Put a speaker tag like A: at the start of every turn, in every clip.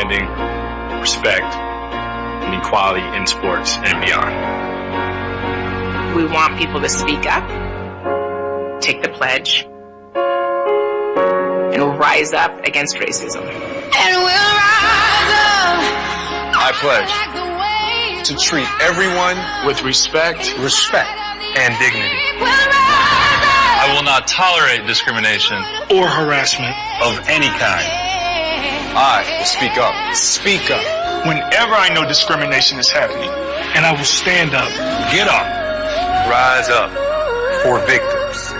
A: understanding, respect, and equality in sports and beyond.
B: We want people to speak up, take the pledge, and rise up against racism.
C: And we'll rise up.
D: I pledge to treat everyone
A: With respect
D: and dignity.
E: I will not tolerate discrimination
A: or harassment
E: of any kind.
D: I will speak up.
A: Speak up whenever I know discrimination is happening, and I will stand up.
E: Get up.
D: Rise up for victims.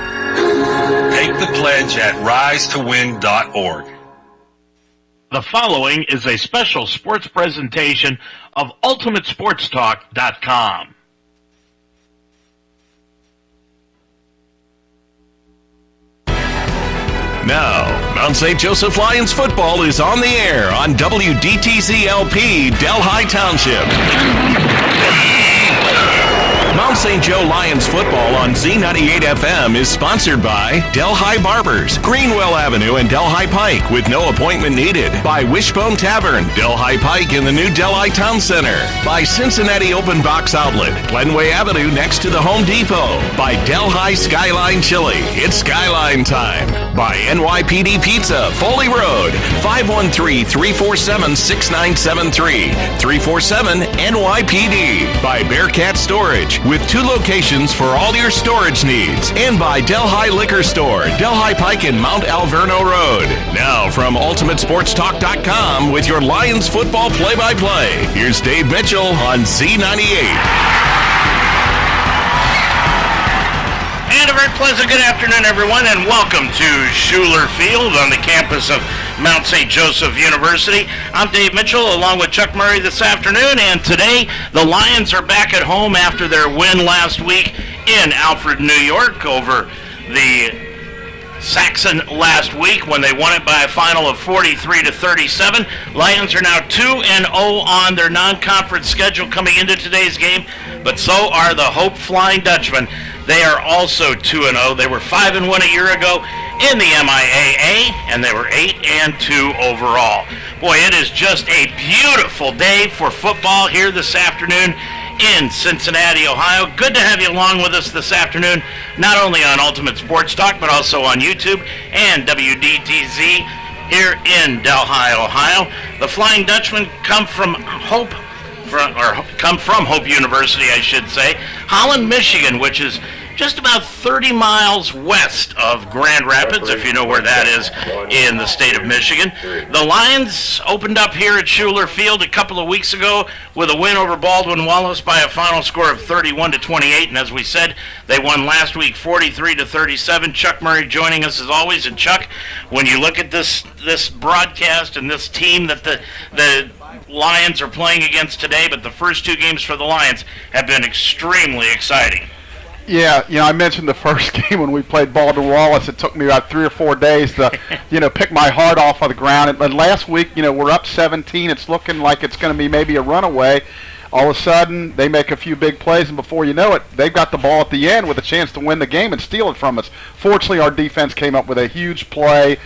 E: Take the pledge at risetowin.org.
F: The following is a special sports presentation of UltimateSportsTalk.com.
G: Now, Mount St. Joseph Lions football is on the air on WDTZ-LP Delhi Township. Mount St. Joe Lions football on Z98 FM is sponsored by Delhi Barbers, Greenwell Avenue and Delhi Pike with no appointment needed. By Wishbone Tavern, Delhi Pike in the new Delhi Town Center. By Cincinnati Open Box Outlet, Glenway Avenue next to the Home Depot. By Delhi Skyline Chili, it's Skyline time. By NYPD Pizza, Foley Road, 513-347-6973, 347-NYPD. By Bearcat Storage, with 2 locations for all your storage needs. And by Delhi Liquor Store, Delhi Pike and Mount Alverno Road. Now from UltimateSportsTalk.com with your Lions football play-by-play. Here's Dave Mitchell on Z98.
F: And a very pleasant good afternoon, everyone, and welcome to Schuler Field on the campus of Mount St. Joseph University. I'm Dave Mitchell, along with Chuck Murray this afternoon, and today the Lions are back at home after their win last week in Alfred, New York, over the Saxon last week when they won it by a final of 43-37. Lions are now 2-0 on their non-conference schedule coming into today's game, but so are the Hope Flying Dutchman. They are also 2-0. They were 5-1 a year ago in the MIAA, and they were 8-2 overall. Boy, it is just a beautiful day for football here this afternoon in Cincinnati, Ohio. Good to have you along with us this afternoon, not only on Ultimate Sports Talk, but also on YouTube and WDTZ here in Delhi, Ohio. The Flying Dutchmen come from Hope University, I should say, Holland, Michigan, which is just about 30 miles west of Grand Rapids, if you know where that is in the state of Michigan. The Lions opened up here at Schuler Field a couple of weeks ago with a win over Baldwin Wallace by a final score of 31-28, and as we said, they won last week 43-37. Chuck Murray joining us as always. And Chuck, when you look at this broadcast and this team that the Lions are playing against today, but the first 2 games for the Lions have been extremely exciting.
H: Yeah, I mentioned the first game when we played Baldwin Wallace. It took me about 3 or 4 days to, pick my heart off of the ground. And last week, we're up 17. It's looking like it's going to be maybe a runaway. All of a sudden, they make a few big plays, and before you know it, they've got the ball at the end with a chance to win the game and steal it from us. Fortunately, our defense came up with a huge play.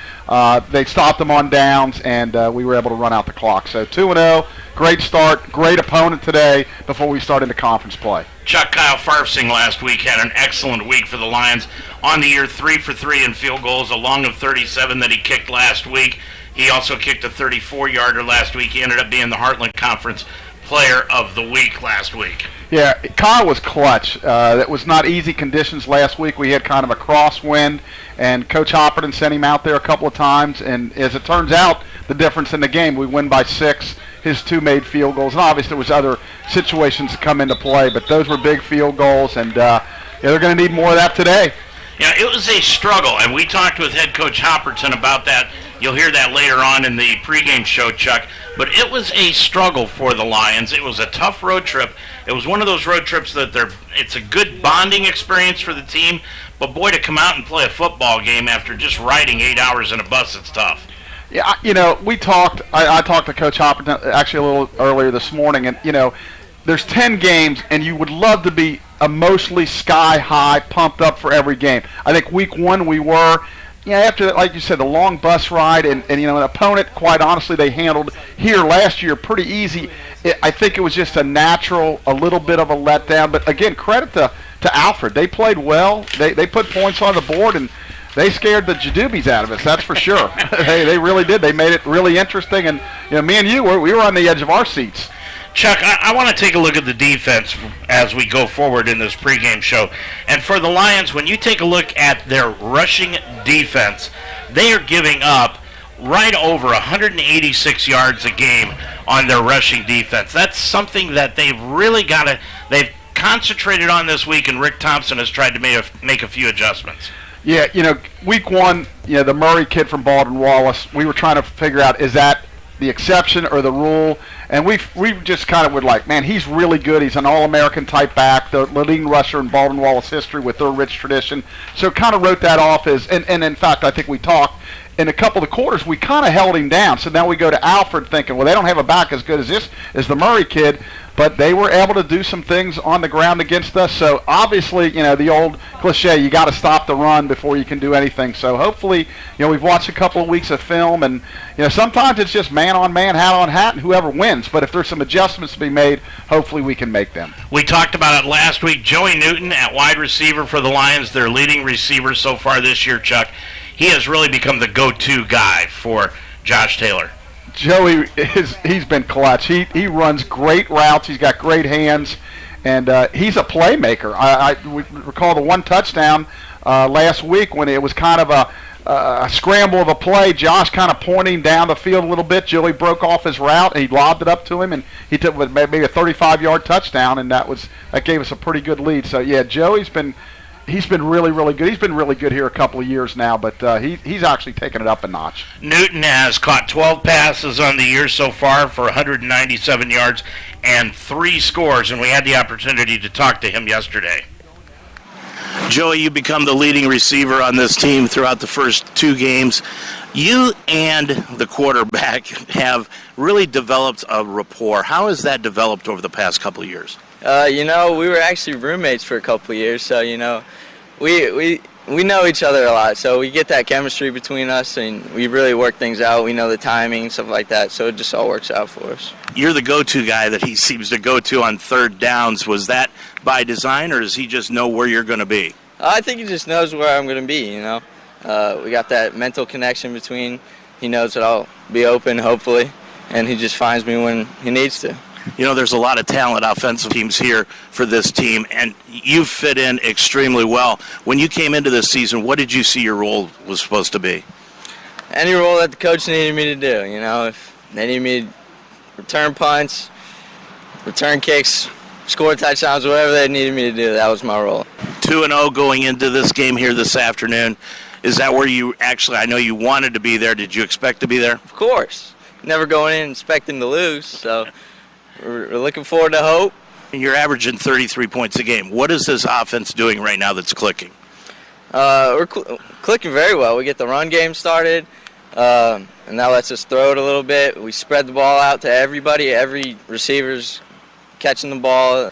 H: They stopped them on downs, and we were able to run out the clock. So 2-0, great start, great opponent today before we start into conference play.
F: Chuck, Kyle Farfsing last week had an excellent week for the Lions. On the year, 3 for 3 in field goals, along with 37 that he kicked last week. He also kicked a 34-yarder last week. He ended up being the Heartland Conference Player of the Week last week.
H: Yeah, Kyle was clutch. That was not easy conditions last week. We had kind of a crosswind, and Coach Hopperton sent him out there a couple of times, and as it turns out, the difference in the game, we win by 6. His 2 made field goals, and obviously there was other situations that come into play, but those were big field goals, and they're going to need more of that today.
F: Yeah, it was a struggle, and we talked with head coach Hopperton about that. You'll hear that later on in the pregame show, Chuck. But it was a struggle for the Lions. It was a tough road trip. It was one of those road trips that it's a good bonding experience for the team, but boy, to come out and play a football game after just riding 8 hours in a bus, it's tough.
H: Yeah, we talked. I talked to Coach Hopperton actually a little earlier this morning, and there's 10 games, and you would love to be emotionally sky high, pumped up for every game. I think week 1 we were. after, like you said, the long bus ride and an opponent, quite honestly, they handled here last year pretty easy. I think it was just a little bit of a letdown. But, again, credit to Alfred. They played well. They put points on the board, and they scared the Jadoobies out of us, that's for sure. They really did. They made it really interesting. And, me and you, we were on the edge of our seats.
F: Chuck, I want to take a look at the defense as we go forward in this pregame show. And for the Lions, when you take a look at their rushing defense, they are giving up right over 186 yards a game on their rushing defense. That's something that they've concentrated on this week, and Rick Thompson has tried to make a few adjustments.
H: Yeah, week one, the Murray kid from Baldwin-Wallace, we were trying to figure out, is that the exception or the rule? And we just kind of were like, man, he's really good. He's an All-American type back, the leading rusher in Baldwin-Wallace history with their rich tradition. So kind of wrote that off as, and in fact, I think we talked, in a couple of the quarters, we kind of held him down. So now we go to Alfred thinking, well, they don't have a back as good as the Murray kid, but they were able to do some things on the ground against us. So obviously, the old cliche, you got to stop the run before you can do anything. So hopefully, we've watched a couple of weeks of film, and sometimes it's just man on man, hat on hat, and whoever wins. But if there's some adjustments to be made, hopefully we can make them.
F: We talked about it last week. Joey Newton at wide receiver for the Lions, their leading receiver so far this year, Chuck. He has really become the go-to guy for Josh Taylor.
H: Joey, he's been clutch. He runs great routes. He's got great hands, and he's a playmaker. I recall the one touchdown last week when it was kind of a scramble of a play. Josh kind of pointing down the field a little bit. Joey broke off his route, and he lobbed it up to him, and he took maybe a 35-yard touchdown, and that gave us a pretty good lead. So, yeah, Joey's been really, really good. He's been really good here a couple of years now, but he's actually taken it up a notch.
F: Newton has caught 12 passes on the year so far for 197 yards and 3 scores, and we had the opportunity to talk to him yesterday. Joey, you become the leading receiver on this team throughout the first 2 games. You and the quarterback have really developed a rapport. How has that developed over the past couple of years?
I: We were actually roommates for a couple of years, so, we know each other a lot, so we get that chemistry between us, and we really work things out. We know the timing, stuff like that, so it just all works out for us.
F: You're the go-to guy that he seems to go to on third downs. Was that by design, or does he just know where you're going to be?
I: I think he just knows where I'm going to be, We got that mental connection between. He knows that I'll be open, hopefully, and he just finds me when he needs to.
F: There's a lot of talent offensive teams here for this team, and you fit in extremely well. When you came into this season, what did you see your role was supposed to be?
I: Any role that the coach needed me to do, If they needed me to return punts, return kicks, score touchdowns, whatever they needed me to do, that was my role.
F: 2-0 going into this game here this afternoon. Is that where you actually, I know you wanted to be there. Did you expect to be there?
I: Of course. Never going in expecting to lose, so we're looking forward to hope.
F: You're averaging 33 points a game. What is this offense doing right now that's clicking?
I: We're clicking very well. We get the run game started, and that lets us throw it a little bit. We spread the ball out to everybody. Every receiver's catching the ball.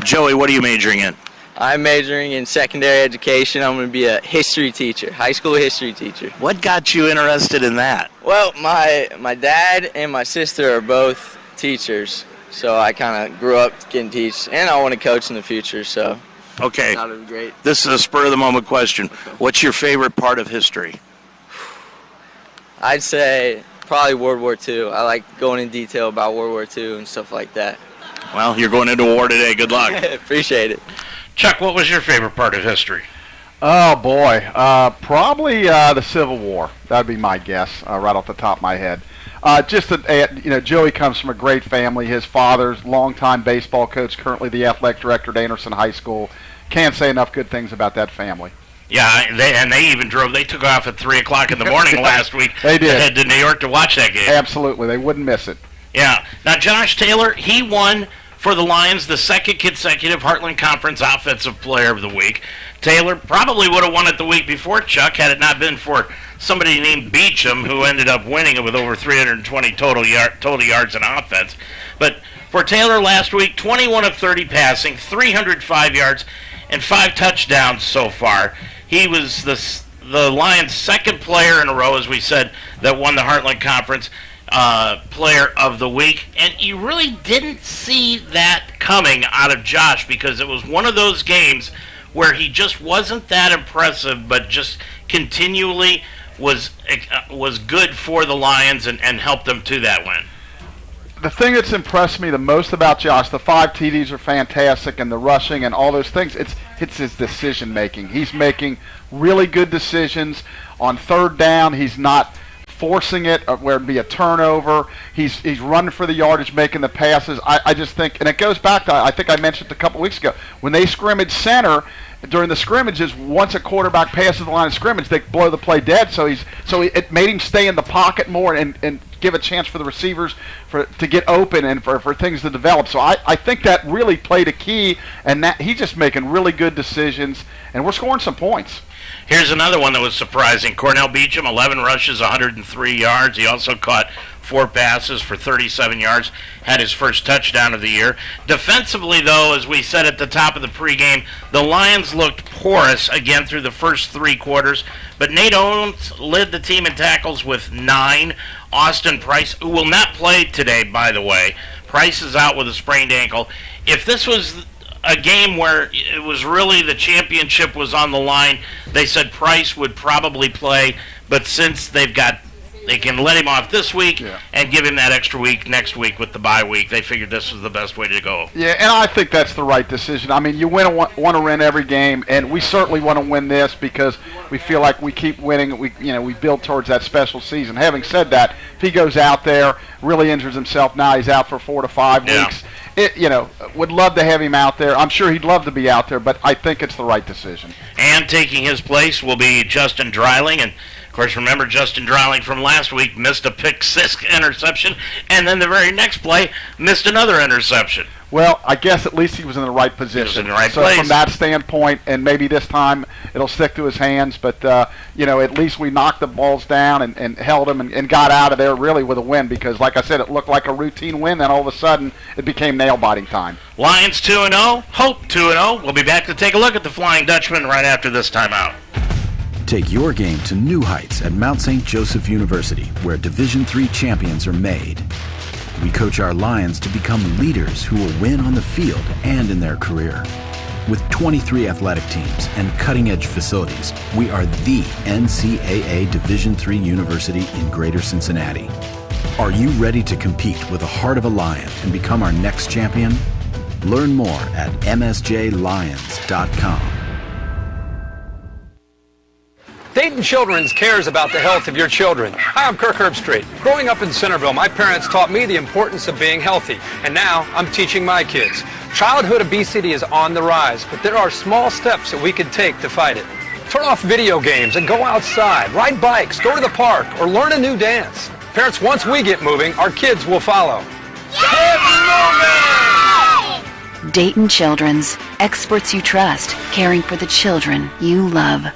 F: Joey, what are you majoring in?
I: I'm majoring in secondary education. I'm going to be a history teacher, high school history teacher.
F: What got you interested in that?
I: Well, my dad and my sister are both teachers, so I kind of grew up getting teach, and I want to coach in the future, so
F: okay.
I: That would be great.
F: This is a spur-of-the-moment question. What's your favorite part of history?
I: I'd say probably World War II. I like going in detail about World War II and stuff like that.
F: Well, you're going into war today. Good luck.
I: Appreciate it.
F: Chuck, what was your favorite part of history?
H: Oh, boy. Probably the Civil War. That would be my guess, right off the top of my head. Joey comes from a great family. His father's longtime baseball coach, currently the athletic director at Anderson High School. Can't say enough good things about that family.
F: Yeah, they took off at 3 o'clock in the morning last week.
H: They did.
F: To head to New York to watch that game.
H: Absolutely. They wouldn't miss it.
F: Yeah. Now, Josh Taylor, he won for the Lions the second consecutive Heartland Conference Offensive Player of the Week. Taylor probably would have won it the week before, Chuck, had it not been for somebody named Beecham, who ended up winning it with over 320 total yards in offense. But for Taylor last week, 21 of 30 passing, 305 yards, and 5 touchdowns so far. He was the the Lions' second player in a row, as we said, that won the Heartland Conference Player of the Week. And you really didn't see that coming out of Josh, because it was one of those games where he just wasn't that impressive, but just continually was good for the Lions and helped them to that win.
H: The thing that's impressed me the most about Josh, the 5 TDs are fantastic, and the rushing and all those things, it's his decision making. He's making really good decisions on third down. He's not forcing it where it'd be a turnover. He's running for the yardage, making the passes. I just think, and it goes back to, I think I mentioned a couple weeks ago, when they scrimmage center, during the scrimmages, once a quarterback passes the line of scrimmage, they blow the play dead. So it made him stay in the pocket more and give a chance for the receivers to get open and for things to develop. So I think that really played a key, and that he's just making really good decisions, and we're scoring some points.
F: Here's another one that was surprising. Cornell Beecham, 11 rushes, 103 yards. He also caught 4 passes for 37 yards, had his first touchdown of the year. Defensively, though, as we said at the top of the pregame, the Lions looked porous again through the first 3 quarters, but Nate Owens led the team in tackles with 9. Austin Price, who will not play today, by the way. Price is out with a sprained ankle. If this was a game where it was really the championship was on the line, they said Price would probably play, but since they can let him off this week and give him that extra week next week with the bye week, they figured this was the best way to go.
H: Yeah, and I think that's the right decision. I mean, you want to win every game, and we certainly want to win this because we feel like we keep winning. We build towards that special season. Having said that, if he goes out there, really injures himself, now he's out for 4 to 5 weeks. Would love to have him out there. I'm sure he'd love to be out there, but I think it's the right decision.
F: And taking his place will be Justin Dreiling. And, of course, remember Justin Dreiling from last week missed a pick-six interception, and then the very next play missed another interception.
H: Well, I guess at least he was in the right position.
F: He was in the right
H: so
F: place.
H: From that standpoint, and maybe this time it'll stick to his hands, but, at least we knocked the balls down and held him and got out of there really with a win because, like I said, it looked like a routine win, then all of a sudden it became nail-biting time.
F: Lions 2-0, Hope 2-0. We'll be back to take a look at the Flying Dutchman right after this timeout.
J: Take your game to new heights at Mount St. Joseph University, where Division III champions are made. We coach our Lions to become leaders who will win on the field and in their career. With 23 athletic teams and cutting-edge facilities, we are the NCAA Division III university in Greater Cincinnati. Are you ready to compete with the heart of a Lion and become our next champion? Learn more at msjlions.com.
K: Dayton Children's cares about the health of your children. Hi, I'm Kirk Herbstreit. Growing up in Centerville, my parents taught me the importance of being healthy, and now I'm teaching my kids. Childhood obesity is on the rise, but there are small steps that we can take to fight it. Turn off video games and go outside, ride bikes, go to the park, or learn a new dance. Parents, once we get moving, our kids will follow. Get moving!
L: Dayton Children's, experts you trust, caring for the children you love.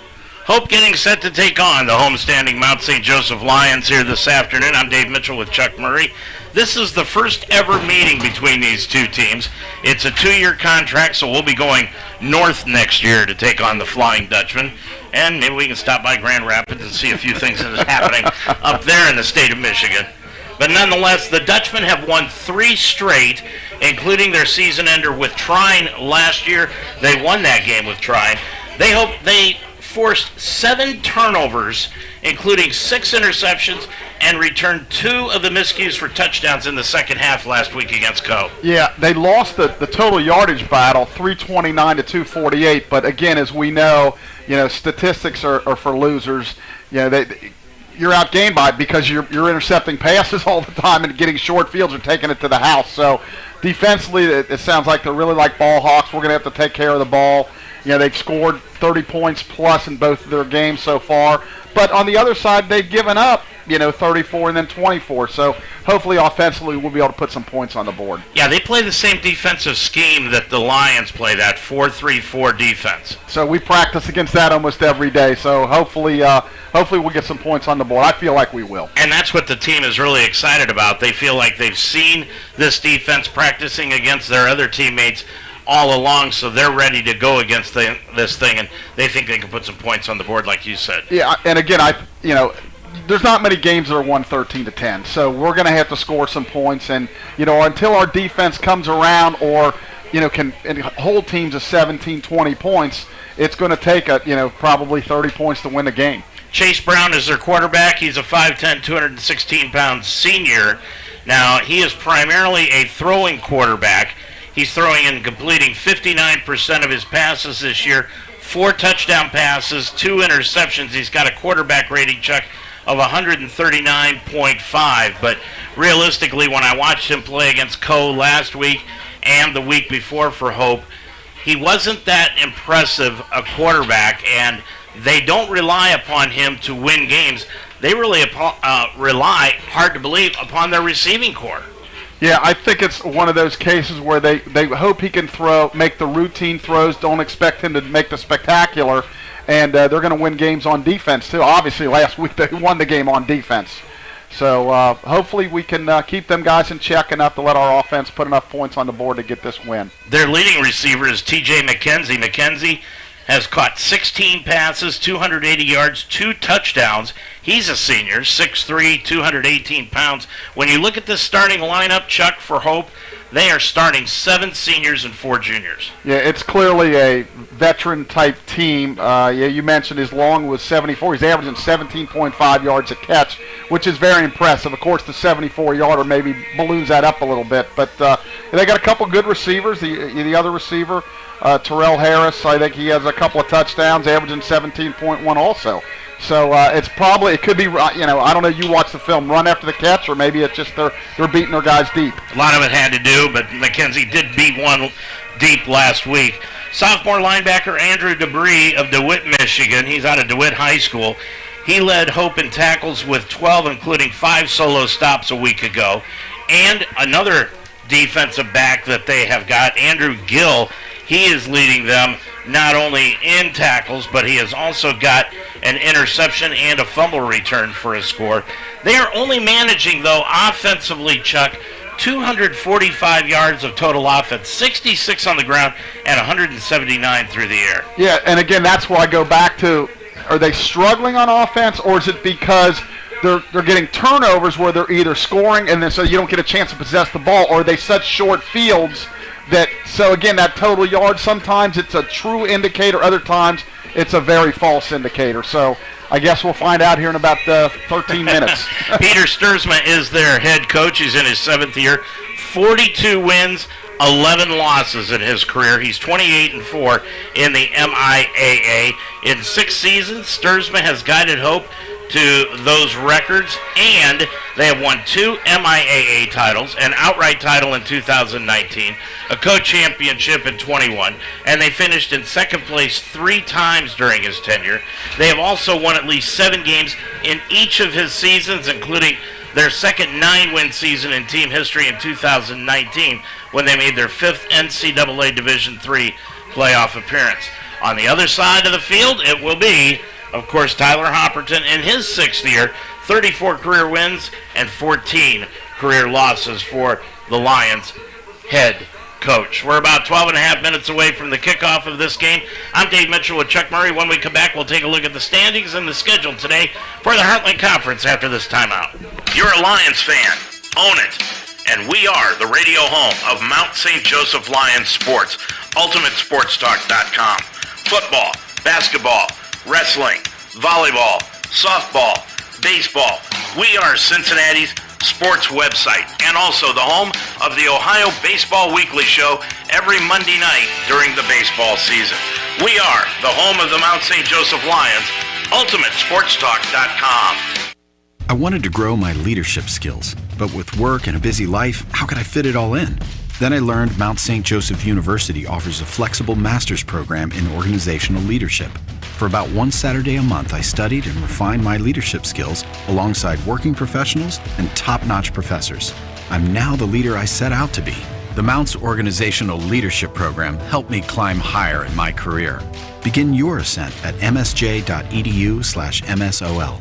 F: Hope getting set to take on the homestanding Mount St. Joseph Lions here this afternoon. I'm Dave Mitchell with Chuck Murray. This is the first ever meeting between these two teams. It's a 2-year contract, so we'll be going north next year to take on the Flying Dutchman. And maybe we can stop by Grand Rapids and see a few things that are happening up there in the state of Michigan. But nonetheless, the Dutchmen have won 3 straight, including their season ender with Trine last year. They won that game with Trine. They forced 7 turnovers, including 6 interceptions, and returned 2 of the miscues for touchdowns in the second half last week against Co.
H: Yeah, they lost the total yardage battle, 329 to 248. But again, as we know, statistics are for losers. You're outgained by it because you're intercepting passes all the time and getting short fields or taking it to the house. So defensively, it sounds like they're really like ball hawks. We're going to have to take care of the ball. They've scored 30 points plus in both of their games so far. But on the other side, they've given up, 34 and then 24. So hopefully offensively we'll be able to put some points on the board.
F: Yeah, they play the same defensive scheme that the Lions play, that 4-3-4 defense.
H: So we practice against that almost every day. So hopefully we'll get some points on the board. I feel like we will.
F: And that's what the team is really excited about. They feel like they've seen this defense practicing against their other teammates all along, so they're ready to go against this thing, and they think they can put some points on the board, like you said.
H: Yeah, and again, there's not many games that are won 13-10, so we're going to have to score some points, and until our defense comes around or can hold teams to 17, 20 points, it's going to take probably 30 points to win the game.
F: Chase Brown is their quarterback. He's a 5'10", 216-pound senior. Now, he is primarily a throwing quarterback. He's throwing and completing 59% of his passes this year, 4 touchdown passes, 2 interceptions. He's got a quarterback rating, Chuck, of 139.5. But realistically, when I watched him play against Coe last week and the week before for Hope, he wasn't that impressive a quarterback, and they don't rely upon him to win games. They really rely, hard to believe, upon their receiving core.
H: Yeah, I think it's one of those cases where they hope he can make the routine throws, don't expect him to make the spectacular, and they're going to win games on defense, too. Obviously, last week they won the game on defense. So hopefully we can keep them guys in check enough to let our offense put enough points on the board to get this win.
F: Their leading receiver is T.J. McKenzie. McKenzie has caught 16 passes, 280 yards, 2 touchdowns. He's a senior, 6'3", 218 pounds. When you look at this starting lineup, Chuck, for Hope, they are starting 7 seniors and 4 juniors.
H: Yeah, it's clearly a veteran-type team. You mentioned his long was 74. He's averaging 17.5 yards a catch, which is very impressive. Of course, the 74-yarder maybe balloons that up a little bit. But they got a couple good receivers. The other receiver, Terrell Harris, I think he has a couple of touchdowns, averaging 17.1 also. So it could be, I don't know, you watch the film, run after the catch, or maybe it's just they're beating their guys deep.
F: A lot of it had to do, but McKenzie did beat one deep last week. Sophomore linebacker Andrew Debris of DeWitt, Michigan. He's out of DeWitt High School. He led Hope in tackles with 12, including 5 solo stops a week ago. And another defensive back that they have got, Andrew Gill, he is leading them not only in tackles, but he has also got an interception and a fumble return for a score. They are only managing, though, offensively, Chuck, 245 yards of total offense, 66 on the ground, and 179 through the air.
H: Yeah, and again, that's where I go back to, are they struggling on offense, or is it because they're getting turnovers where they're either scoring and then so you don't get a chance to possess the ball, or are they such short fields that, so again, that total yards, sometimes it's a true indicator, other times it's a very false indicator. So I guess we'll find out here in about 13 minutes.
F: Peter Sturzma is their head coach. He's in his 7th year. 42 wins, 11 losses in his career. He's 28-4 in the MIAA. In 6 seasons, Sturzma has guided Hope to those records, and they have won 2 MIAA titles, an outright title in 2019, a co-championship in 21, and they finished in 2nd place 3 times during his tenure. They have also won at least 7 games in each of his seasons, including their second 9-win season in team history in 2019, when they made their 5th NCAA Division III playoff appearance. On the other side of the field, it will be, of course, Tyler Hopperton in his 6th year, 34 career wins and 14 career losses for the Lions head coach. We're about 12 and a half minutes away from the kickoff of this game. I'm Dave Mitchell with Chuck Murray. When we come back, we'll take a look at the standings and the schedule today for the Heartland Conference after this timeout. You're a Lions fan. Own it. And we are the radio home of Mount St. Joseph Lions Sports, UltimateSportsTalk.com. Football, basketball, wrestling, volleyball, softball, baseball. We are Cincinnati's sports website and also the home of the Ohio Baseball Weekly Show every Monday night during the baseball season. We are the home of the Mount St. Joseph Lions, UltimateSportsTalk.com.
J: I wanted to grow my leadership skills, but with work and a busy life, how could I fit it all in? Then I learned Mount St. Joseph University offers a flexible master's program in organizational leadership. For about 1 Saturday a month, I studied and refined my leadership skills alongside working professionals and top-notch professors. I'm now the leader I set out to be. The Mounts Organizational Leadership Program helped me climb higher in my career. Begin your ascent at msj.edu/MSOL.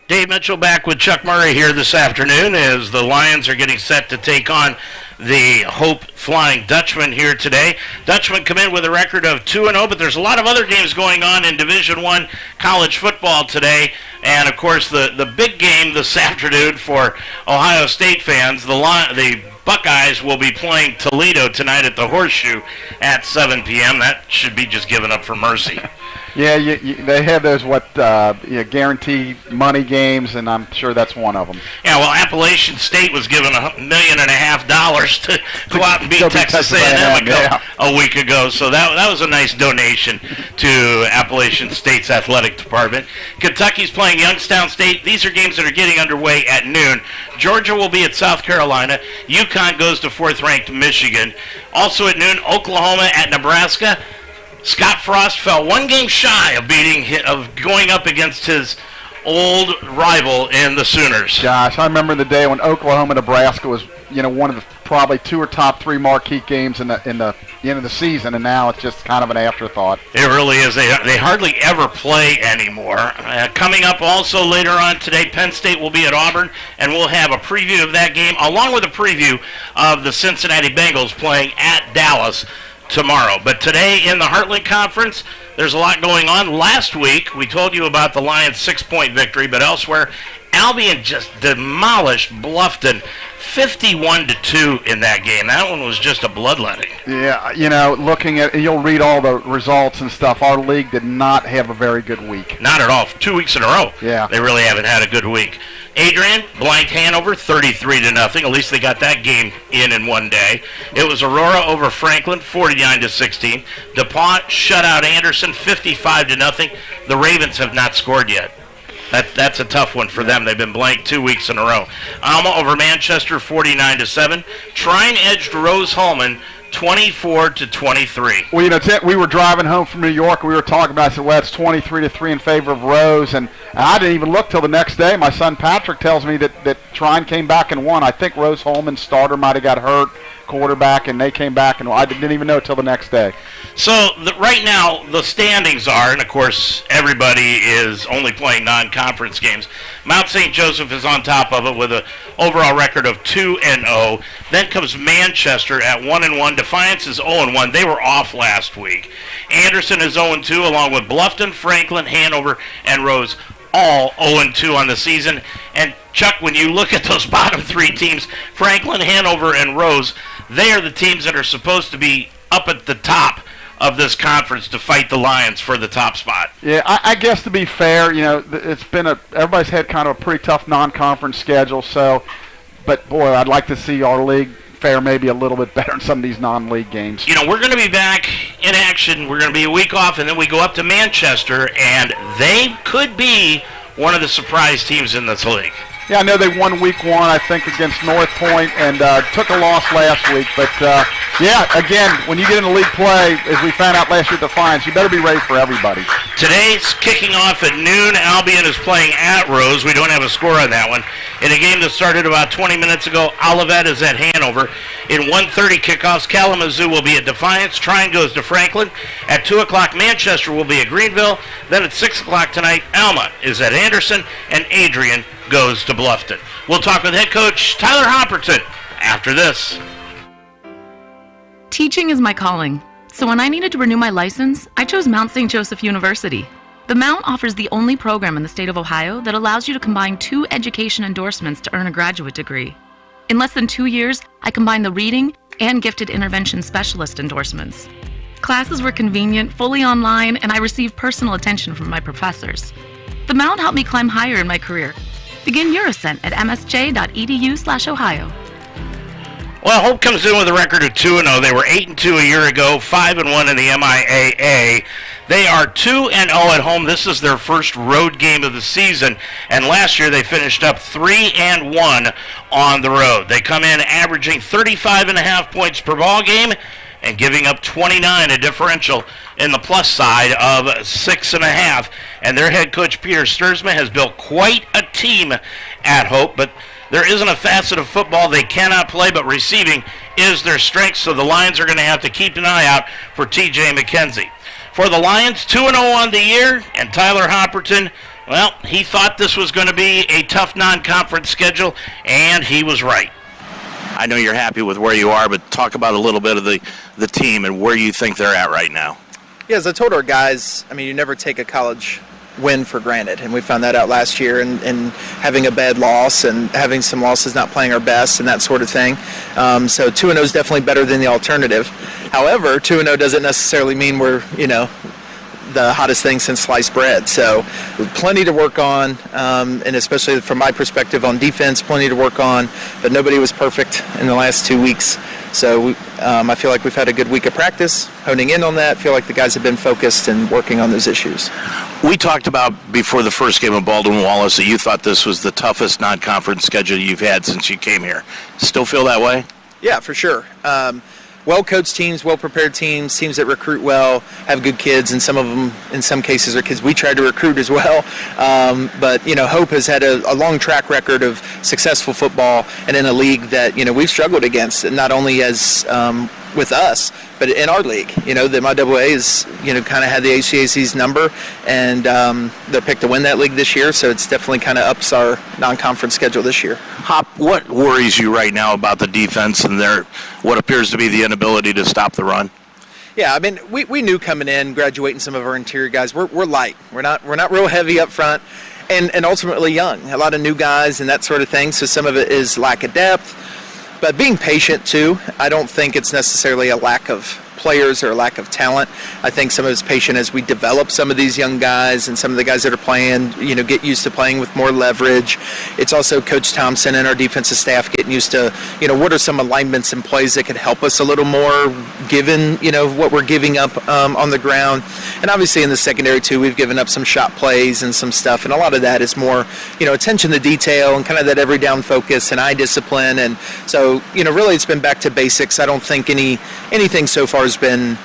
F: Dave Mitchell back with Chuck Murray here this afternoon as the Lions are getting set to take on the Hope Flying Dutchman here today. Dutchman come in with a record of 2-0, but there's a lot of other games going on in Division I college football today. And, of course, the big game this afternoon for Ohio State fans, the Buckeyes will be playing Toledo tonight at the Horseshoe at 7 p.m. That should be just given up for mercy.
H: Yeah, they have those guaranteed money games, and I'm sure that's one of them.
F: Yeah, well, Appalachian State was given $1.5 million to go out and beat Texas A&M a week ago, so that was a nice donation to Appalachian State's athletic department. Kentucky's playing Youngstown State. These are games that are getting underway at noon. Georgia will be at South Carolina. UConn goes to fourth-ranked Michigan. Also at noon, Oklahoma at Nebraska. Scott Frost fell one game shy of going up against his old rival in the Sooners.
H: Gosh, I remember the day when Oklahoma-Nebraska was, one of the probably two or top three marquee games in the end of the season, and now it's just kind of an afterthought.
F: It really is. They hardly ever play anymore. Coming up also later on today, Penn State will be at Auburn, and we'll have a preview of that game, along with a preview of the Cincinnati Bengals playing at Dallas tomorrow. But today in the Heartland Conference, there's a lot going on. Last week, we told you about the Lions' 6-point victory, but elsewhere, Albion just demolished Bluffton 51-2 in that game. That one was just a bloodletting.
H: Yeah, looking at, you'll read all the results and stuff. Our league did not have a very good week.
F: Not at all. 2 weeks in a row.
H: Yeah.
F: They really haven't had a good week. Adrian blanked Hanover 33-0. At least they got that game in one day. It was Aurora over Franklin 49-16. DuPont shut out Anderson 55-0. The Ravens have not scored yet. That's a tough one for them. They've been blanked 2 weeks in a row. Alma over Manchester 49-7. Trine edged Rose-Hulman 24-23.
H: Well, we were driving home from New York, and we were talking about it. I said, well, it's 23-3 in favor of Rose, and I didn't even look till the next day. My son Patrick tells me that Trine came back and won. I think Rose-Hulman's starter might have got hurt, quarterback, and they came back, and I didn't even know till the next day.
F: So right now, the standings are, and of course, everybody is only playing non-conference games. Mount St. Joseph is on top of it with an overall record of 2-0. Then comes Manchester at 1-1. Defiance is 0-1. They were off last week. Anderson is 0-2, along with Bluffton, Franklin, Hanover, and Rose, all 0-2 on the season. And Chuck, when you look at those bottom three teams, Franklin, Hanover, and Rose, they are the teams that are supposed to be up at the top of this conference to fight the Lions for the top spot.
H: Yeah, I guess to be fair, it's been everybody's had kind of a pretty tough non-conference schedule. So, but boy, I'd like to see our league fare maybe a little bit better in some of these non-league games.
F: We're going to be back in action. We're going to be a week off, and then we go up to Manchester, and they could be one of the surprise teams in this league.
H: Yeah, I know they won week one, I think, against North Point, and took a loss last week. But, yeah, again, when you get into league play, as we found out last year at Defiance, you better be ready for everybody.
F: Today's kicking off at noon. Albion is playing at Rose. We don't have a score on that one. In a game that started about 20 minutes ago, Olivet is at Hanover. In 1:30 kickoffs, Kalamazoo will be at Defiance. Trine goes to Franklin. At 2 o'clock, Manchester will be at Greenville. Then at 6 o'clock tonight, Alma is at Anderson, and Adrian goes to Bluffton. We'll talk with head coach Tyler Hopperton after this.
M: Teaching is my calling. So when I needed to renew my license, I chose Mount St. Joseph University. The Mount offers the only program in the state of Ohio that allows you to combine 2 education endorsements to earn a graduate degree. In less than 2 years, I combined the reading and gifted intervention specialist endorsements. Classes were convenient, fully online, and I received personal attention from my professors. The Mount helped me climb higher in my career. Begin your ascent at msj.edu/Ohio.
F: Well, Hope comes in with a record of 2-0. They were 8-2 a year ago, 5-1 in the MIAA. They are 2-0 at home. This is their first road game of the season, and last year they finished up 3-1 on the road. They come in averaging 35.5 points per ball game and giving up 29, a differential in the plus side of 6.5. And their head coach, Peter Sturzman, has built quite a team at Hope, but there isn't a facet of football they cannot play, but receiving is their strength, so the Lions are going to have to keep an eye out for T.J. McKenzie. For the Lions, 2-0 on the year, and Tyler Hopperton, well, he thought this was going to be a tough non-conference schedule, and he was right. I know you're happy with where you are, but talk about a little bit of the team and where you think they're at right now.
N: Yeah, as I told our guys, I mean, you never take a college win for granted, and we found that out last year, and having a bad loss and having some losses, not playing our best and that sort of thing. So 2-0 is definitely better than the alternative. However, 2-0 doesn't necessarily mean we're, the hottest thing since sliced bread. So plenty to work on, and especially from my perspective on defense, plenty to work on, but nobody was perfect in the last 2 weeks. So I feel like we've had a good week of practice, honing in on that. I feel like the guys have been focused and working on those issues.
F: We talked about before the first game of Baldwin Wallace that you thought this was the toughest non-conference schedule you've had since you came here. Still feel that way?
N: Yeah, for sure. Well-coached teams, well-prepared teams that recruit well, have good kids, and some of them, in some cases, are kids we tried to recruit as well. But, Hope has had a long track record of successful football and in a league that, we've struggled against, and not only as with us, but in our league. The MIAA is, kind of had the HCAC's number, and they're picked to win that league this year, so it's definitely kind of ups our non-conference schedule this year.
F: Hop, what worries you right now about the defense and what appears to be the inability to stop the run?
N: Yeah, I mean, we knew coming in, graduating some of our interior guys, we're light. We're not real heavy up front, and ultimately young. A lot of new guys and that sort of thing, so some of it is lack of depth. But being patient, too, I don't think it's necessarily a lack of players or a lack of talent. I think some of it's patient as we develop some of these young guys and some of the guys that are playing, get used to playing with more leverage. It's also Coach Thompson and our defensive staff getting used to, what are some alignments and plays that could help us a little more given, what we're giving up on the ground. And obviously in the secondary, too, we've given up some shot plays and some stuff. And a lot of that is more, attention to detail and kind of that every down focus and eye discipline. And so, really it's been back to basics. I don't think anything so far has been,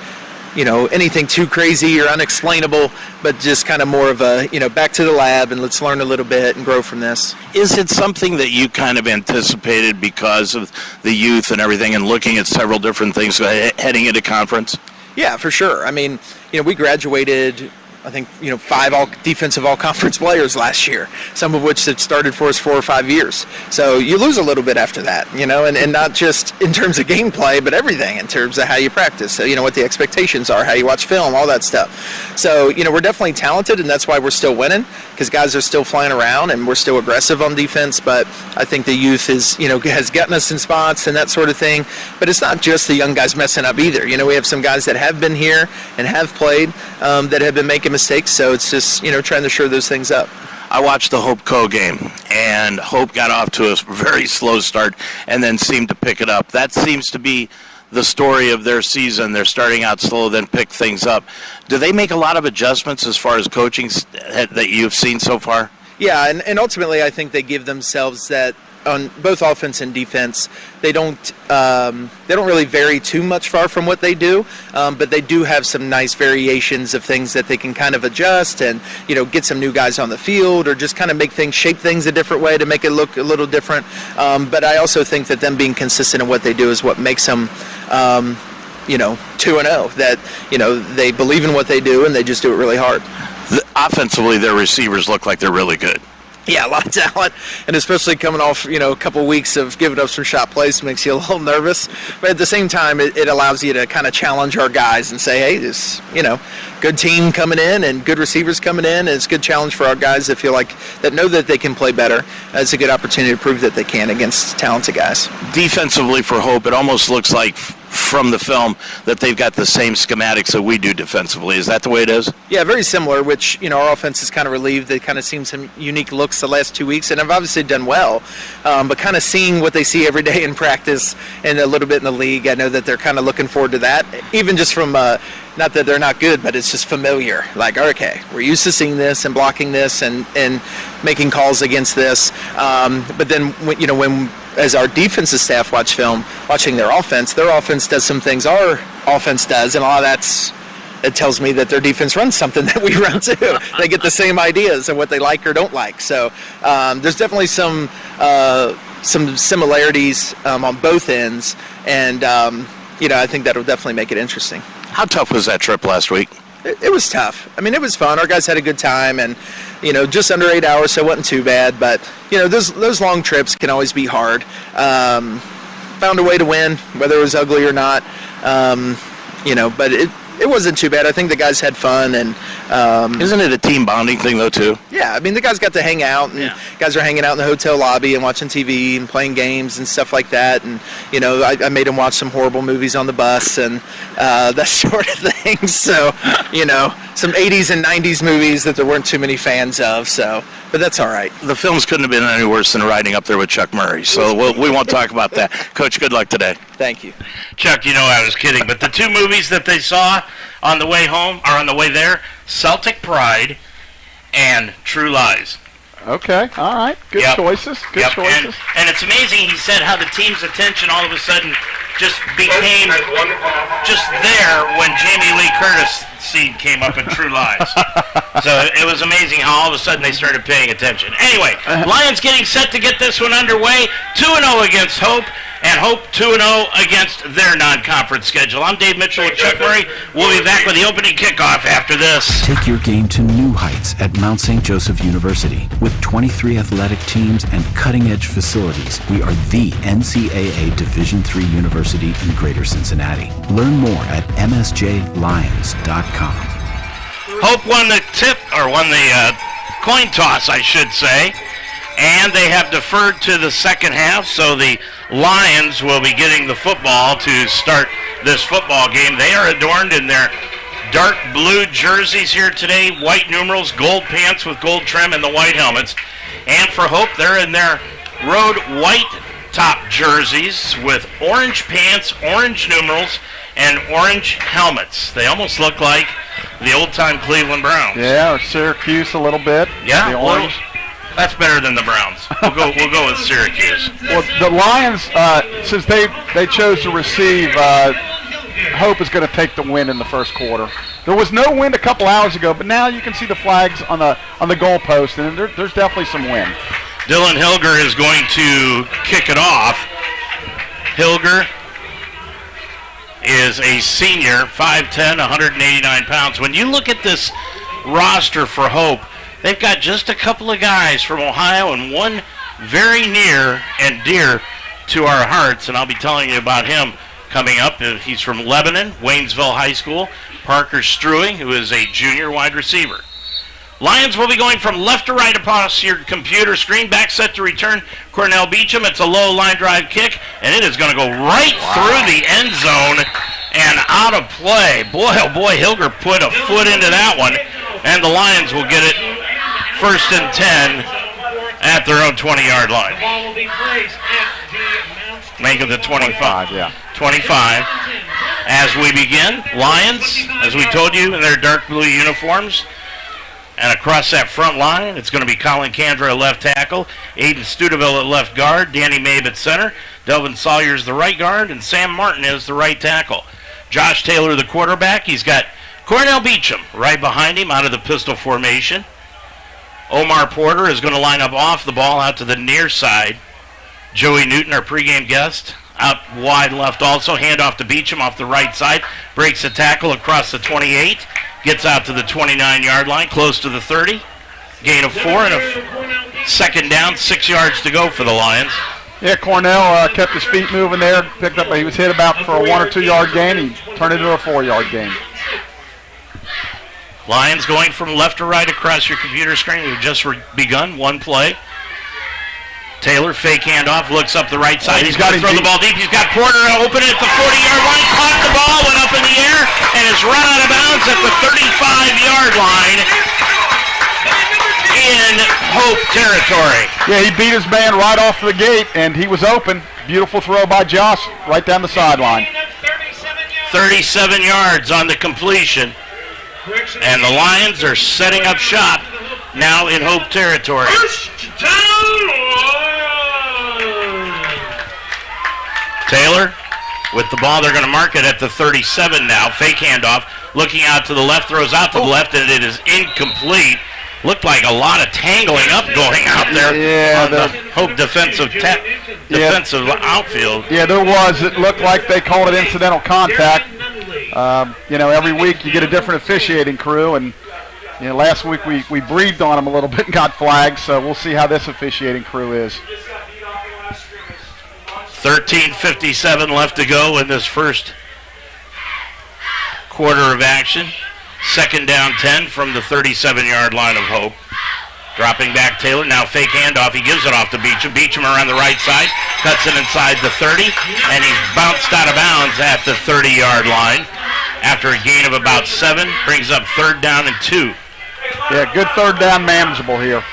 N: anything too crazy or unexplainable, but just kind of more of a, back to the lab and let's learn a little bit and grow from this.
F: Is it something that you kind of anticipated because of the youth and everything and looking at several different things heading into conference?
N: Yeah, for sure. I mean, we graduated, I think, 5 defensive all-conference players last year, some of which have started for us 4 or 5 years. So you lose a little bit after that, and not just in terms of gameplay, but everything in terms of how you practice, so, what the expectations are, how you watch film, all that stuff. So, we're definitely talented, and that's why we're still winning, because guys are still flying around, and we're still aggressive on defense, but I think the youth is, has gotten us in spots and that sort of thing. But it's not just the young guys messing up either. We have some guys that have been here and have played that have been making mistakes, so it's just trying to shore those things up.
F: I watched the Hope Co game, and Hope got off to a very slow start and then seemed to pick it up. That seems to be the story of their season. They're starting out slow, then pick things up. Do they make a lot of adjustments as far as coaching that you've seen so far?
N: Yeah, and ultimately I think they give themselves that on both offense and defense. They don't really vary too much far from what they do, but they do have some nice variations of things that they can kind of adjust and get some new guys on the field or just kind of shape things a different way to make it look a little different. But I also think that them being consistent in what they do is what makes them 2-0. That they believe in what they do and they just do it really hard.
F: Offensively, their receivers look like they're really good.
N: Yeah, a lot of talent, and especially coming off, a couple weeks of giving up some shot plays makes you a little nervous. But at the same time, it allows you to kind of challenge our guys and say, hey, this, good team coming in and good receivers coming in, and it's a good challenge for our guys that feel like that know that they can play better. It's a good opportunity to prove that they can against talented guys.
F: Defensively for Hope, it almost looks like from the film that they've got the same schematics that we do defensively. Is that the way it is?
N: Yeah, very similar, which, our offense is kind of relieved. They kind of seen some unique looks the last 2 weeks, and have obviously done well. But kind of seeing what they see every day in practice and a little bit in the league, I know that they're kind of looking forward to that, even just from not that they're not good, but it's just familiar. Like, okay, we're used to seeing this and blocking this and making calls against this. But then, when as our defensive staff watch film, watching their offense does some things our offense does, and a lot of it tells me that their defense runs something that we run too. They get the same ideas of what they like or don't like. So there's definitely some similarities on both ends, and I think that'll definitely make it interesting.
F: How tough was that trip last week?
N: It was tough. I mean, it was fun. Our guys had a good time, and just under 8 hours, so it wasn't too bad. But those long trips can always be hard. found a way to win, whether it was ugly or not. But it wasn't too bad. I think the guys had fun, and
F: isn't it a team bonding thing though too?
N: Yeah, I mean the guys got to hang out, and guys are hanging out in the hotel lobby and watching TV and playing games and stuff like that. And I made them watch some horrible movies on the bus and that sort of thing. So some 80s and 90s movies that there weren't too many fans of. But that's all right.
F: The films couldn't have been any worse than riding up there with Chuck Murray. So we won't talk about that. Coach, good luck today.
N: Thank you.
F: Chuck, I was kidding. But the two movies that they saw on the way home, or on the way there, Celtic Pride and True Lies.
H: Okay, all right. Good choices. Good choices.
F: And it's amazing, he said, how the team's attention all of a sudden just became just there when Jamie Lee Curtis scene came up in True Lies. So it was amazing how all of a sudden they started paying attention. Anyway, Lions getting set to get this one underway. 2-0 against Hope, and Hope 2-0 against their non-conference schedule. I'm Dave Mitchell with Chuck Murray. We'll be back with the opening kickoff after this.
J: Take your game to new heights at Mount St. Joseph University. With 23 athletic teams and cutting-edge facilities, we are the NCAA Division III university in Greater Cincinnati. Learn more at msjlions.com.
F: Hope won the coin toss, I should say, and they have deferred to the second half, so the Lions will be getting the football to start this football game. They are adorned in their dark blue jerseys here today, white numerals, gold pants with gold trim, and the white helmets. And for Hope, they're in their road white top jerseys with orange pants, orange numerals, and orange helmets. They almost look like the old-time Cleveland Browns.
H: Yeah, or Syracuse a little bit.
F: Yeah,
H: the orange.
F: That's better than the Browns. We'll go with Syracuse.
H: Well, the Lions, since they chose to receive, Hope is going to take the win in the first quarter. There was no wind a couple hours ago, but now you can see the flags on the goalpost, and there's definitely some wind.
F: Dylan Hilger is going to kick it off. Hilger is a senior, 5'10", 189 pounds. When you look at this roster for Hope, they've got just a couple of guys from Ohio and one very near and dear to our hearts, and I'll be telling you about him coming up. He's from Lebanon, Waynesville High School. Parker Struing, who is a junior wide receiver. Lions will be going from left to right across your computer screen. Back set to return Cornell Beecham. It's a low line drive kick, and it is going to go right through the end zone and out of play. Boy, oh boy, Hilger put a foot into that one, and the Lions will get it 1st and 10 at their own 20-yard line. Make it the 25. 25. As we begin, Lions, as we told you, in their dark blue uniforms. And across that front line, it's going to be Colin Candra at left tackle, Aiden Studeville at left guard, Danny Mabe at center, Delvin Sawyer's the right guard, and Sam Martin is the right tackle. Josh Taylor, the quarterback. He's got Cornell Beecham right behind him out of the pistol formation. Omar Porter is going to line up off the ball out to the near side. Joey Newton, our pregame guest, out wide left also. Hand off to Beecham off the right side. Breaks a tackle across the 28. Gets out to the 29-yard line, close to the 30. Gain of 4 and a second down, 6 yards to go for the Lions.
H: Yeah, Cornell kept his feet moving there. Picked up. He was hit about for a 1 or 2 yard gain. He turned it into a 4-yard gain.
F: Lions going from left to right across your computer screen. We've just begun one play. Taylor, fake handoff, looks up the right side. He's got to throw the ball deep. He's got Porter open at the 40-yard line. Caught the ball, went up in the air, and is run out of bounds at the 35-yard line in Hope territory.
H: Yeah, he beat his man right off the gate, and he was open. Beautiful throw by Josh right down the sideline.
F: 37 yards on the completion. And the Lions are setting up shop now in Hope territory. Taylor with the ball. They're going to mark it at the 37 now. Fake handoff. Looking out to the left. Throws out to the left, and it is incomplete. Looked like a lot of tangling up going out there on the Hope defensive outfield.
H: Yeah, there was. It looked like they called it incidental contact. Every week you get a different officiating crew, and last week we breathed on them a little bit and got flagged, so we'll see how this officiating crew is.
F: 13:57 left to go in this first quarter of action. Second down 10 from the 37-yard line of Hope. Dropping back Taylor, now fake handoff. He gives it off to Beecham. Beecham around the right side, cuts it inside the 30, and he's bounced out of bounds at the 30-yard line. After a gain of about 7, brings up 3rd down and 2.
H: Yeah, good 3rd down, manageable here.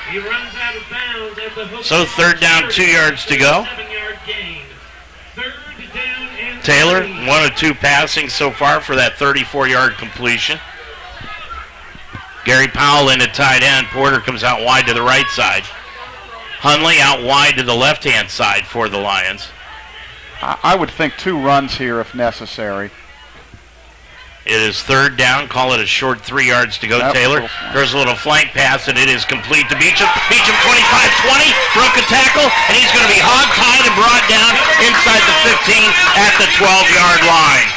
F: So 3rd down, 2 yards to go. Taylor, 1 of 2 passing so far for that 34-yard completion. Gary Powell in at tight end. Porter comes out wide to the right side. Hunley out wide to the left-hand side for the Lions.
H: I would think 2 runs here if necessary.
F: It is 3rd down. Call it a short 3 yards to go.
H: Yep,
F: Taylor throws a little flank pass, and it is complete to Beecham. Beecham 25-20, broke a tackle, and he's going to be hog-tied and brought down inside the 15 at the 12-yard line.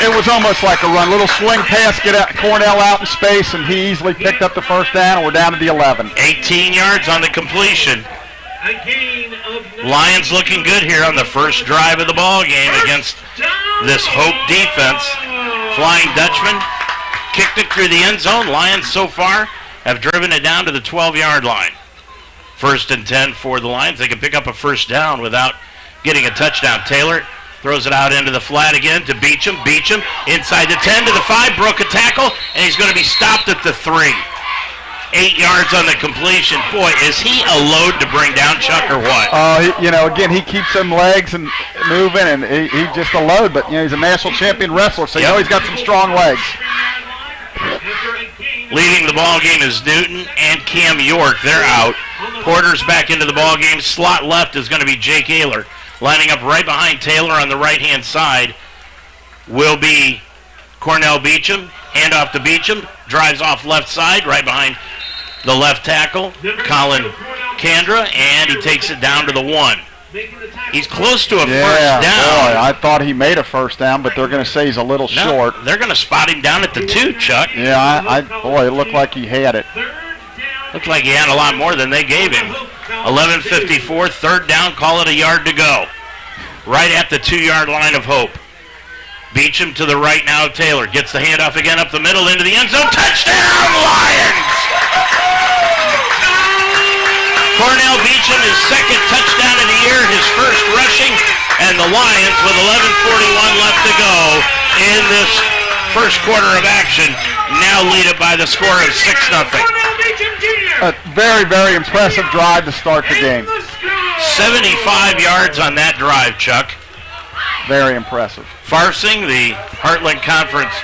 H: It was almost like a run. Little swing pass, get Cornell out in space, and he easily picked up the 1st down, and we're down to the 11.
F: 18 yards on the completion. Lions looking good here on the first drive of the ball game against this Hope defense. Flying Dutchman kicked it through the end zone. Lions so far have driven it down to the 12-yard line. 1st and 10 for the Lions. They can pick up a 1st down without getting a touchdown. Taylor throws it out into the flat again to Beecham. Beecham inside the 10 to the 5, broke a tackle, and he's going to be stopped at the 3. 8 yards on the completion. Boy, is he a load to bring down, Chuck, or what?
H: Again, he keeps them legs and moving, and he's just a load. But he's a national champion wrestler, so he's got some strong legs.
F: Leading the ball game is Newton and Cam York. They're out. Porter's back into the ball game. Slot left is going to be Jake Ayler. Lining up right behind Taylor on the right-hand side will be Cornell Beecham. Handoff to Beecham. Drives off left side, right behind the left tackle, Colin Kandra, and he takes it down to the 1. He's close to a 1st down.
H: Boy, I thought he made a 1st down, but they're going to say he's a little short.
F: They're going to spot him down at the 2, Chuck.
H: Yeah, boy, it looked like he had it.
F: Looked like he had a lot more than they gave him. 11:54, 3rd down, call it a yard to go. Right at the 2-yard line of Hope. Beecham to the right now, Taylor gets the handoff again up the middle into the end zone. Touchdown, Lions! Cornell Beecham, his 2nd touchdown of the year, his 1st rushing, and the Lions with 11:41 left to go in this first quarter of action, now lead it by the score of 6-0.
H: A very, very impressive drive to start the game.
F: 75 yards on that drive, Chuck.
H: Very impressive.
F: Farsing, the Heartland Conference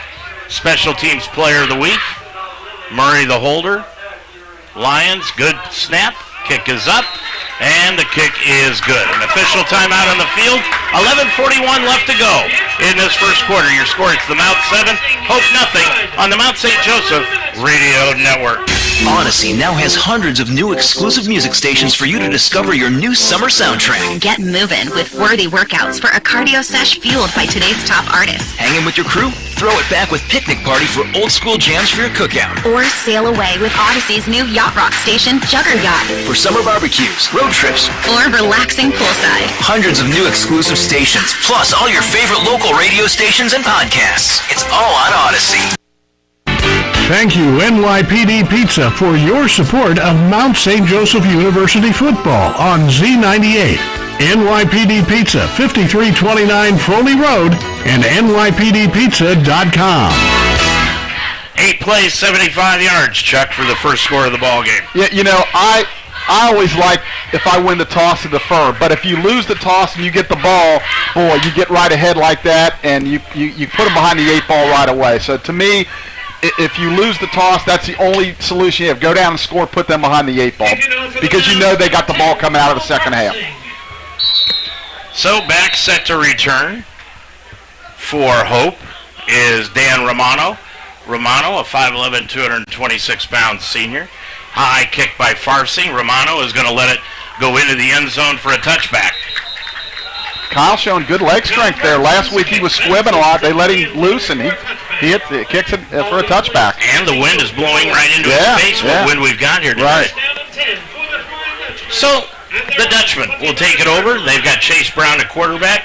F: Special Teams Player of the Week. Murray, the holder. Lions, good snap. Kick is up, and the kick is good. An official timeout on the field. 11:41 left to go in this first quarter. Your score, it's the Mount 7, Hope nothing on the Mount St. Joseph Radio Network.
O: Odyssey now has hundreds of new exclusive music stations for you to discover your new summer soundtrack.
P: Get moving with worthy workouts for a cardio sesh fueled by today's top artists.
O: Hanging with your crew? Throw it back with picnic party for old school jams for your cookout.
P: Or sail away with Odyssey's new yacht rock station, Jugger Yacht.
O: For summer barbecues, road trips,
P: or relaxing poolside.
O: Hundreds of new exclusive stations, plus all your favorite local radio stations and podcasts. It's all on Odyssey.
Q: Thank you, NYPD Pizza, for your support of Mount St. Joseph University football on Z98. NYPD Pizza, 5329 Foley Road, and NYPDpizza.com.
F: 8 plays, 75 yards, Chuck, for the first score of the ball game.
H: Yeah, I always like if I win the toss to defer, but if you lose the toss and you get the ball, boy, you get right ahead like that, and you put them behind the 8 ball right away. So to me, if you lose the toss, that's the only solution you have. Go down and score, put them behind the 8 ball, because they got the ball coming out of the second half.
F: So back set to return for Hope is Dan Romano. Romano, a 5'11", 226-pound senior. High kick by Farsing. Romano is going to let it go into the end zone for a touchback.
H: Kyle showing good leg strength there. Last week he was squibbing a lot. They let him loose, and he kicks it for a touchback.
F: And the wind is blowing right into his face. What wind we've got here today.
H: Right.
F: So The Dutchman will take it over. They've got Chase Brown at quarterback.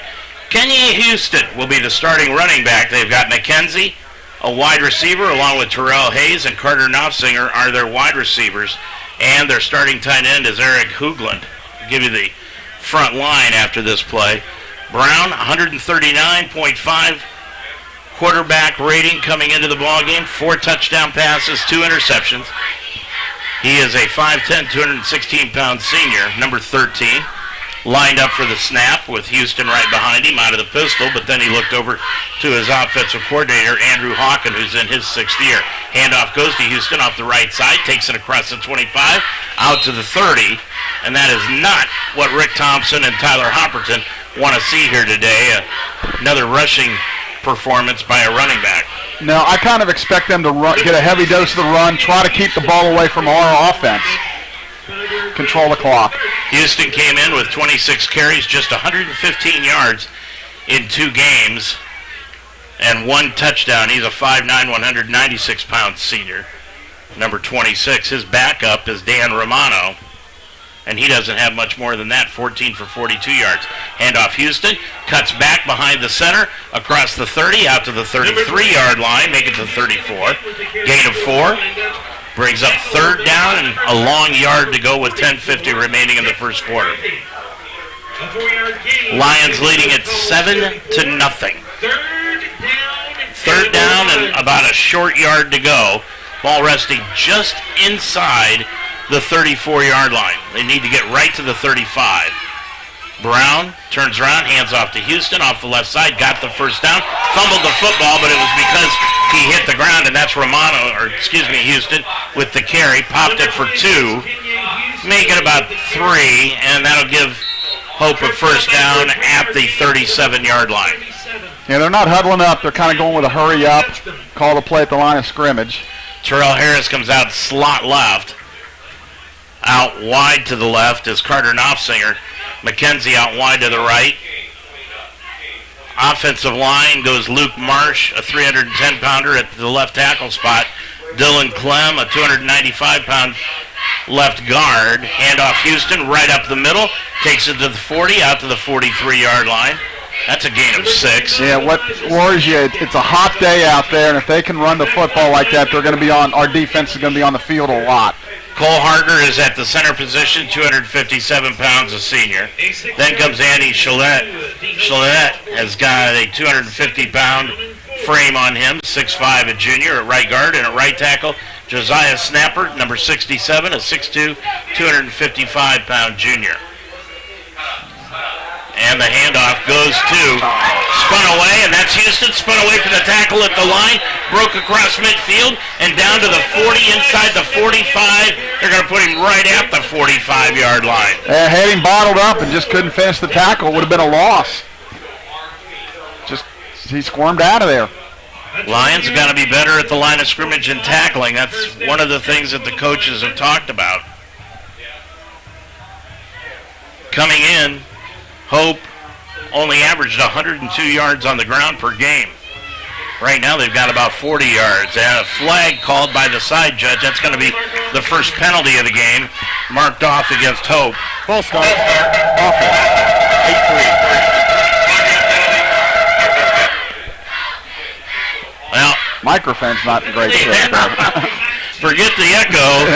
F: Kenya Houston will be the starting running back. They've got McKenzie, a wide receiver, along with Terrell Hayes and Carter Knopfsinger are their wide receivers. And their starting tight end is Eric Hoogland. I'll give you the front line after this play. Brown, 139.5 quarterback rating coming into the ballgame. 4 touchdown passes, 2 interceptions. He is a 5'10", 216-pound senior, number 13. Lined up for the snap with Houston right behind him out of the pistol, but then he looked over to his offensive coordinator, Andrew Hawken, who's in his 6th year. Handoff goes to Houston off the right side, takes it across the 25, out to the 30, and that is not what Rick Thompson and Tyler Hopperton want to see here today. Another rushing performance by a running back.
H: No, I kind of expect them to get a heavy dose of the run, try to keep the ball away from our offense. Control the clock.
F: Houston came in with 26 carries, just 115 yards in 2 games, and 1 touchdown. He's a 5'9", 196-pound senior, number 26. His backup is Dan Romano, and he doesn't have much more than that, 14 for 42 yards. Handoff Houston, cuts back behind the center, across the 30, out to the 33-yard line, make it to 34. Gain of 4. Brings up 3rd down and a long yard to go with 10:50 remaining in the first quarter. Lions leading it 7-0. 3rd down and about a short yard to go. Ball resting just inside the 34-yard line. They need to get right to the 35. Brown turns around, hands off to Houston, off the left side, got the first down, fumbled the football, but it was because he hit the ground, and that's Houston with the carry, popped it for 2, make it about 3, and that'll give Hope a first down at the 37-yard line.
H: Yeah, they're not huddling up, they're kind of going with a hurry up, call the play at the line of scrimmage.
F: Terrell Harris comes out slot left. Out wide to the left is Carter Knopfsinger. McKenzie out wide to the right. Offensive line goes Luke Marsh, a 310-pounder at the left tackle spot. Dylan Clem, a 295-pound left guard. Handoff Houston right up the middle. Takes it to the 40, out to the 43-yard line. That's a gain of 6.
H: Yeah, what worries you, it's a hot day out there, and if they can run the football like that, they're going to be our defense is going to be on the field a lot.
F: Cole Hartner is at the center position, 257 pounds, a senior. Then comes Andy Chalette. Chalette has got a 250-pound frame on him, 6'5", a junior at right guard, and at right tackle, Josiah Snapper, number 67, a 6'2", 255-pound junior. And the handoff goes to, spun away, and that's Houston, spun away from the tackle at the line, broke across midfield, and down to the 40, inside the 45. They're going to put him right at the 45-yard line.
H: Had him bottled up and just couldn't finish the tackle. Would have been a loss. He squirmed out of there.
F: Lions got to be better at the line of scrimmage and tackling. That's one of the things that the coaches have talked about. Coming in, Hope only averaged 102 yards on the ground per game. Right now they've got about 40 yards. And a flag called by the side judge. That's going to be the first penalty of the game, marked off against Hope.
H: Full start. Offense. 8-3.
F: Well,
H: microphone's not in great shape.
F: Forget the echo.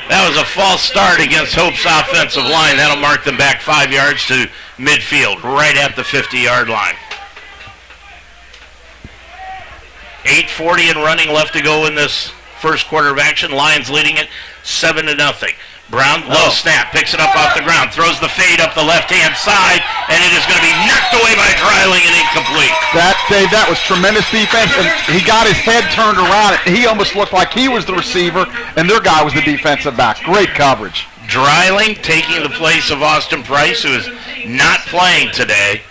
F: That was a false start against Hope's offensive line. That'll mark them back 5 yards to midfield, right at the 50-yard line. 8:40 and running left to go in this first quarter of action. Lions leading it 7-0. Brown, low snap, picks it up off the ground, throws the fade up the left-hand side, and it is going to be knocked away by Dreiling and incomplete.
H: Dave, that was tremendous defense, and he got his head turned around. He almost looked like he was the receiver, and their guy was the defensive back. Great coverage.
F: Dreiling taking the place of Austin Price, who is not playing today.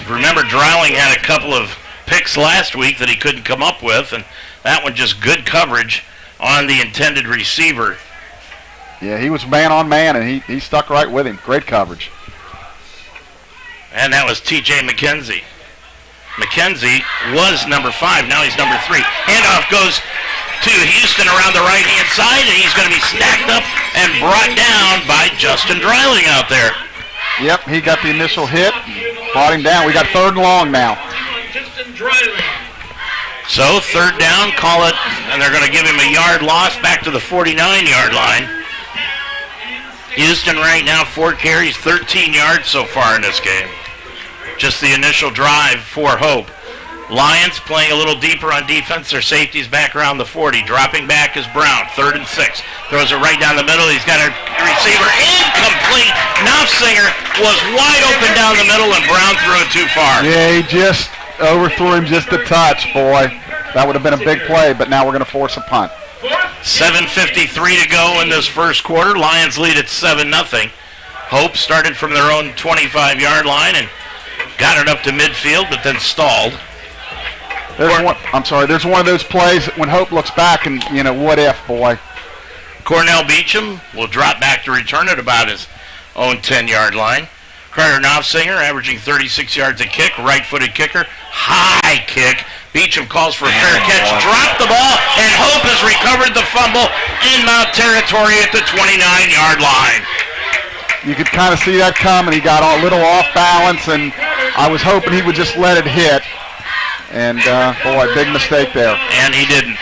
F: Remember, Dreiling had a couple of picks last week that he couldn't come up with, and that one just good coverage on the intended receiver.
H: Yeah, he was man on man, and he stuck right with him. Great coverage.
F: And that was T.J. McKenzie. McKenzie was number 5. Now he's number 3. Handoff goes to Houston around the right-hand side, and he's going to be stacked up and brought down by Justin Dreiling out there.
H: Yep, he got the initial hit, brought him down. We got 3rd and long now.
F: So 3rd down, call it, and they're going to give him a yard loss back to the 49-yard line. Houston right now, 4 carries, 13 yards so far in this game. Just the initial drive for Hope. Lions playing a little deeper on defense. Their safety's back around the 40. Dropping back is Brown, 3rd and 6. Throws it right down the middle. He's got a receiver incomplete. Knopfsinger was wide open down the middle, and Brown threw it too far.
H: Yeah, he just overthrew him just a touch, boy. That would have been a big play, but now we're going to force a punt.
F: 7:53 to go in this first quarter. Lions lead at 7-0. Hope started from their own 25-yard line and got it up to midfield, but then stalled.
H: There's one of those plays when Hope looks back and, what if, boy.
F: Cornell Beecham will drop back to return at about his own 10-yard line. Carter Knopfsinger averaging 36 yards a kick, right-footed kicker, high kick. Beecham calls for a fair catch, dropped the ball, and Hope has recovered the fumble in Mount territory at the 29-yard line.
H: You could kind of see that coming. He got a little off balance, and I was hoping he would just let it hit. And, boy, big mistake there.
F: And he didn't,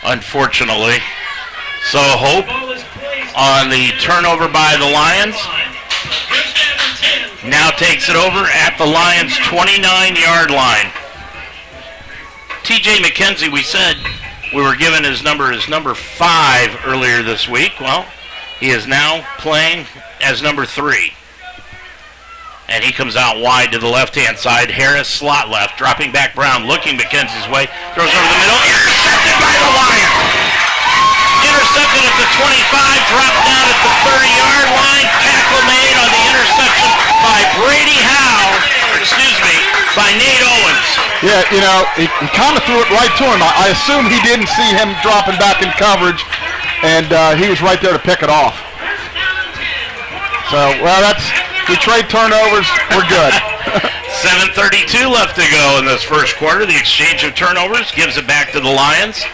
F: unfortunately. So Hope on the turnover by the Lions now takes it over at the Lions' 29-yard line. T.J. McKenzie, we said we were given his number 5 earlier this week. Well, he is now playing as number 3. And he comes out wide to the left-hand side. Harris slot left, dropping back Brown, looking McKenzie's way, throws over the middle, intercepted by the Lions. Intercepted at the 25, dropped down at the 30-yard line. Tackle made on the interception by by Nate Owens.
H: Yeah, he kind of threw it right to him. I assume he didn't see him dropping back in coverage, and he was right there to pick it off. So, we trade turnovers, we're good.
F: 7:32 left to go in this first quarter. The exchange of turnovers gives it back to the Lions.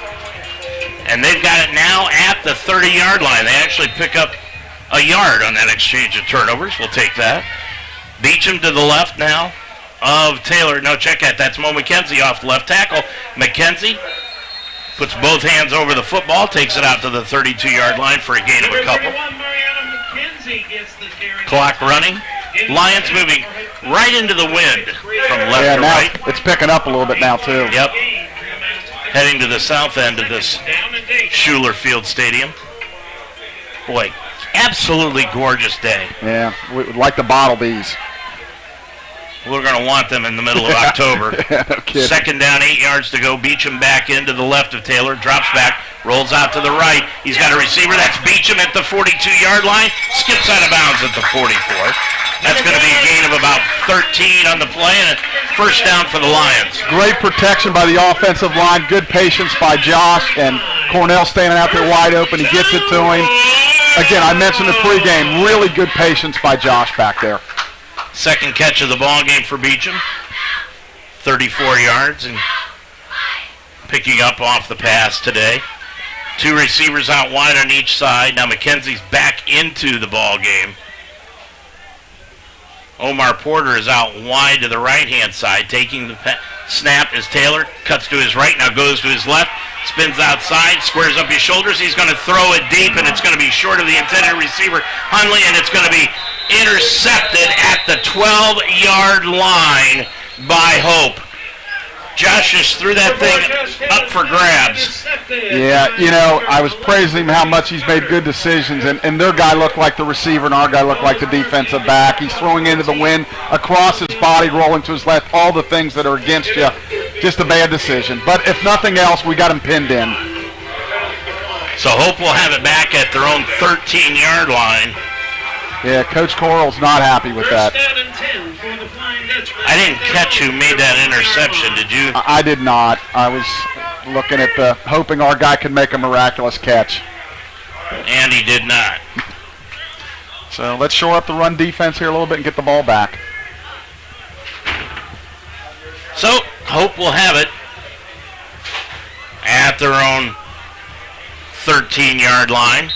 F: And they've got it now at the 30-yard line. They actually pick up a yard on that exchange of turnovers. We'll take that. Beecham to the left now of Taylor. No, check that. That's Mo McKenzie off the left tackle. McKenzie puts both hands over the football, takes it out to the 32-yard line for a gain of a couple. Clock running. Lions moving right into the wind from left to right.
H: It's picking up a little bit now, too.
F: Yep. Heading to the south end of this Schuler Field Stadium. Boy, absolutely gorgeous day.
H: Yeah, we would like to bottle these.
F: We're going to want them in the middle of October.
H: Yeah, no kidding.
F: Second down, 8 yards to go. Beecham back into the left of Taylor. Drops back, rolls out to the right. He's got a receiver. That's Beecham at the 42-yard line. Skips out of bounds at the 44. That's going to be a gain of about 13 on the play and a first down for the Lions.
H: Great protection by the offensive line. Good patience by Josh, and Cornell standing out there wide open. He gets it to him. Again, I mentioned the pregame. Really good patience by Josh back there.
F: Second catch of the ball game for Beecham. 34 yards and picking up off the pass today. Two receivers out wide on each side. Now McKenzie's back into the ball game. Omar Porter is out wide to the right-hand side. Taking the snap is Taylor. Cuts to his right, now goes to his left. Spins outside, squares up his shoulders. He's going to throw it deep, and it's going to be short of the intended receiver, Hunley, and it's going to be intercepted at the 12-yard line by Hope. Josh just threw that thing up for grabs.
H: Yeah, I was praising him how much he's made good decisions, and their guy looked like the receiver and our guy looked like the defensive back. He's throwing into the wind, across his body, rolling to his left, all the things that are against you. Just a bad decision. But if nothing else, we got him pinned in.
F: So Hope will have it back at their own 13-yard line.
H: Yeah, Coach Coral's not happy with that.
F: I didn't catch who made that interception. Did you?
H: I did not. I was looking at hoping our guy could make a miraculous catch.
F: And he did not.
H: So let's shore up the run defense here a little bit and get the ball back.
F: So Hope will have it at their own 13-yard line.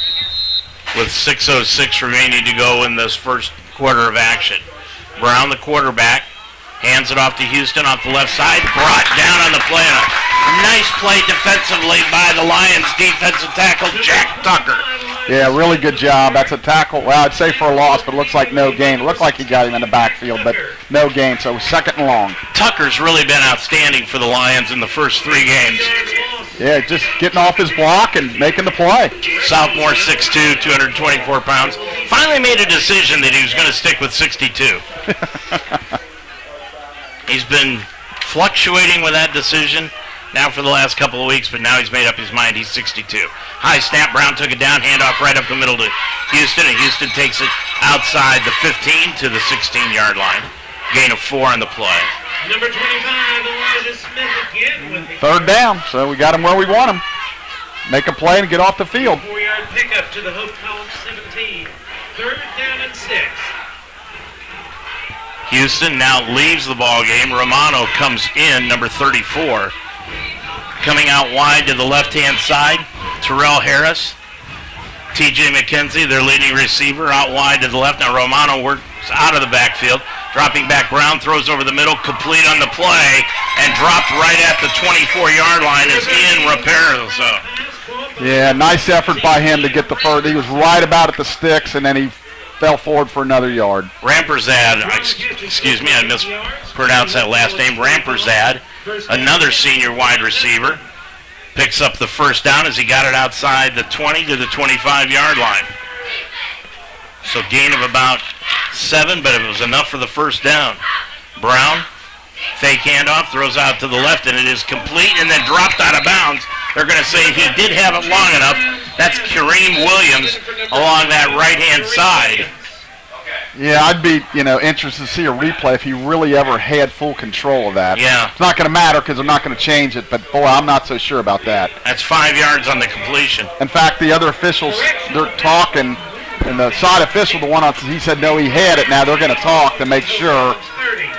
F: with 6:06 remaining to go in this first quarter of action. Brown, the quarterback, hands it off to Houston off the left side, brought down on the play. Nice play defensively by the Lions defensive tackle, Jack Tucker.
H: Yeah, really good job. That's a tackle. Well, I'd say for a loss, but it looks like no gain. It looked like he got him in the backfield, but no gain, so second and long.
F: Tucker's really been outstanding for the Lions in the first 3 games.
H: Yeah, just getting off his block and making the play.
F: Sophomore, 6'2", 224 pounds. Finally made a decision that he was going to stick with 62. He's been fluctuating with that decision now for the last couple of weeks, but now he's made up his mind. He's 62. High snap, Brown took it down, handoff right up the middle to Houston, and Houston takes it outside the 15 to the 16-yard line. Gain of 4 on the play.
R: Number 25, Elijah Smith again with the
H: Third down, so we got him where we want him. Make a play and get off the field.
R: 4-yard pickup to the Hope Column 17. Third down and 6.
F: Houston now leaves the ball game. Romano comes in, number 34. Coming out wide to the left-hand side, Terrell Harris. T.J. McKenzie, their leading receiver, out wide to the left. Now Romano works out of the backfield. Dropping back, Brown throws over the middle, complete on the play, and dropped right at the 24-yard line as Ian repairs.
H: Yeah, nice effort by him to get the first. He was right about at the sticks, and then he fell forward for another yard.
F: Ramperzad, excuse me, I mispronounced that last name. Ramperzad, another senior wide receiver, picks up the first down as he got it outside the 20 to the 25-yard line. So gain of about 7, but it was enough for the first down. Brown, fake handoff, throws out to the left, and it is complete and then dropped out of bounds. They're going to say he did have it long enough. That's Kareem Williams along that right-hand side.
H: Yeah, I'd be, interested to see a replay if he really ever had full control of that.
F: Yeah.
H: It's not going to matter because they're not going to change it, but, boy, I'm not so sure about that.
F: That's 5 yards on the completion.
H: In fact, the other officials, they're talking, and the side official, the one on, he said, no, he had it. Now they're going to talk to make sure.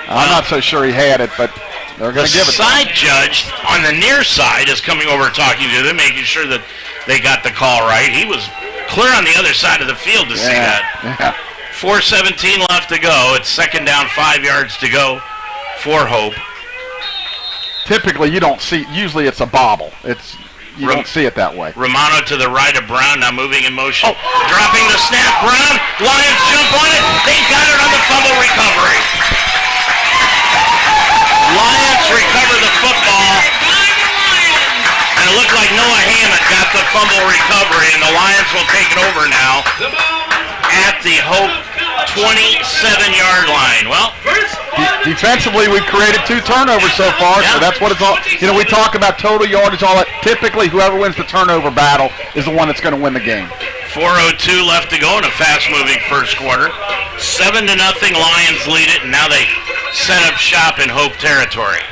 H: I'm not so sure he had it, but they're going to give it.
F: The side judge on the near side is coming over talking to them, making sure that they got the call right. He was clear on the other side of the field to see that.
H: Yeah.
F: 4:17 left to go. It's second down, 5 yards to go for Hope.
H: Typically, you don't see. Usually, it's a bobble. You don't see it that way.
F: Romano to the right of Brown, now moving in motion. Dropping the snap, Brown. Lions jump on it. They got it on the fumble recovery. Lions recover the football. And it looked like Noah Hammond got the fumble recovery, and the Lions will take it over now at the Hope 27-yard line. Well,
H: defensively, we've created 2 turnovers so far, so that's what it's all. We talk about total yardage, all that. Typically, whoever wins the turnover battle is the one that's going to win the game.
F: 4:02 left to go in a fast-moving first quarter. 7-0, Lions lead it, and now they set up shop in Hope territory.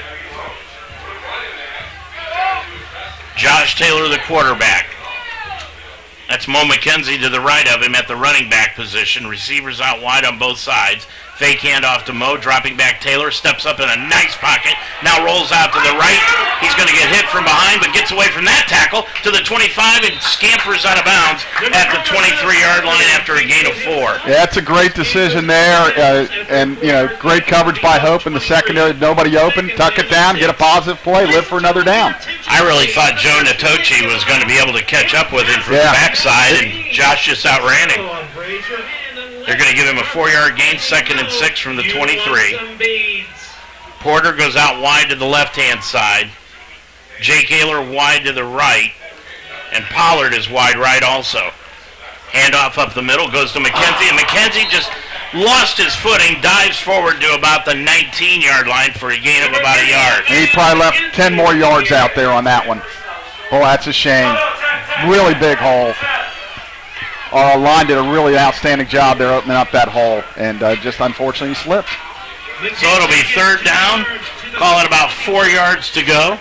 F: Josh Taylor, the quarterback. That's Mo McKenzie to the right of him at the running back position. Receivers out wide on both sides. Fake handoff to Mo, dropping back Taylor, steps up in a nice pocket, now rolls out to the right. He's going to get hit from behind, but gets away from that tackle to the 25 and scampers out of bounds at the 23-yard line after a gain of 4.
H: Yeah, that's a great decision there, and great coverage by Hope in the secondary. Nobody open, tuck it down, get a positive play, live for another down.
F: I really thought Joe Natochi was going to be able to catch up with him from the backside, and Josh just outran him. They're going to give him a 4-yard gain, 2nd and 6 from the 23. Porter goes out wide to the left-hand side. Jake Ayler wide to the right. And Pollard is wide right also. Handoff up the middle, goes to McKenzie. And McKenzie just lost his footing, dives forward to about the 19-yard line for a gain of about a yard.
H: And he probably left 10 more yards out there on that one. Oh, that's a shame. Really big hole. Our line did a really outstanding job there opening up that hole, and just unfortunately slipped.
F: So it'll be 3rd down. Call it about 4 yards to go.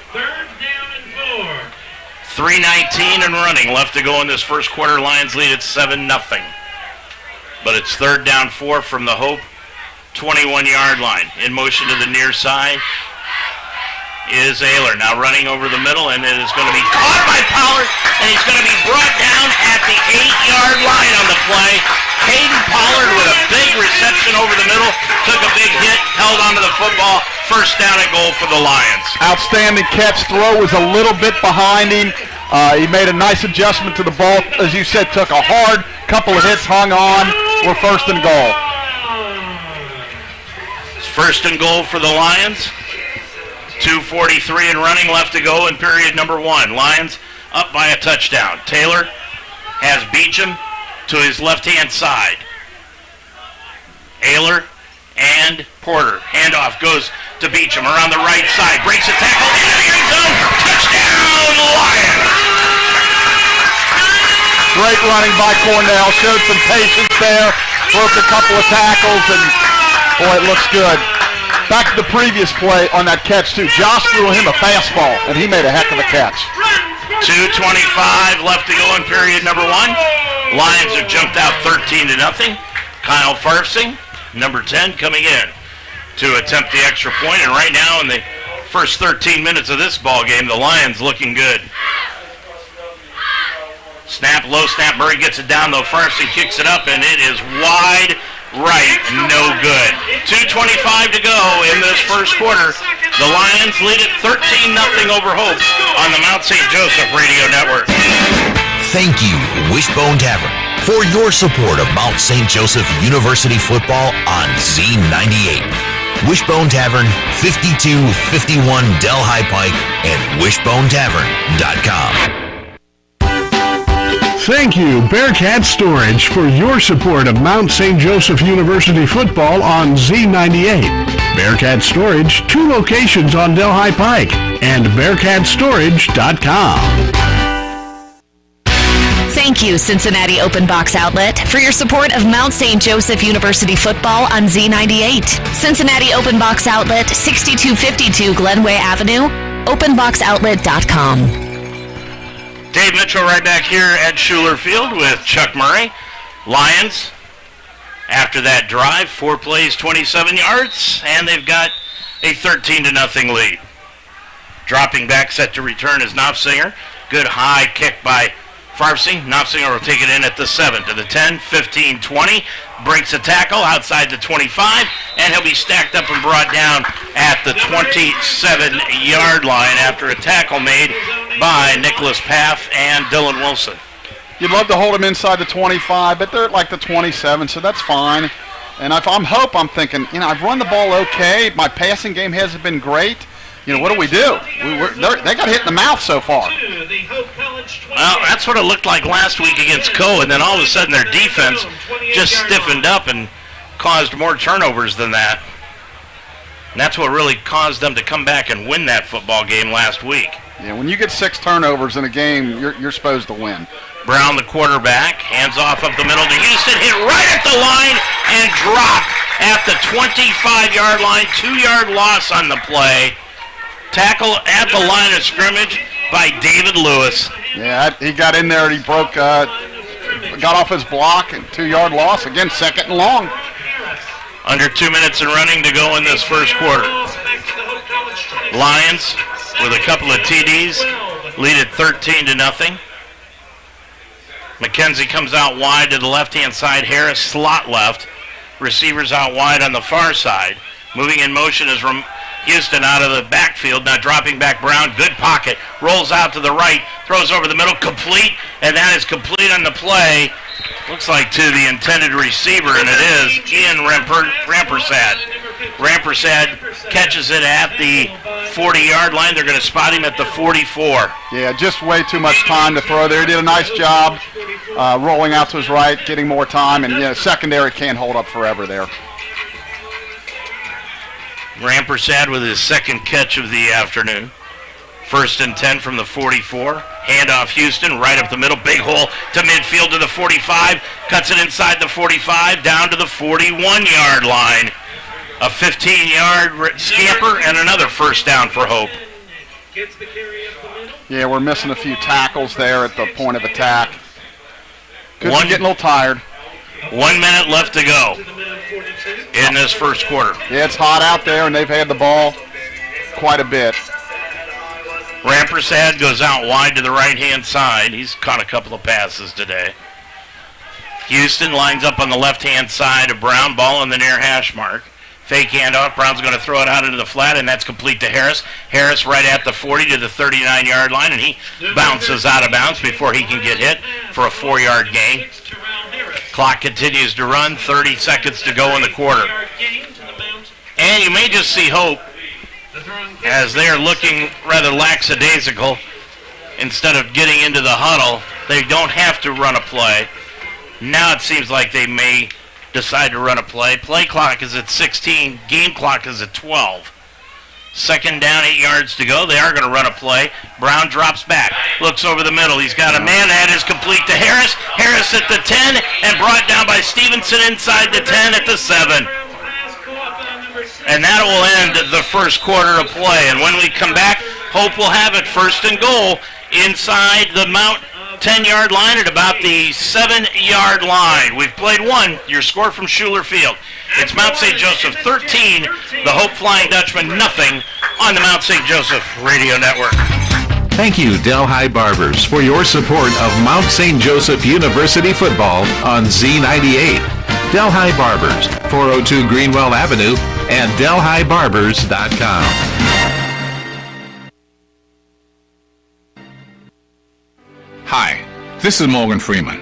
F: 3:19 and running left to go in this first quarter. Lions lead at 7-0. But it's 3rd down, 4 from the Hope 21-yard line. In motion to the near side. is Ayler. Now running over the middle, and it is going to be caught by Pollard, and he's going to be brought down at the 8-yard line on the play. Caden Pollard with a big reception over the middle, took a big hit, held onto the football. First down and goal for the Lions.
H: Outstanding catch. Throw was a little bit behind him. He made a nice adjustment to the ball. As you said, took a hard couple of hits, hung on. We're first and goal.
F: It's first and goal for the Lions. 2:43 and running left to go in period number 1. Lions up by a touchdown. Taylor has Beecham to his left-hand side. Ayler and Porter. Handoff goes to Beecham around the right side. Breaks a tackle into the end zone. Touchdown, Lions!
H: Great running by Cornell. Showed some patience there. Broke a couple of tackles, and boy, it looks good. Back to the previous play on that catch, too. Josh threw him a fastball, and he made a heck of a catch.
F: 2:25 left to go in period number 1. Lions have jumped out 13-0. Kyle Farfsing, number 10, coming in to attempt the extra point. And right now in the first 13 minutes of this ball game, the Lions looking good. Snap, low snap. Murray gets it down, though. Farfsing kicks it up, and it is wide right. No good. 2:25 to go in this first quarter. The Lions lead it 13-0 over Hope on the Mount St. Joseph Radio Network.
O: Thank you, Wishbone Tavern, for your support of Mount St. Joseph University football on Z98. Wishbone Tavern, 5251 Delhi Pike, and wishbonetavern.com.
Q: Thank you, Bearcat Storage, for your support of Mount St. Joseph University football on Z98. Bearcat Storage, 2 locations on Delhi Pike, and bearcatstorage.com.
P: Thank you, Cincinnati Open Box Outlet, for your support of Mount St. Joseph University football on Z98. Cincinnati Open Box Outlet, 6252 Glenway Avenue, openboxoutlet.com.
F: Dave Mitchell right back here at Schuler Field with Chuck Murray. Lions, after that drive, 4 plays, 27 yards, and they've got a 13-0 lead. Dropping back, set to return is Knopfsinger. Good high kick by Farfsing. Knopfsinger will take it in at the 7 to the 10, 15, 20. Breaks a tackle outside the 25, and he'll be stacked up and brought down at the 27-yard line after a tackle made by Nicholas Paff and Dylan Wilson.
H: You'd love to hold them inside the 25, but they're at like the 27, so that's fine. And if I'm Hope, I'm thinking, I've run the ball okay. My passing game hasn't been great. What do we do? They got hit in the mouth so far.
F: Well, that's what it looked like last week against Coe, and then all of a sudden their defense just stiffened up and caused more turnovers than that. And that's what really caused them to come back and win that football game last week.
H: Yeah, when you get 6 turnovers in a game, you're supposed to win.
F: Brown, the quarterback, hands off up the middle to Houston, hit right at the line and dropped at the 25-yard line. 2-yard loss on the play. Tackle at the line of scrimmage by David Lewis.
H: Yeah, he got in there and he got off his block, and 2-yard loss. Again, second and long.
F: Under 2 minutes and running to go in this first quarter. Lions with a couple of TDs lead it 13-0. McKenzie comes out wide to the left-hand side. Harris slot left. Receivers out wide on the far side. Moving in motion is Houston out of the backfield. Now dropping back Brown. Good pocket. Rolls out to the right. Throws over the middle. Complete. And that is complete on the play. Looks like to the intended receiver, and it is Ian Rampersad. Rampersad catches it at the 40-yard line. They're going to spot him at the 44.
H: Yeah, just way too much time to throw there. He did a nice job rolling out to his right, getting more time, and secondary can't hold up forever there.
F: Rampersad with his second catch of the afternoon. 1st and 10 from the 44. Handoff Houston, right up the middle. Big hole to midfield to the 45. Cuts it inside the 45, down to the 41-yard line. A 15-yard scamper and another first down for Hope.
H: Yeah, we're missing a few tackles there at the point of attack. Getting a little tired.
F: 1 minute left to go in this first quarter.
H: Yeah, it's hot out there, and they've had the ball quite a bit.
F: Rampersad goes out wide to the right-hand side. He's caught a couple of passes today. Houston lines up on the left-hand side of Brown. Ball on the near hash mark. Fake handoff. Brown's going to throw it out into the flat, and that's complete to Harris. Harris right at the 40 to the 39-yard line, and he bounces out of bounds before he can get hit for a 4-yard gain. Clock continues to run. 30 seconds to go in the quarter. And you may just see hope as they are looking rather lackadaisical. Instead of getting into the huddle, they don't have to run a play. Now it seems like they may decide to run a play. Play clock is at 16. Game clock is at 12. Second down, 8 yards to go. They are going to run a play. Brown drops back. Looks over the middle. He's got a man. That is complete to Harris. Harris at the 10 and brought down by Stevenson inside the 10 at the 7. And that will end the first quarter of play. And when we come back, Hope will have it first and goal inside the Mount 10-yard line at about the 7-yard line. We've played one. Your score from Schuler Field. It's Mount St. Joseph 13, the Hope Flying Dutchman nothing on the Mount St. Joseph Radio Network.
G: Thank you, Delhi Barbers, for your support of Mount St. Joseph University football on Z98. Delhi Barbers, 402 Greenwell Avenue, and DelhiBarbers.com.
S: Hi, this is Morgan Freeman.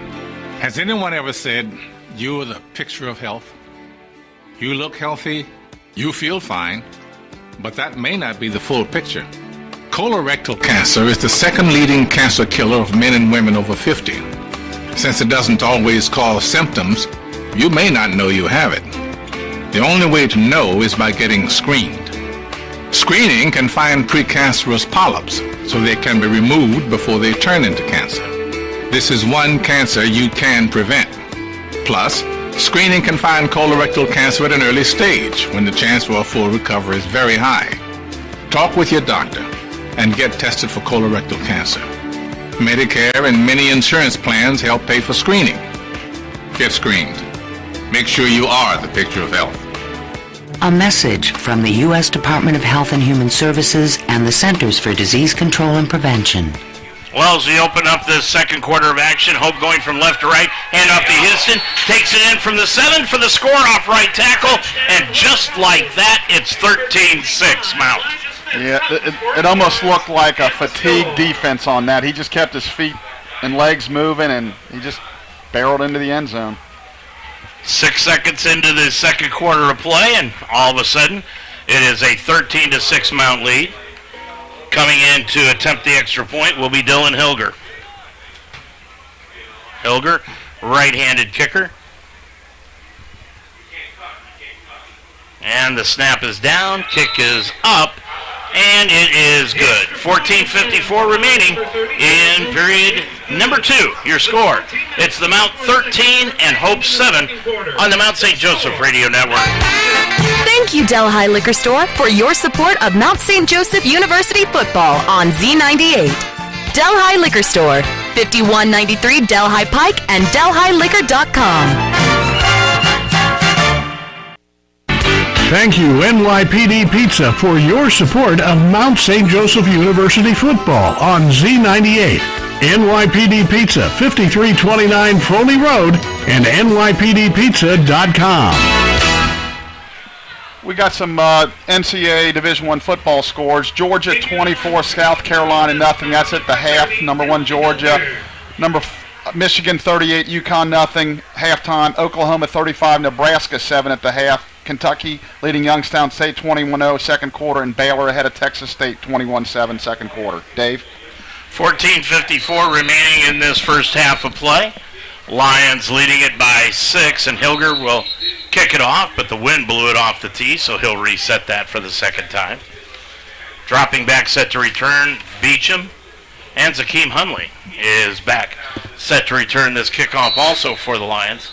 S: Has anyone ever said, you're the picture of health? You look healthy, you feel fine, but that may not be the full picture. Colorectal cancer is the second leading cancer killer of men and women over 50. Since it doesn't always cause symptoms, you may not know you have it. The only way to know is by getting screened. Screening can find precancerous polyps so they can be removed before they turn into cancer. This is one cancer you can prevent. Plus, screening can find colorectal cancer at an early stage when the chance for a full recovery is very high. Talk with your doctor and get tested for colorectal cancer. Medicare and many insurance plans help pay for screening. Get screened. Make sure you are the picture of health.
T: A message from the U.S. Department of Health and Human Services and the Centers for Disease Control and Prevention.
F: Well, as we open up the second quarter of action, Hope going from left to right, hand off to Houston, takes it in from the 7 for the score off right tackle, and just like that, it's 13-6 Mount.
H: Yeah, it almost looked like a fatigued defense on that. He just kept his feet and legs moving, and he just barreled into the end zone.
F: 6 seconds into the second quarter of play, and all of a sudden, it is a 13-6 Mount lead. Coming in to attempt the extra point will be Dylan Hilger. Hilger, right-handed kicker. And the snap is down, kick is up, and it is good. 14:54 remaining in period number 2. Your score. It's the Mount 13 and Hope 7 on the Mount St. Joseph Radio Network.
P: Thank you, Delhi Liquor Store, for your support of Mount St. Joseph University football on Z98. Delhi Liquor Store, 5193 Delhi Pike and DelhiLiquor.com.
Q: Thank you, NYPD Pizza, for your support of Mount St. Joseph University football on Z98. NYPD Pizza, 5329 Foley Road, and NYPDPizza.com.
H: We got some NCAA Division I football scores. Georgia 24, South Carolina nothing. That's at the half. Number 1 Georgia. Michigan 38, UConn nothing. Halftime. Oklahoma 35, Nebraska 7 at the half. Kentucky leading Youngstown State 21-0 second quarter, and Baylor ahead of Texas State 21-7 second quarter. Dave?
F: 14:54 remaining in this first half of play. Lions leading it by 6, and Hilger will kick it off, but the wind blew it off the tee, so he'll reset that for the second time. Dropping back, set to return, Beecham, and Zakeem Hunley is back, set to return this kickoff also for the Lions.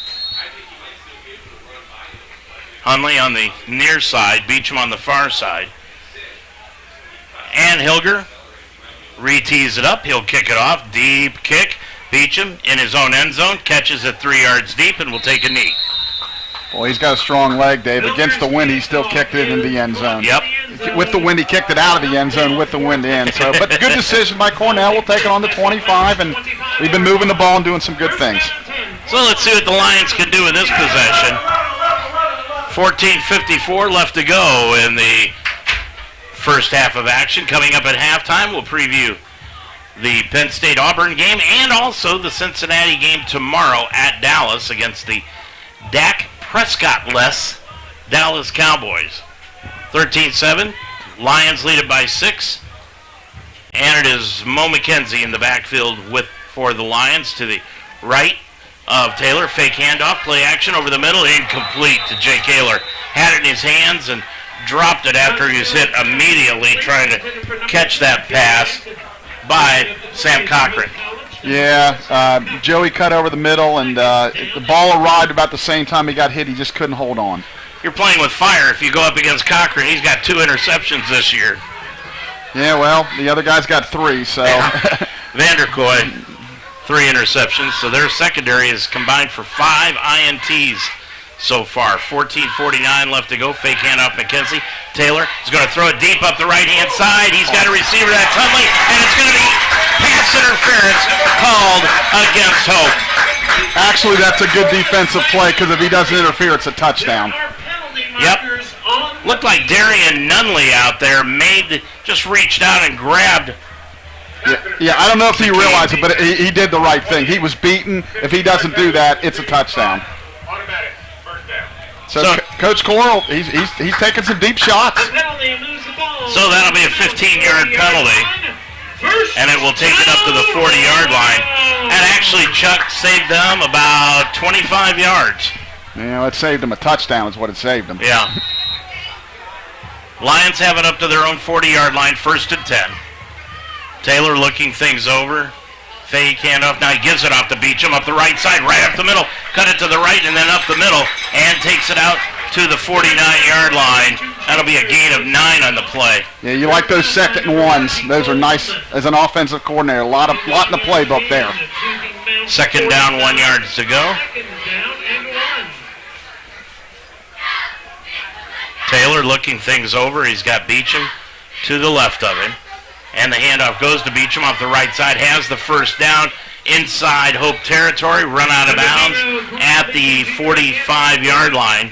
F: Hunley on the near side, Beecham on the far side. And Hilger re-tees it up. He'll kick it off. Deep kick. Beecham in his own end zone. Catches it 3 yards deep and will take a knee.
H: Well, he's got a strong leg, Dave. Against the wind, he still kicked it in the end zone.
F: Yep.
H: with the wind, he kicked it out of the end zone with the wind in. So, but good decision by Cornell. We'll take it on the 25, and we've been moving the ball and doing some good things.
F: So let's see what the Lions can do in this possession. 14:54 left to go in the first half of action. Coming up at halftime, we'll preview the Penn State-Auburn game and also the Cincinnati game tomorrow at Dallas against the Dak Prescott-less Dallas Cowboys. 13-7, Lions lead it by 6, and it is Mo McKenzie in the backfield for the Lions to the right of Taylor. Fake handoff, play action over the middle, incomplete to Jake Ayler. Had it in his hands and dropped it after he was hit immediately trying to catch that pass by Sam Cochran.
H: Yeah, Joey cut over the middle, and the ball arrived about the same time he got hit. He just couldn't hold on.
F: You're playing with fire if you go up against Cochran. He's got 2 interceptions this year.
H: Yeah, well, the other guy's got 3, so.
F: Vanderkoy, 3 interceptions, so their secondary is combined for 5 INTs so far. 14:49 left to go. Fake handoff McKenzie. Taylor is going to throw it deep up the right-hand side. He's got a receiver, that's Huntley, and it's going to be pass interference called against Hope.
H: Actually, that's a good defensive play because if he doesn't interfere, it's a touchdown.
F: Yep. Looked like Darian Nunley out there just reached out and grabbed.
H: Yeah, I don't know if he realized it, but he did the right thing. He was beaten. If he doesn't do that, it's a touchdown. So Coach Coral, he's taking some deep shots.
F: So that'll be a 15-yard penalty, and it will take it up to the 40-yard line. And actually, Chuck saved them about 25 yards.
H: Yeah, it saved him a touchdown is what it saved him.
F: Yeah. Lions have it up to their own 40-yard line, 1st and 10. Taylor looking things over. Fake handoff. Now he gives it off to Beecham up the right side, right up the middle. Cut it to the right and then up the middle and takes it out to the 49-yard line. That'll be a gain of 9 on the play.
H: Yeah, you like those 2nd and 1s. Those are nice as an offensive coordinator. A lot in the playbook there.
F: 2nd down, 1 yard to go. Taylor looking things over. He's got Beecham to the left of him. And the handoff goes to Beecham off the right side. Has the 1st down inside Hope territory. Run out of bounds at the 45-yard line.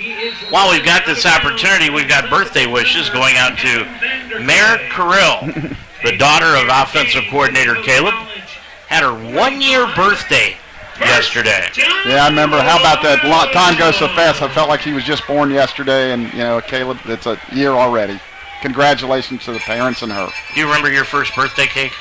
F: While we've got this opportunity, we've got birthday wishes going out to Mare Carrill, the daughter of offensive coordinator Caleb. Had her 1-year birthday yesterday.
H: Yeah, I remember. How about that? Time goes so fast. I felt like he was just born yesterday, and, Caleb, it's a year already. Congratulations to the parents and her.
F: Do you remember your first birthday cake?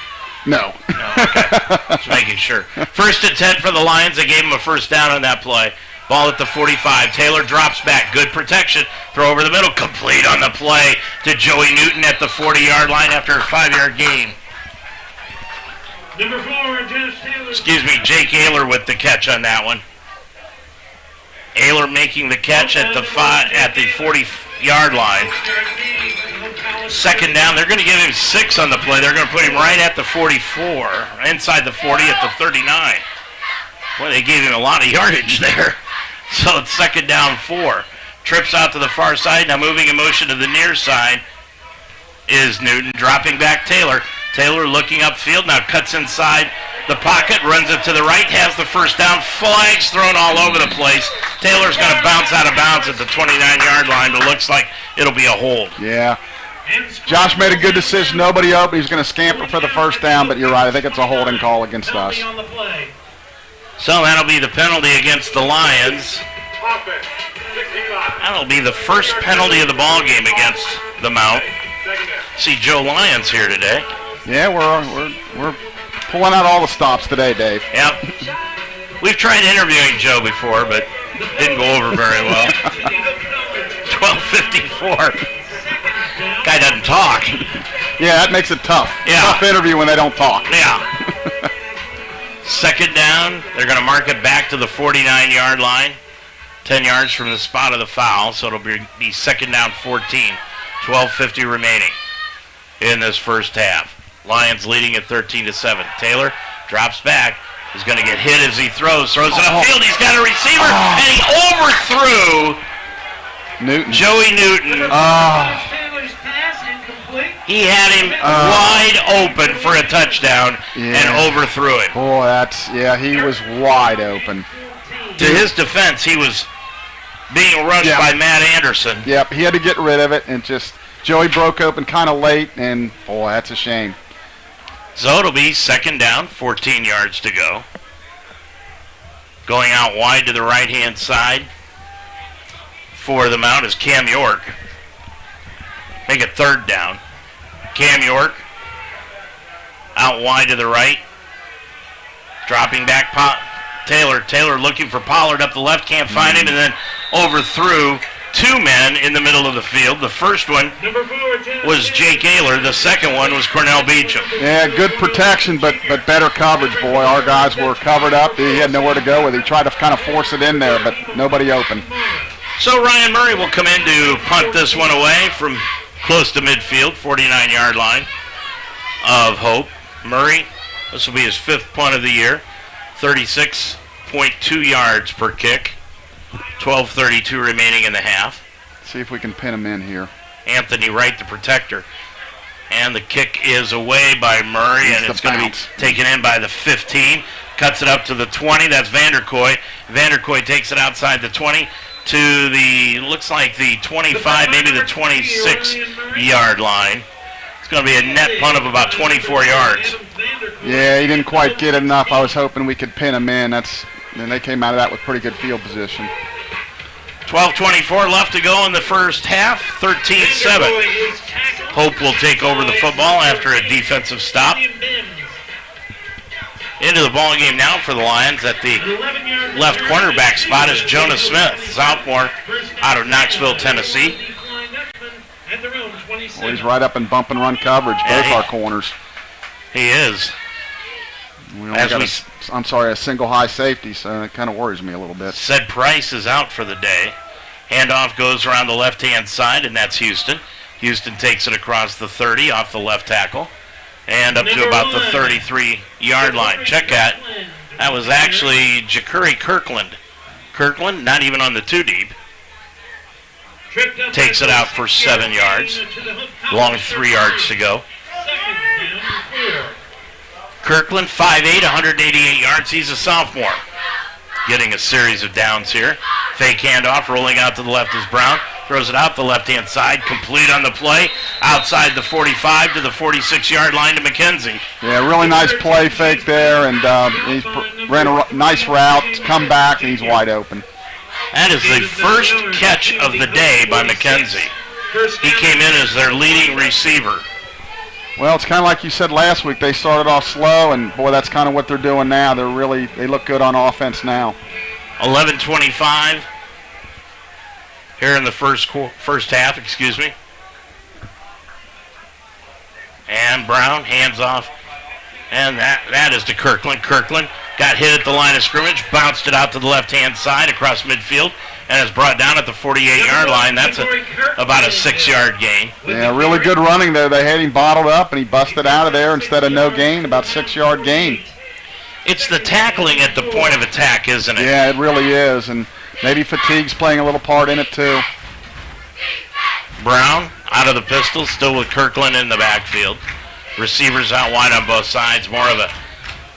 H: No.
F: No, okay. Just making sure. 1st and 10 for the Lions. They gave him a 1st down on that play. Ball at the 45. Taylor drops back. Good protection. Throw over the middle. Complete on the play to Joey Newton at the 40-yard line after a 5-yard gain.
R: Number 4, Josh Taylor.
F: Excuse me, Jake Ayler with the catch on that one. Ayler making the catch at the 40-yard line. 2nd down. They're going to give him 6 on the play. They're going to put him right at the 44, inside the 40 at the 39. Boy, they gave him a lot of yardage there. So it's 2nd down, 4. Trips out to the far side. Now moving in motion to the near side is Newton. Dropping back Taylor. Taylor looking upfield. Now cuts inside the pocket. Runs it to the right. Has the 1st down. Flags thrown all over the place. Taylor's going to bounce out of bounds at the 29-yard line, but looks like it'll be a hold.
H: Yeah. Josh made a good decision. Nobody open. He's going to scamper for the 1st down, but you're right. I think it's a holding call against us.
F: So that'll be the penalty against the Lions. That'll be the first penalty of the ball game against the Mount. See Joe Lyons here today.
H: Yeah, we're pulling out all the stops today, Dave.
F: Yep. We've tried interviewing Joe before, but didn't go over very well. 12:54. Guy doesn't talk.
H: Yeah, that makes it tough.
F: Yeah.
H: Tough interview when they don't talk.
F: Yeah. 2nd down. They're going to mark it back to the 49-yard line. 10 yards from the spot of the foul, so it'll be 2nd down 14. 12:50 remaining in this first half. Lions leading at 13-7. Taylor drops back. He's going to get hit as he throws it upfield. He's got a receiver, and he overthrew
H: Newton.
F: Joey Newton.
R: Taylor's pass
F: He had him wide open for a touchdown and overthrew it.
H: Boy, he was wide open.
F: To his defense, he was being rushed by Matt Anderson.
H: Yep, he had to get rid of it, and Joey broke open kind of late, and boy, that's a shame.
F: So it'll be second down, 14 yards to go. Going out wide to the right-hand side for the Mount is Cam York. Make it third down. Cam York out wide to the right. Dropping back Taylor. Taylor looking for Pollard up the left, can't find him, and then overthrew two men in the middle of the field. The first one was Jake Ayler. The second one was Cornell Beecham.
H: Yeah, good protection, but better coverage, boy. Our guys were covered up. He had nowhere to go with it. He tried to kind of force it in there, but nobody open.
F: So Ryan Murray will come in to punt this one away from close to midfield, 49-yard line of Hope. Murray, this will be his fifth punt of the year, 36.2 yards per kick, 12:32 remaining in the half.
H: See if we can pin him in here.
F: Anthony Wright, the protector. And the kick is away by Murray, and it's going to be taken in by the 15. Cuts it up to the 20. That's Vanderkoy. Vanderkoy takes it outside the 20 to the, looks like the 25, maybe the 26-yard line. It's going to be a net punt of about 24 yards.
H: Yeah, he didn't quite get enough. I was hoping we could pin him in. And they came out of that with pretty good field position.
F: 12:24 left to go in the first half, 13-7. Hope will take over the football after a defensive stop. Into the ball game now for the Lions at the left cornerback spot is Jonah Smith, sophomore out of Knoxville, Tennessee.
H: Well, he's right up in bump and run coverage, both our corners.
F: He is.
H: We only got a single high safety, so it kind of worries me a little bit.
F: Said Price is out for the day. Handoff goes around the left-hand side, and that's Houston. Houston takes it across the 30 off the left tackle and up to about the 33-yard line. Check that. That was actually Ja'Curry Kirkland. Kirkland, not even on the two deep. Takes it out for 7 yards. Long 3 yards to go. Kirkland, 5'8", 188 yards. He's a sophomore. Getting a series of downs here. Fake handoff, rolling out to the left is Brown. Throws it out the left-hand side, complete on the play. Outside the 45 to the 46-yard line to McKenzie.
H: Yeah, really nice play fake there, and he ran a nice route, come back, and he's wide open.
F: That is the first catch of the day by McKenzie. He came in as their leading receiver.
H: Well, it's kind of like you said last week. They started off slow, and boy, that's kind of what they're doing now. They look good on offense now.
F: 11:25 here in the first half, excuse me. And Brown hands off, and that is to Kirkland. Kirkland got hit at the line of scrimmage, bounced it out to the left-hand side across midfield, and is brought down at the 48-yard line. That's about a 6-yard gain.
H: Yeah, really good running there. They had him bottled up, and he busted out of there instead of no gain, about 6-yard gain.
F: It's the tackling at the point of attack, isn't it?
H: Yeah, it really is, and maybe fatigue's playing a little part in it too.
F: Brown out of the pistol, still with Kirkland in the backfield. Receivers out wide on both sides, more of a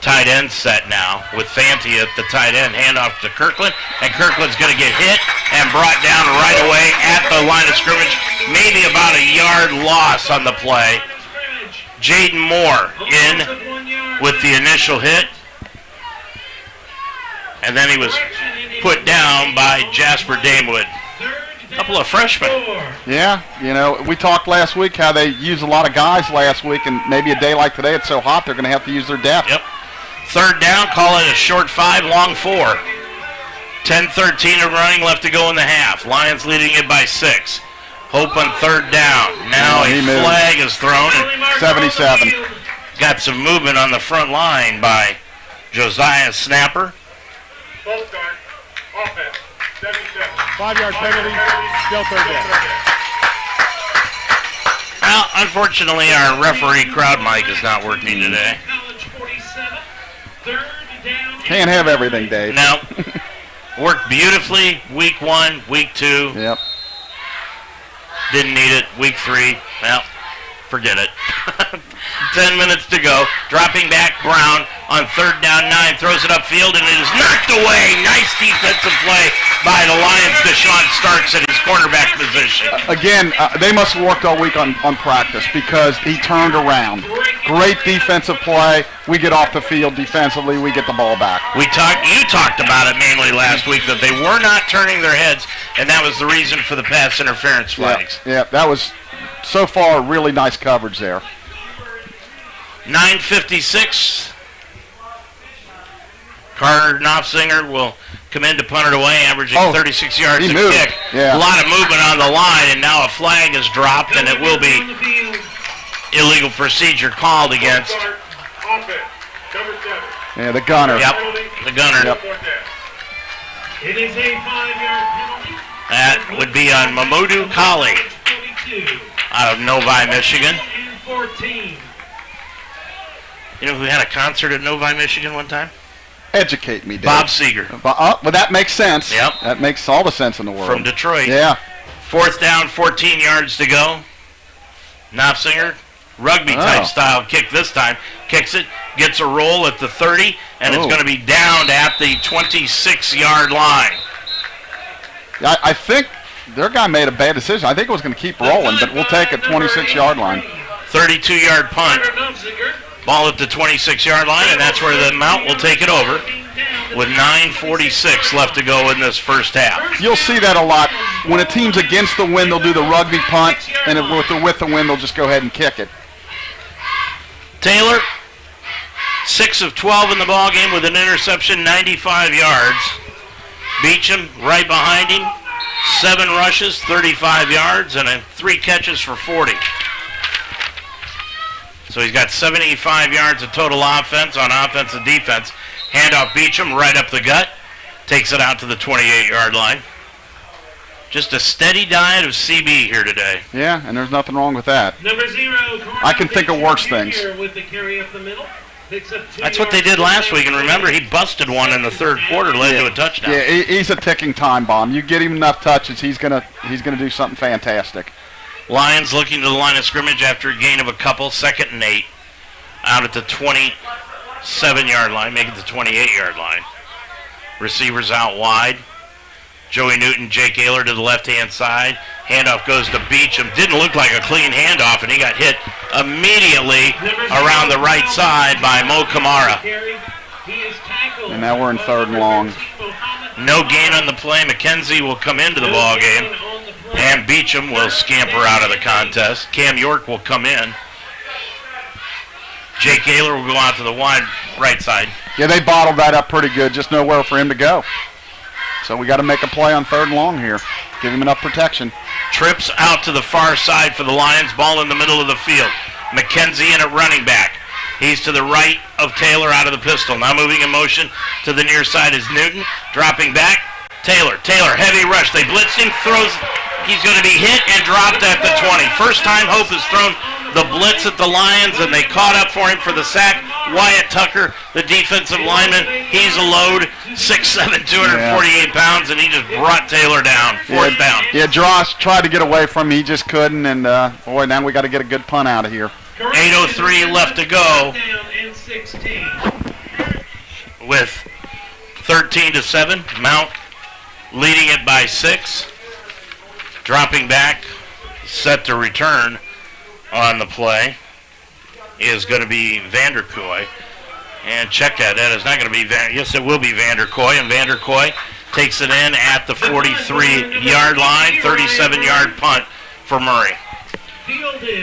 F: tight end set now with Fanti at the tight end. Handoff to Kirkland, and Kirkland's going to get hit and brought down right away at the line of scrimmage. Maybe about a yard loss on the play. Jaden Moore in with the initial hit. And then he was put down by Jasper Damewood. A couple of freshmen.
H: Yeah, we talked last week how they used a lot of guys last week, and maybe a day like today it's so hot they're going to have to use their depth.
F: Yep. Third down, call it a short 5, long 4. 10-13 of running left to go in the half. Lions leading it by 6. Hope on third down. Now a flag is thrown.
H: 77.
F: Got some movement on the front line by Josiah Snapper.
H: 5-yard penalty, still third down.
F: Well, unfortunately, our referee crowd mic is not working today.
H: Can't have everything, Dave.
F: No. Worked beautifully week 1, week 2.
H: Yep.
F: Didn't need it week 3. Well, Forget it. 10 minutes to go. Dropping back, Brown on 3rd down 9. Throws it upfield, and it is knocked away. Nice defensive play by the Lions. Deshaun Starks at his cornerback position.
H: Again, they must have worked all week on practice because he turned around. Great defensive play. We get off the field defensively. We get the ball back.
F: You talked about it mainly last week, that they were not turning their heads, and that was the reason for the pass interference flags.
H: Yeah, that was so far really nice coverage there.
F: 9:56. Carter Knopfsinger will come in to punt it away, averaging 36 yards a kick.
H: Yeah.
F: A lot of movement on the line, and now a flag is dropped, and it will be illegal procedure called against.
H: Yeah, the gunner.
F: Yep, the gunner.
H: Yep.
R: It is a 5-yard penalty.
F: That would be on Mamoudou Kali out of Novi, Michigan.
R: 14.
F: You know who had a concert at Novi, Michigan one time?
H: Educate me, Dave.
F: Bob Seger.
H: Well, that makes sense.
F: Yep.
H: That makes all the sense in the world.
F: From Detroit.
H: Yeah.
F: 4th down, 14 yards to go. Knopfsinger, rugby-type style kick this time. Kicks it, gets a roll at the 30, and it's going to be downed at the 26-yard line.
H: I think their guy made a bad decision. I think it was going to keep rolling, but we'll take a 26-yard line.
F: 32-yard punt. Ball at the 26-yard line, and that's where the Mount will take it over with 9:46 left to go in this first half.
H: You'll see that a lot. When a team's against the wind, they'll do the rugby punt, and if they're with the wind, they'll just go ahead and kick it.
F: Taylor, 6 of 12 in the ball game with an interception, 95 yards. Beecham right behind him, 7 rushes, 35 yards, and 3 catches for 40. So he's got 75 yards of total offense on offense and defense. Handoff Beecham right up the gut. Takes it out to the 28-yard line. Just a steady diet of CB here today.
H: Yeah, and there's nothing wrong with that.
R: Number 0,
H: I can think of worse things.
R: with the carry up the middle.
F: That's what they did last week, and remember, he busted one in the 3rd quarter, led to a touchdown.
H: Yeah, he's a ticking time bomb. You get him enough touches, he's gonna do something fantastic.
F: Lions looking to the line of scrimmage after a gain of a couple, 2nd and 8, out at the 27-yard line, making the 28-yard line. Receivers out wide. Joey Newton, Jake Ayler to the left-hand side. Handoff goes to Beecham. Didn't look like a clean handoff, and he got hit immediately around the right side by Mo Kamara.
H: And now we're in 3rd and long.
F: No gain on the play. McKenzie will come into the ball game, and Beecham will scamper out of the contest. Cam York will come in. Jake Ayler will go out to the wide right side.
H: Yeah, they bottled that up pretty good. Just nowhere for him to go. So we got to make a play on 3rd and long here. Give him enough protection.
F: Trips out to the far side for the Lions. Ball in the middle of the field. McKenzie in at running back. He's to the right of Taylor out of the pistol. Now moving in motion to the near side is Newton. Dropping back. Taylor, heavy rush. They blitzed him. Throws. He's going to be hit and dropped at the 20. First time Hope has thrown the blitz at the Lions, and they caught up for him for the sack. Wyatt Tucker, the defensive lineman, he's a load, 6'7", 248 pounds, and he just brought Taylor down. 4th down.
H: Yeah, Josh tried to get away from him. He just couldn't, and boy, now we got to get a good punt out of here.
F: 8:03 left to go with 13-7. Mount leading it by 6. Dropping back, set to return on the play is going to be Vanderkooi. And check that. That is not going to be yes, it will be Vanderkooi. And Vanderkooi takes it in at the 43-yard line. 37-yard punt for Murray.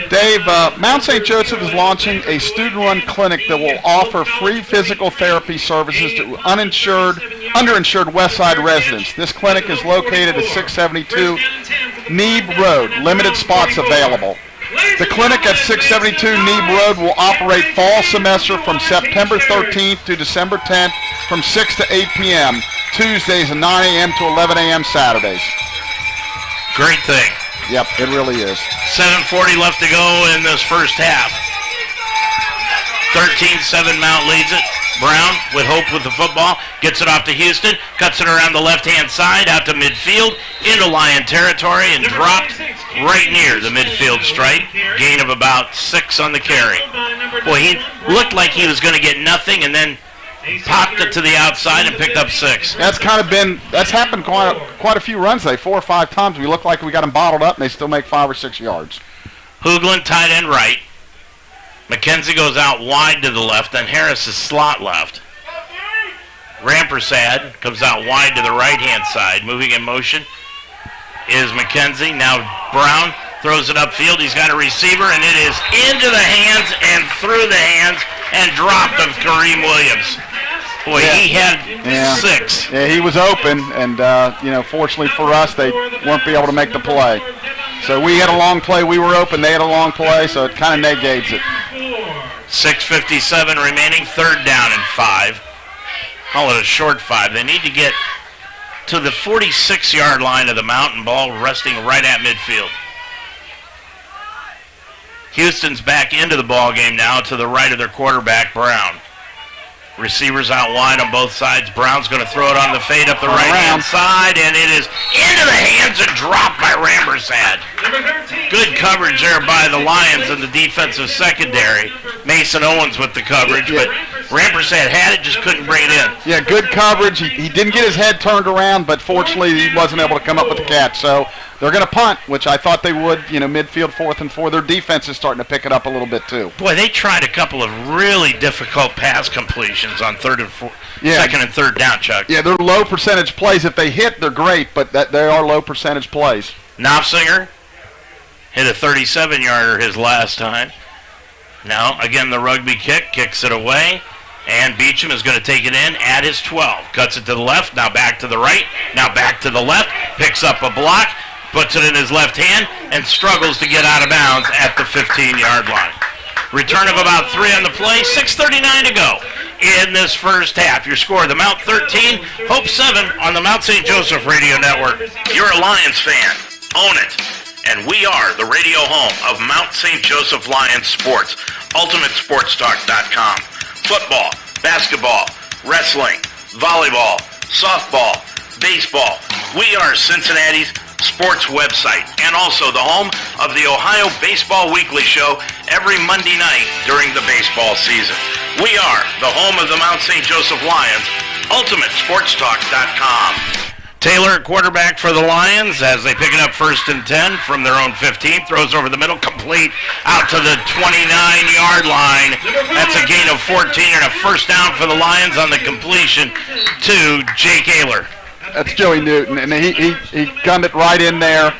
H: Dave, Mount St. Joseph is launching a student-run clinic that will offer free physical therapy services to underinsured Westside residents. This clinic is located at 672 Neeb Road. Limited spots available. The clinic at 672 Neeb Road will operate fall semester from September 13th to December 10th from 6 to 8 p.m. Tuesdays and 9 a.m. to 11 a.m. Saturdays.
F: Great thing.
H: Yep, it really is.
F: 7:40 left to go in this first half. 13-7 Mount leads it. Brown with Hope with the football. Gets it off to Houston. Cuts it around the left-hand side out to midfield into Lion territory and dropped right near the midfield stripe. Gain of about 6 on the carry. Boy, he looked like he was going to get nothing, and then popped it to the outside and picked up 6.
H: That's happened quite a few runs, 4 or 5 times. We look like we got them bottled up, and they still make 5 or 6 yards.
F: Hoagland tight end right. McKenzie goes out wide to the left, then Harris is slot left. Rampersad comes out wide to the right-hand side. Moving in motion is McKenzie. Now Brown throws it upfield. He's got a receiver, and it is into the hands and through the hands and dropped of Kareem Williams. Boy, he had 6.
H: Yeah, he was open, and fortunately for us, they weren't able to make the play. So we had a long play. We were open. They had a long play, so it kind of negates it.
F: 6:57 remaining. 3rd down and 5. Call it a short 5. They need to get to the 46-yard line of the Mountain Ball, resting right at midfield. Houston's back into the ball game now to the right of their quarterback, Brown. Receivers out wide on both sides. Brown's going to throw it on the fade up the right-hand side, and it is into the hands and dropped by Rampersad. Good coverage there by the Lions in the defensive secondary. Mason Owens with the coverage, but Rampersad had it, just couldn't bring it in.
H: Yeah, good coverage. He didn't get his head turned around, but fortunately he wasn't able to come up with the catch. So they're going to punt, which I thought they would, midfield 4th and 4. Their defense is starting to pick it up a little bit too.
F: Boy, they tried a couple of really difficult pass completions on 2nd and 3rd down, Chuck.
H: Yeah, they're low percentage plays. If they hit, they're great, but they are low percentage plays.
F: Knopfsinger hit a 37-yarder his last time. Now, again, the rugby kicks it away, and Beecham is going to take it in at his 12. Cuts it to the left, now back to the right, now back to the left, picks up a block, puts it in his left hand, and struggles to get out of bounds at the 15-yard line. Return of about 3 on the play, 6:39 to go in this first half. Your score, the Mount 13, Hope 7 on the Mount St. Joseph Radio Network. You're a Lions fan. Own it. And we are the radio home of Mount St. Joseph Lions Sports, UltimateSportsTalk.com. Football, basketball, wrestling, volleyball, softball, baseball. We are Cincinnati's sports website and also the home of the Ohio Baseball Weekly Show every Monday night during the baseball season. We are the home of the Mount St. Joseph Lions, UltimateSportsTalk.com. Taylor, quarterback for the Lions, as they pick it up 1st and 10 from their own 15. Throws over the middle, complete out to the 29-yard line. That's a gain of 14 and a first down for the Lions on the completion to Jake Ayler.
H: That's Joey Newton, and he gunned it right in there.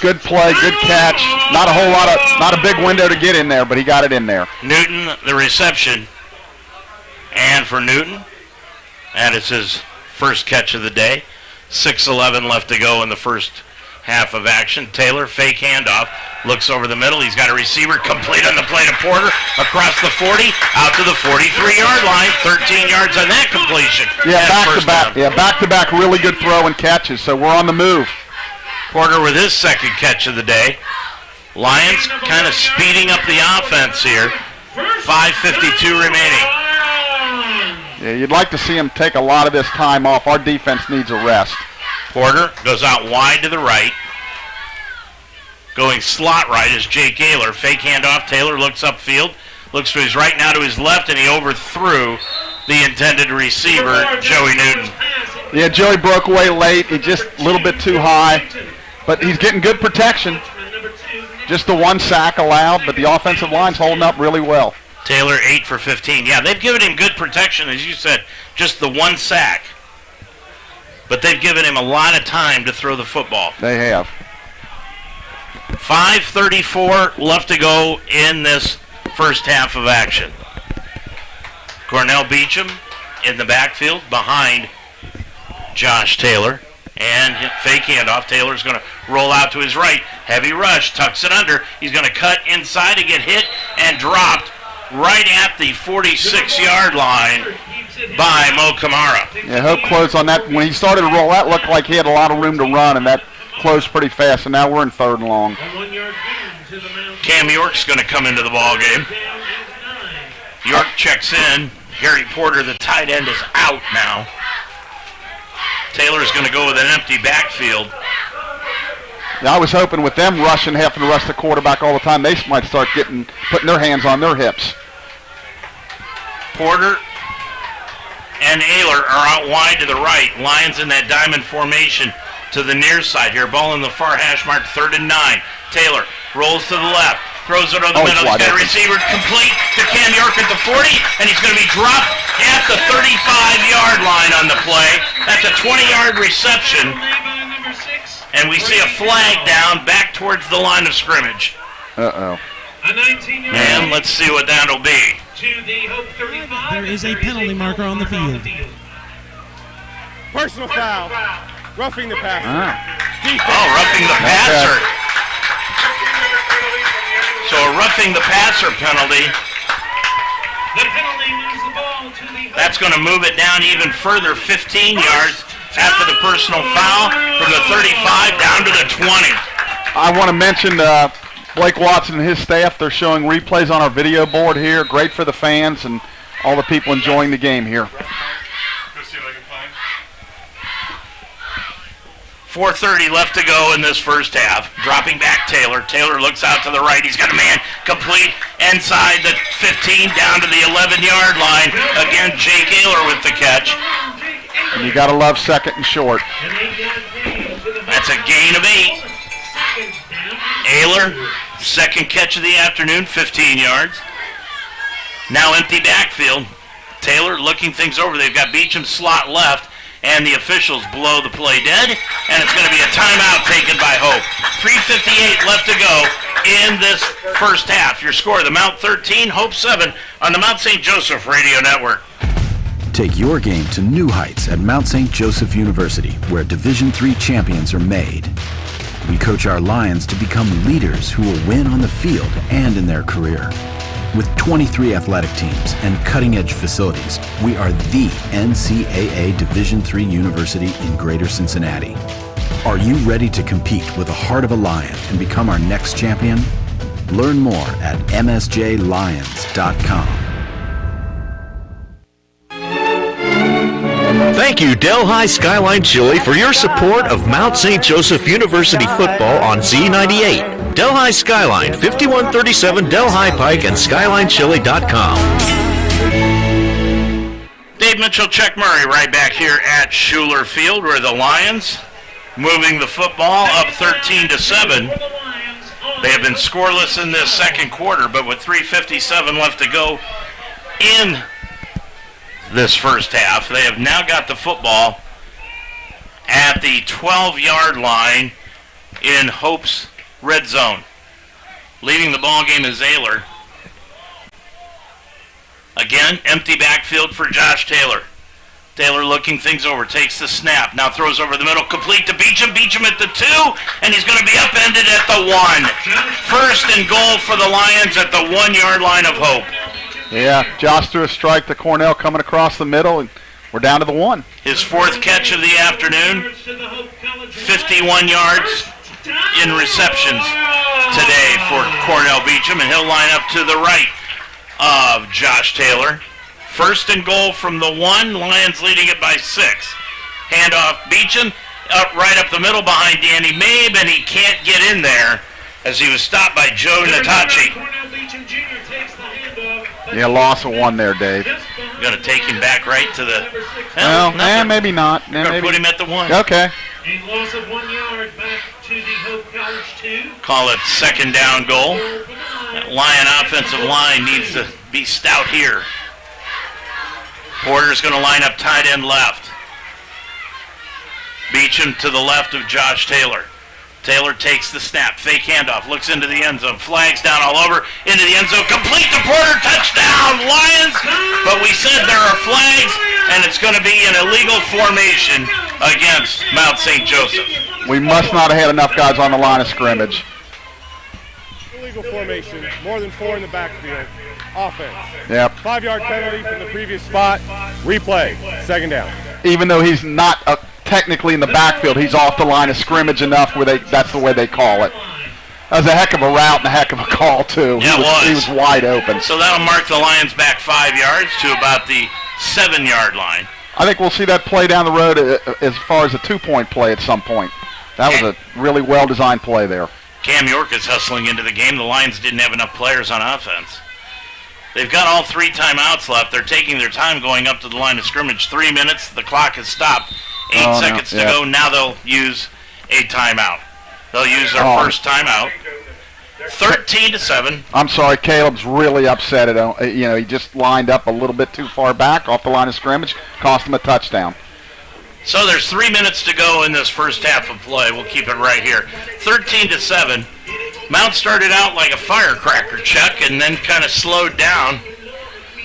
H: Good play, good catch. Not a big window to get in there, but he got it in there.
F: Newton, the reception. And for Newton, that is his first catch of the day. 6:11 left to go in the first half of action. Taylor, fake handoff, looks over the middle. He's got a receiver complete on the play to Porter, across the 40, out to the 43-yard line. 13 yards on that completion.
H: Yeah, back-to-back. Yeah, back-to-back, really good throw and catches, so we're on the move.
F: Porter with his second catch of the day. Lions kind of speeding up the offense here. 5:52 remaining.
H: Yeah, you'd like to see him take a lot of this time off. Our defense needs a rest.
F: Porter goes out wide to the right. Going slot right is Jake Ayler. Fake handoff. Taylor looks upfield. Looks to his right, now to his left, and he overthrew the intended receiver, Joey Newton.
H: Yeah, Joey broke away late. He just a little bit too high. But he's getting good protection. Just the 1 sack allowed, but the offensive line's holding up really well.
F: Taylor 8 for 15. Yeah, they've given him good protection, as you said, just the 1 sack. But they've given him a lot of time to throw the football.
H: They have.
F: 5:34 left to go in this first half of action. Cornell Beecham in the backfield behind Josh Taylor. And fake handoff. Taylor's going to roll out to his right. Heavy rush, tucks it under. He's going to cut inside and get hit and dropped right at the 46-yard line by Mo Kamara.
H: Yeah, Hope closed on that. When he started to roll out, looked like he had a lot of room to run, and that closed pretty fast, and now we're in 3rd and long.
F: Cam York's going to come into the ball game. York checks in. Gary Porter, the tight end, is out now. Taylor's going to go with an empty backfield.
H: Yeah, I was hoping with them rushing, having to rush the quarterback all the time, they might start putting their hands on their hips.
F: Porter and Ayler are out wide to the right. Lions in that diamond formation to the near side here. Ball in the far hash mark, 3rd and 9. Taylor rolls to the left, throws it over the middle. He's got a receiver complete to Cam York at the 40, and he's going to be dropped at the 35-yard line on the play. That's a 20-yard reception. And we see a flag down back towards the line of scrimmage.
H: Uh-oh.
F: And let's see what that'll be.
R: There is a penalty marker on the field.
U: Personal foul. Roughing the passer.
F: Roughing the passer. So a roughing the passer penalty. That's going to move it down even further, 15 yards after the personal foul, from the 35 down to the 20.
H: I want to mention Blake Watson and his staff. They're showing replays on our video board here. Great for the fans and all the people enjoying the game here.
F: 4:30 left to go in this first half. Dropping back Taylor. Taylor looks out to the right. He's got a man complete inside the 15 down to the 11-yard line. Again, Jake Ayler with the catch.
H: And you got to love second and short.
F: That's a gain of 8. Ayler, second catch of the afternoon, 15 yards. Now empty backfield. Taylor looking things over. They've got Beecham slot left, and the officials blow the play dead, and it's going to be a timeout taken by Hope. 3:58 left to go in this first half. Your score, the Mount 13, Hope 7 on the Mount St. Joseph Radio Network.
J: Take your game to new heights at Mount St. Joseph University, where Division III champions are made. We coach our Lions to become leaders who will win on the field and in their career. With 23 athletic teams and cutting-edge facilities, we are the NCAA Division III university in Greater Cincinnati. Are you ready to compete with the heart of a Lion and become our next champion? Learn more at msjlions.com.
V: Thank you, Delhi Skyline Chili, for your support of Mount St. Joseph University football on Z98. Delhi Skyline, 5137 Delhi Pike, and SkylineChili.com.
F: Dave Mitchell, Chuck Murray, right back here at Schuler Field, where the Lions moving the football up 13-7. They have been scoreless in this second quarter, but with 3:57 left to go in this first half, they have now got the football at the 12-yard line in Hope's red zone. Leading the ball game is Ayler. Again, empty backfield for Josh Taylor. Taylor looking things over, takes the snap, now throws over the middle, complete to Beecham. Beecham at the 2, and he's going to be upended at the 1. First and goal for the Lions at the 1-yard line of Hope.
H: Yeah, Josh threw a strike to Cornell coming across the middle, and we're down to the 1.
F: His fourth catch of the afternoon, 51 yards in receptions today for Cornell Beecham, and he'll line up to the right of Josh Taylor. First and goal from the 1, Lions leading it by 6. Handoff Beecham, right up the middle behind Danny Mabe, and he can't get in there as he was stopped by Joe Natachi.
H: Yeah, loss of 1 there, Dave.
F: Going to take him back right to the...
H: maybe not.
F: Going to put him at the 1.
H: Okay.
R: A loss of 1 yard back to the Hope College 2.
F: Call it second down goal. That Lion offensive line needs to be stout here. Porter's going to line up tight end left. Beecham to the left of Josh Taylor. Taylor takes the snap, fake handoff, looks into the end zone, flags down all over, into the end zone, complete to Porter, touchdown, Lions! But we said there are flags, and it's going to be an illegal formation against Mount St. Joseph.
H: We must not have had enough guys on the line of scrimmage.
U: Illegal formation, more than 4 in the backfield. Offense.
H: Yep.
U: 5-yard penalty from the previous spot. Replay. Second down.
H: Even though he's not technically in the backfield, he's off the line of scrimmage enough where that's the way they call it. That was a heck of a route and a heck of a call, too.
F: Yeah,
H: He was wide open.
F: So that'll mark the Lions back 5 yards to about the 7-yard line.
H: I think we'll see that play down the road as far as a 2-point play at some point. That was a really well-designed play there.
F: Cam York is hustling into the game. The Lions didn't have enough players on offense. They've got all 3 timeouts left. They're taking their time going up to the line of scrimmage. 3 minutes. The clock has stopped. 8 seconds to go. Now they'll use a timeout. They'll use their first timeout. 13-7.
H: I'm sorry, Caleb's really upset at him. He just lined up a little bit too far back off the line of scrimmage, cost him a touchdown.
F: So there's 3 minutes to go in this first half of play. We'll keep it right here. 13-7. Mount started out like a firecracker, Chuck, and then kind of slowed down.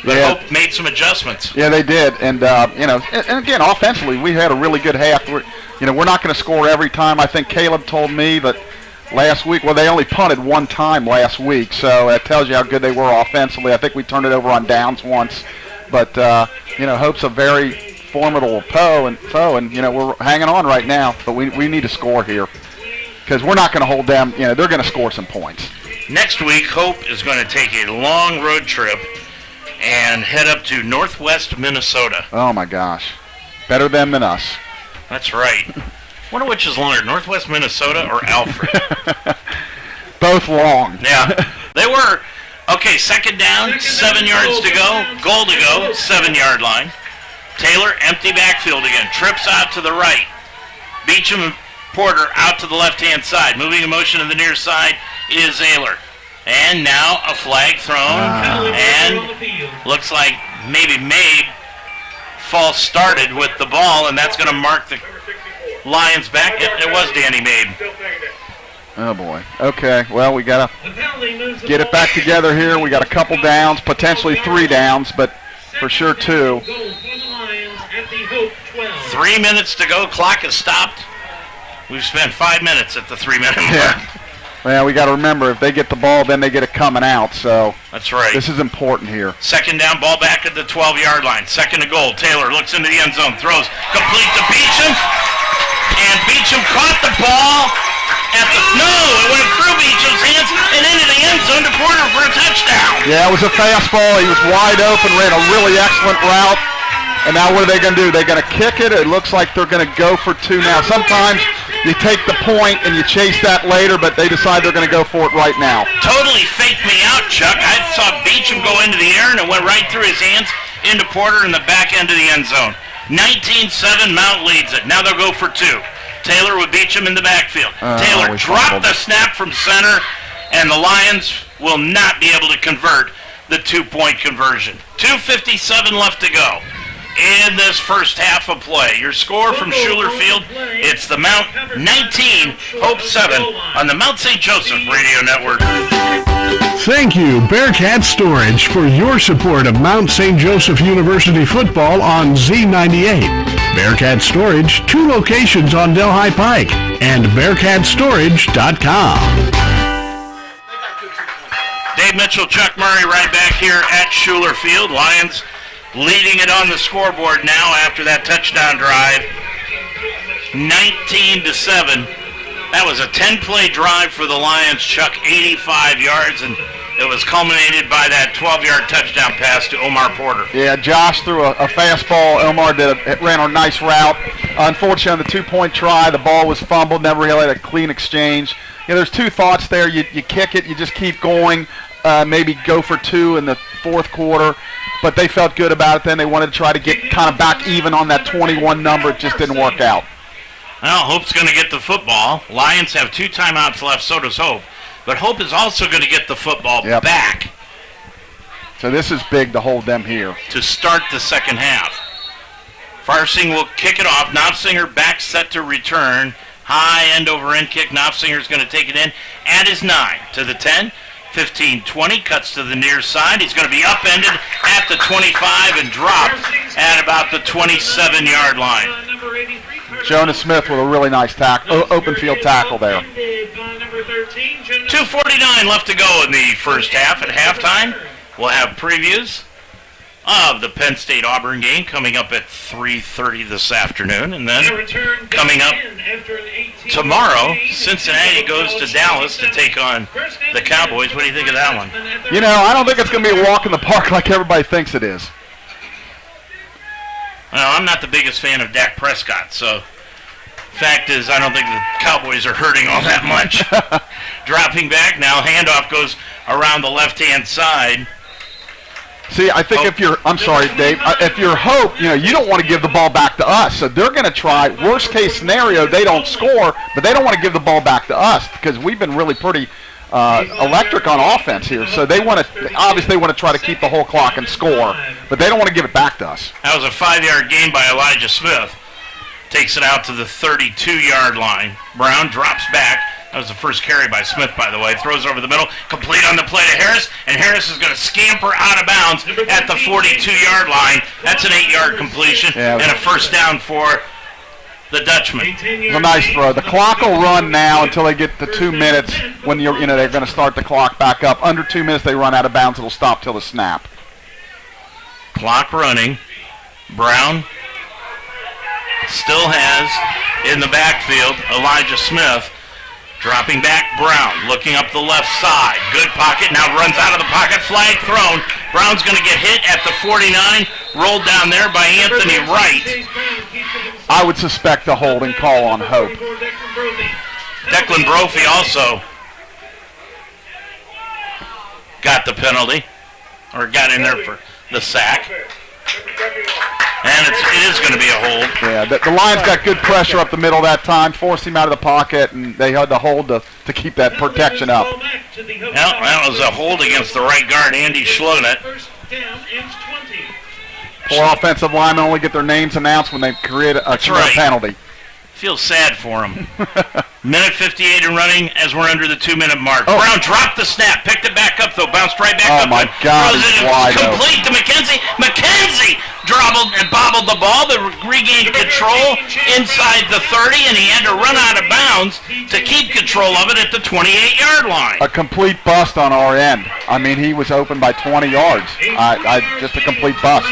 F: But Hope made some adjustments.
H: Yeah, they did. And and again, offensively, we had a really good half. We're not going to score every time. I think Caleb told me that last week, they only punted 1 time last week, so that tells you how good they were offensively. I think we turned it over on downs once. But, Hope's a very formidable foe, and we're hanging on right now. But we need to score here because we're not going to hold them. They're going to score some points.
F: Next week, Hope is going to take a long road trip and head up to northwest Minnesota.
H: Oh, my gosh. Better them than us.
F: That's right. Wonder which is longer, northwest Minnesota or Alfred?
H: Both long.
F: Yeah. They were. Okay, second down, 7 yards to go. Goal to go, 7-yard line. Taylor, empty backfield again. Trips out to the right. Beecham and Porter out to the left-hand side. Moving in motion to the near side is Ayler. And now a flag thrown. And looks like maybe Mabe false started with the ball, and that's going to mark the Lions back. It was Danny Mabe.
H: Oh, boy. Okay, well, we got to get it back together here. We got a couple downs, potentially 3 downs, but for sure 2.
F: 3 minutes to go. Clock has stopped. We've spent 5 minutes at the 3-minute mark.
H: Yeah. Well, we got to remember, if they get the ball, then they get it coming out. So
F: that's right.
H: This is important here.
F: Second down, ball back at the 12-yard line. Second and goal. Taylor looks into the end zone, throws complete to Beecham, and Beecham caught the ball at the it went through Beecham's hands and into the end zone to Porter for a touchdown.
H: Yeah, it was a fastball. He was wide open, ran a really excellent route. And now what are they going to do? They're going to kick it. It looks like they're going to go for 2 now. Sometimes you take the point and you chase that later, but they decide they're going to go for it right now.
F: Totally faked me out, Chuck. I saw Beecham go into the air, and it went right through his hands into Porter in the back end of the end zone. 19-7, Mount leads it. Now they'll go for 2. Taylor with Beecham in the backfield. Taylor dropped the snap from center, and the Lions will not be able to convert the 2-point conversion. 2:57 left to go in this first half of play. Your score from Schuler Field, it's the Mount 19, Hope 7 on the Mount St. Joseph Radio Network.
Q: Thank you, Bearcat Storage, for your support of Mount St. Joseph University football on Z98. Bearcat Storage, 2 locations on Delhi Pike, and BearcatStorage.com.
F: Dave Mitchell, Chuck Murray right back here at Schuler Field. Lions leading it on the scoreboard now after that touchdown drive. 19-7. That was a 10-play drive for the Lions, Chuck, 85 yards, and it was culminated by that 12-yard touchdown pass to Omar Porter.
H: Yeah, Josh threw a fastball. Omar ran a nice route. Unfortunately, on the 2-point try, the ball was fumbled, never really had a clean exchange. There's 2 thoughts there. You kick it, you just keep going, maybe go for 2 in the fourth quarter. But they felt good about it then. They wanted to try to get kind of back even on that 21 number. It just didn't work out.
F: Well, Hope's going to get the football. Lions have 2 timeouts left, so does Hope. But Hope is also going to get the football back.
H: So this is big to hold them here.
F: To start the second half. Farsing will kick it off. Knopfsinger back set to return. High end over end kick. Knopfsinger's going to take it in at his 9 to the 10. 15-20, cuts to the near side. He's going to be upended at the 25 and dropped at about the 27-yard line.
H: Jonas Smith with a really nice open field tackle there.
F: 2:49 left to go in the first half. At halftime, we'll have previews of the Penn State-Auburn game coming up at 3:30 this afternoon. And then coming up tomorrow, Cincinnati goes to Dallas to take on the Cowboys. What do you think of that one?
H: I don't think it's going to be a walk in the park like everybody thinks it is.
F: Well, I'm not the biggest fan of Dak Prescott, so Fact is, I don't think the Cowboys are hurting all that much. Dropping back now, handoff goes around the left-hand side.
H: See, I think if you're, I'm sorry, Dave, if you're Hope, you don't want to give the ball back to us. So they're going to try, worst case scenario, they don't score, but they don't want to give the ball back to us because we've been really pretty electric on offense here. So they want to, obviously, want to try to keep the whole clock and score, but they don't want to give it back to us.
F: That was a 5-yard gain by Elijah Smith. Takes it out to the 32-yard line. Brown drops back. That was the first carry by Smith, by the way. Throws over the middle, complete on the play to Harris, and Harris is going to scamper out of bounds at the 42-yard line. That's an 8-yard completion and a first down for the Dutchman.
H: A nice throw. The clock will run now until they get to 2 minutes when they're going to start the clock back up. Under 2 minutes, they run out of bounds. It'll stop till the snap.
F: Clock running. Brown still has in the backfield Elijah Smith. Dropping back, Brown, looking up the left side. Good pocket, now runs out of the pocket, flag thrown. Brown's going to get hit at the 49, rolled down there by Anthony Wright.
H: I would suspect a holding call on Hope.
F: Declan Brophy also got the penalty, or got in there for the sack. And it is going to be a hold.
H: Yeah, the Lions got good pressure up the middle that time, forced him out of the pocket, and they had to hold to keep that protection up.
F: Well, that was a hold against the right guard, Andy Schlonet.
H: Poor offensive linemen only get their names announced when they create a penalty.
F: Feel sad for him. Minute 58 and running as we're under the 2-minute mark. Brown dropped the snap, picked it back up though, bounced right back up.
H: Oh my God,
F: throws it
H: wide
F: complete to McKenzie. McKenzie dribbled and bobbled the ball, but regained control inside the 30, and he had to run out of bounds to keep control of it at the 28-yard line.
H: A complete bust on our end. I mean, he was open by 20 yards. Just a complete bust.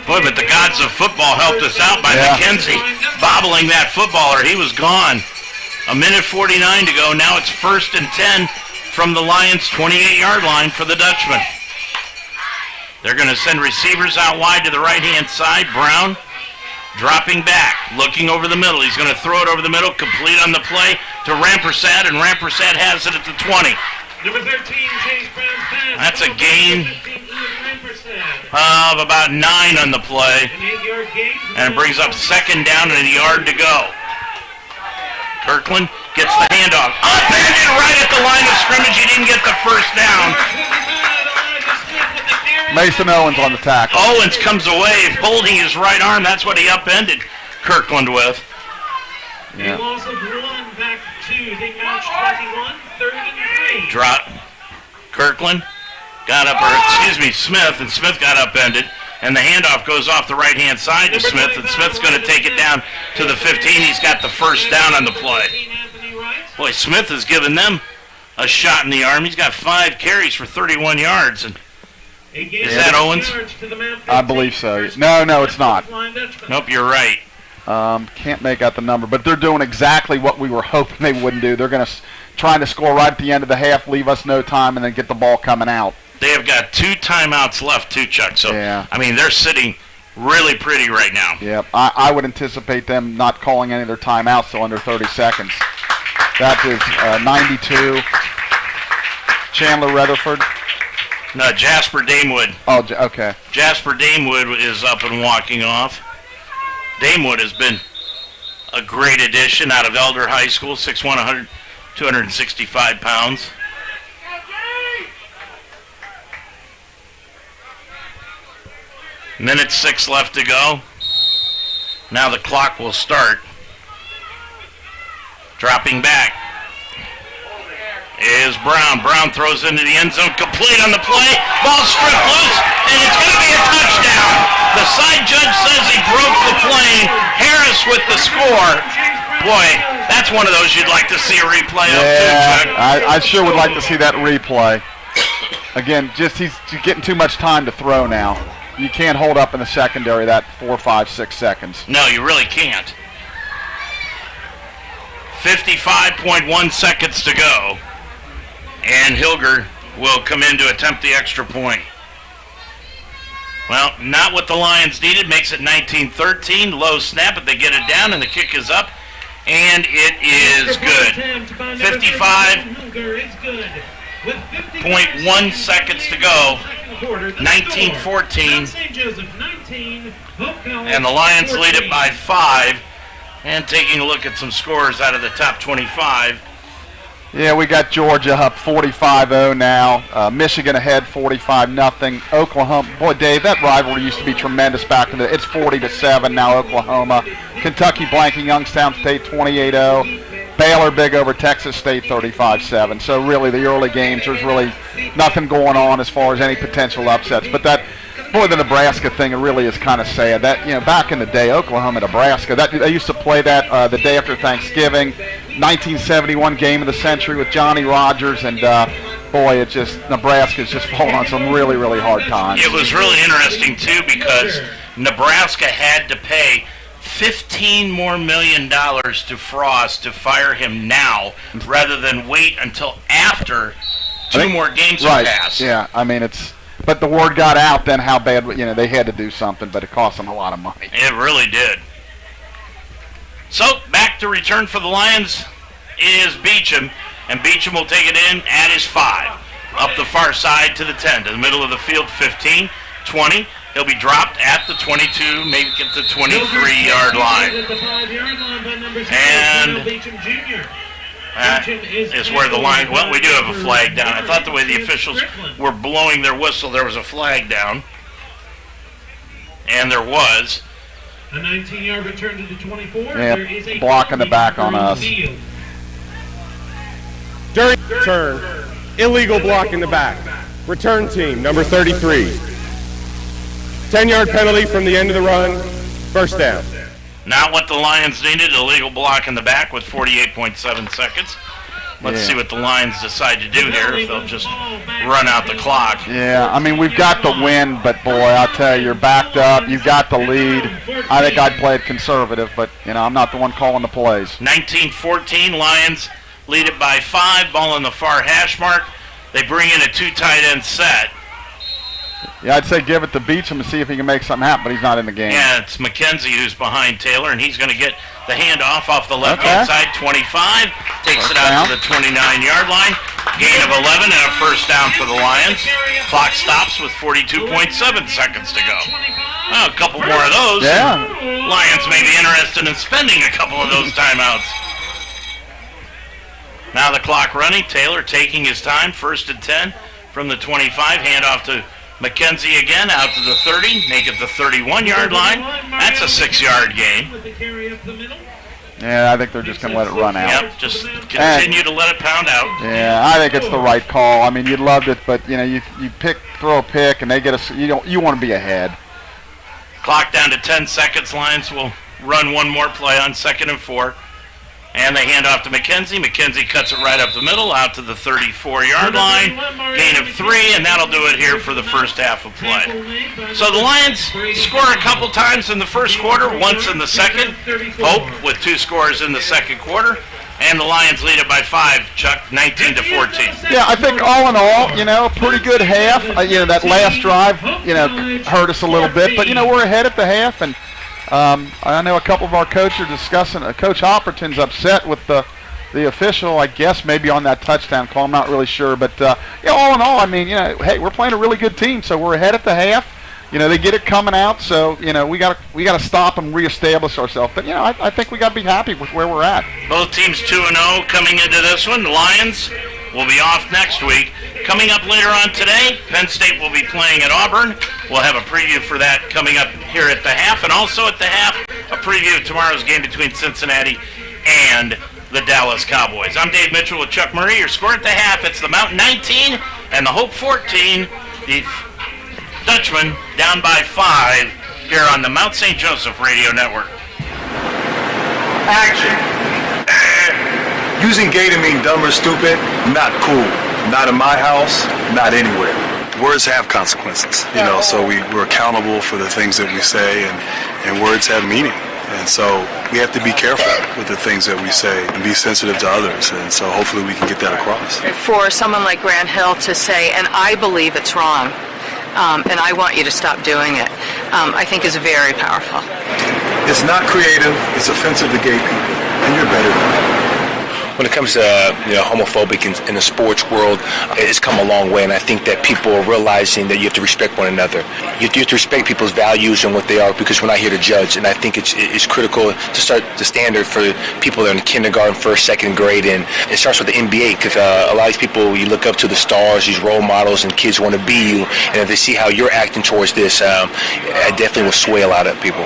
F: Boy, but the gods of football helped us out by McKenzie bobbling that footballer. He was gone. A minute 49 to go. Now it's 1st and 10 from the Lions' 28-yard line for the Dutchman. They're going to send receivers out wide to the right-hand side. Brown dropping back, looking over the middle. He's going to throw it over the middle, complete on the play to Rampersad, and Rampersad has it at the 20.
R: Number 13, James Brown pass.
F: That's a gain of about 9 on the play. And it brings up 2nd down and a yard to go. Kirkland gets the handoff. Upended right at the line of scrimmage. He didn't get the first down.
H: Mason Owens on the tackle.
F: Owens comes away, holding his right arm. That's what he upended Kirkland with.
R: A loss of 1 back to the match 21, 3rd and 3.
F: Drop. Kirkland got up, Smith, and Smith got upended. And the handoff goes off the right-hand side to Smith, and Smith's going to take it down to the 15. He's got the first down on the play. Boy, Smith has given them a shot in the arm. He's got 5 carries for 31 yards. And is that Owens?
H: I believe so. No, it's not.
F: Nope, you're right.
H: Can't make out the number, but they're doing exactly what we were hoping they wouldn't do. They're going to trying to score right at the end of the half, leave us no time, and then get the ball coming out.
F: They have got 2 timeouts left, too, Chuck. So, I mean, they're sitting really pretty right now.
H: Yeah, I would anticipate them not calling any of their timeouts till under 30 seconds. That is 92. Chandler Rutherford.
F: No, Jasper Damewood.
H: Oh, okay.
F: Jasper Damewood is up and walking off. Damewood has been a great addition out of Elder High School, 6'1", 265 pounds. Minute 6 left to go. Now the clock will start. Dropping back is Brown. Brown throws into the end zone, complete on the play. Ball stripped loose, and it's going to be a touchdown. The side judge says he broke the plane. Harris with the score. Boy, that's one of those you'd like to see a replay of too, Chuck.
H: I sure would like to see that replay. Again, he's getting too much time to throw now. You can't hold up in the secondary that 4, 5, 6 seconds.
F: No, you really can't. 55.1 seconds to go. And Hilger will come in to attempt the extra point. Well, not what the Lions needed. Makes it 19-13. Low snap, but they get it down, and the kick is up. And it is good. 55.1 seconds to go. 19-14. And the Lions lead it by 5. And taking a look at some scores out of the top 25.
H: Yeah, we got Georgia up 45-0 now. Michigan ahead 45-0. Oklahoma, boy, Dave, that rivalry used to be tremendous back in the. It's 40-7 now. Oklahoma, Kentucky blanking Youngstown State 28-0. Baylor big over Texas State 35-7. So really, the early games, there's really nothing going on as far as any potential upsets. But that. Boy, the Nebraska thing really is kind of sad. That back in the day, Oklahoma, Nebraska, that they used to play that the day after Thanksgiving, 1971 game of the century with Johnny Rodgers, and boy, Nebraska's just fallen on some really, really hard times.
F: It was really interesting too because Nebraska had to pay $15 million more to Frost to fire him now rather than wait until after two more games have passed.
H: Yeah, I mean it's. But the word got out then how bad, they had to do something, but it cost them a lot of money.
F: It really did. So, back to return for the Lions is Beecham, and Beecham will take it in at his 5. Up the far side to the 10, to the middle of the field, 15, 20. He'll be dropped at the 22, maybe at the 23-yard line. And that is where the line, well, we do have a flag down. I thought the way the officials were blowing their whistle, there was a flag down. And there was.
R: A 19-yard return to the 24.
H: Yeah,
R: There is a
H: block in the back on us.
U: During return, illegal block in the back. Return team, number 33. 10-yard penalty from the end of the run. First down.
F: Not what the Lions needed, illegal block in the back with 48.7 seconds. Let's see what the Lions decide to do here, if they'll just run out the clock.
H: Yeah, I mean, we've got the win, but boy, I'll tell you, you're backed up. You've got the lead. I think I'd play it conservative, but, I'm not the one calling the plays.
F: 19-14, Lions lead it by 5, ball in the far hash mark. They bring in a 2 tight end set.
H: Yeah, I'd say give it to Beecham and see if he can make something happen, but he's not in the game.
F: Yeah, it's McKenzie who's behind Taylor, and he's going to get the handoff off the left-hand side, 25. Takes it out to the 29-yard line. Gain of 11 and a first down for the Lions. Clock stops with 42.7 seconds to go. Well, a couple more of those.
H: Yeah.
F: Lions may be interested in spending a couple of those timeouts. Now the clock running. Taylor taking his time. First and 10 from the 25. Handoff to McKenzie again, out to the 30, make it the 31-yard line. That's a 6-yard gain.
H: Yeah, I think they're just going to let it run out.
F: Yep, just continue to let it pound out.
H: Yeah, I think it's the right call. I mean, you loved it, but you throw a pick, and they get you want to be ahead.
F: Clock down to 10 seconds. Lions will run one more play on 2nd and 4. And they hand off to McKenzie. McKenzie cuts it right up the middle, out to the 34-yard line. Gain of 3, and that'll do it here for the first half of play. So the Lions score a couple times in the first quarter, once in the second. Hope with 2 scores in the second quarter. And the Lions lead it by 5, Chuck, 19-14.
H: Yeah, I think all in all, a pretty good half. That last drive, hurt us a little bit. But, we're ahead at the half, and I know a couple of our coaches are discussing. Coach Hopperton's upset with the official, I guess, maybe on that touchdown call. I'm not really sure, but all in all, I mean, hey, we're playing a really good team, so we're ahead at the half. They get it coming out, so we got to stop and reestablish ourselves. But I think we got to be happy with where we're at.
F: Both teams 2-0 coming into this one. The Lions will be off next week. Coming up later on today, Penn State will be playing at Auburn. We'll have a preview for that coming up here at the half, and also at the half, a preview of tomorrow's game between Cincinnati and the Dallas Cowboys. I'm Dave Mitchell with Chuck Murray. Your score at the half, it's the Mountain 19 and the Hope 14. The Dutchman down by 5 here on the Mount St. Joseph Radio Network.
D: Action. Using gay to mean dumb or stupid, not cool. Not in my house, not anywhere. Words have consequences, so we're accountable for the things that we say, and words have meaning. And so we have to be careful with the things that we say and be sensitive to others. And so hopefully we can get that across.
B: For someone like Grant Hill to say, and I believe it's wrong, and I want you to stop doing it, I think is very powerful.
D: It's not creative. It's offensive to gay people. and you're better than that.
A: When it comes to homophobic in the sports world, it's come a long way, and I think that people are realizing that you have to respect one another. You have to respect people's values and what they are, because we're not here to judge, and I think it's critical to start the standard for people that are in kindergarten, first, second grade, and it starts with the NBA, because a lot of these people, you look up to the stars, these role models, and kids want to be you, and if they see how you're acting towards this, I definitely will sway a lot of people.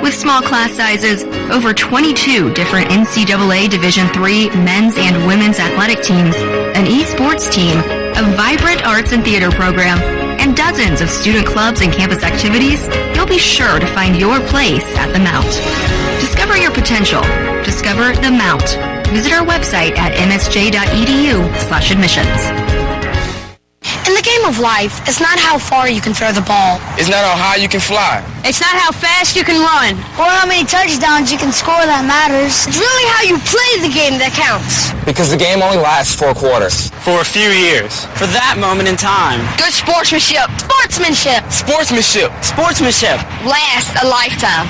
L: With small class sizes, over 22 different NCAA Division III men's and women's athletic teams, an esports team, a vibrant arts and theater program, and dozens of student clubs and campus activities, you'll be sure to find your place at the Mount. Discover your potential. Discover the Mount. Visit our website at msj.edu/admissions.
C: In the game of life, it's not how far you can throw the ball.
W: It's not how high you can fly.
C: It's not how fast you can run. Or how many touchdowns you can score that matters. It's really how you play the game that counts.
W: Because the game only lasts 4 quarters. For a few years. For that moment in time.
C: Good sportsmanship. Sportsmanship.
W: Sportsmanship. Sportsmanship.
C: Lasts a lifetime.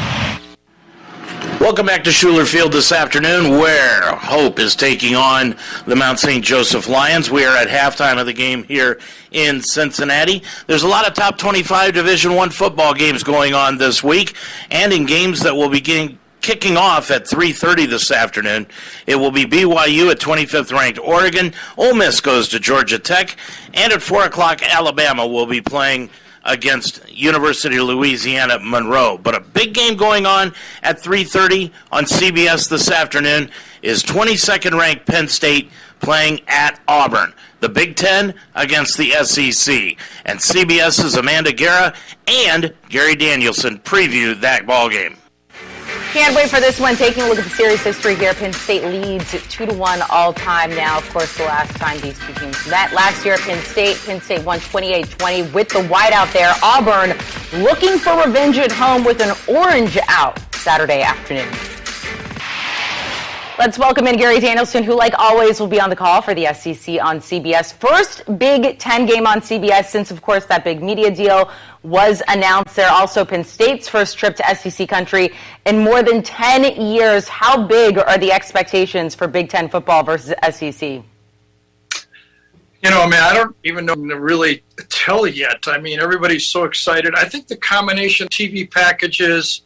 F: Welcome back to Schuler Field this afternoon, where Hope is taking on the Mount St. Joseph Lions. We are at halftime of the game here in Cincinnati. There's a lot of top 25 Division I football games going on this week, and in games that will begin kicking off at 3:30 this afternoon. It will be BYU at 25th ranked Oregon. Ole Miss goes to Georgia Tech, and at 4 o'clock Alabama will be playing against University of Louisiana Monroe. But a big game going on at 3:30 on CBS this afternoon is 22nd ranked Penn State playing at Auburn. The Big Ten against the SEC. And CBS's Amanda Guerra and Gary Danielson preview that ball game.
X: Can't wait for this one. Taking a look at the series history here, Penn State leads 2-1 all time now. Of course, the last time these two teams met last year at Penn State won 28-20 with the white out there. Auburn looking for revenge at home with an orange out Saturday afternoon. Let's welcome in Gary Danielson, who, like always, will be on the call for the SEC on CBS. First Big Ten game on CBS since, of course, that big media deal was announced there. Also, Penn State's first trip to SEC country in more than 10 years. How big are the expectations for Big Ten football versus SEC?
Y: I don't even know to really tell yet. I mean, everybody's so excited. I think the combination TV packages,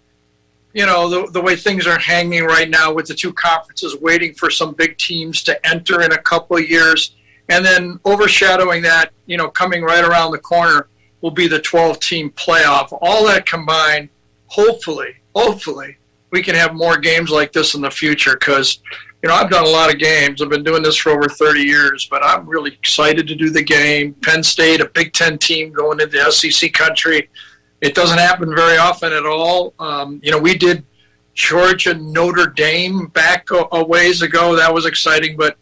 Y: the way things are hanging right now with the two conferences waiting for some big teams to enter in a couple of years, and then overshadowing that, coming right around the corner will be the 12-team playoff. All that combined, hopefully, we can have more games like this in the future because, I've done a lot of games. I've been doing this for over 30 years, but I'm really excited to do the game. Penn State, a Big Ten team going into the SEC country. It doesn't happen very often at all. We did Georgia Notre Dame back a ways ago. That was exciting, but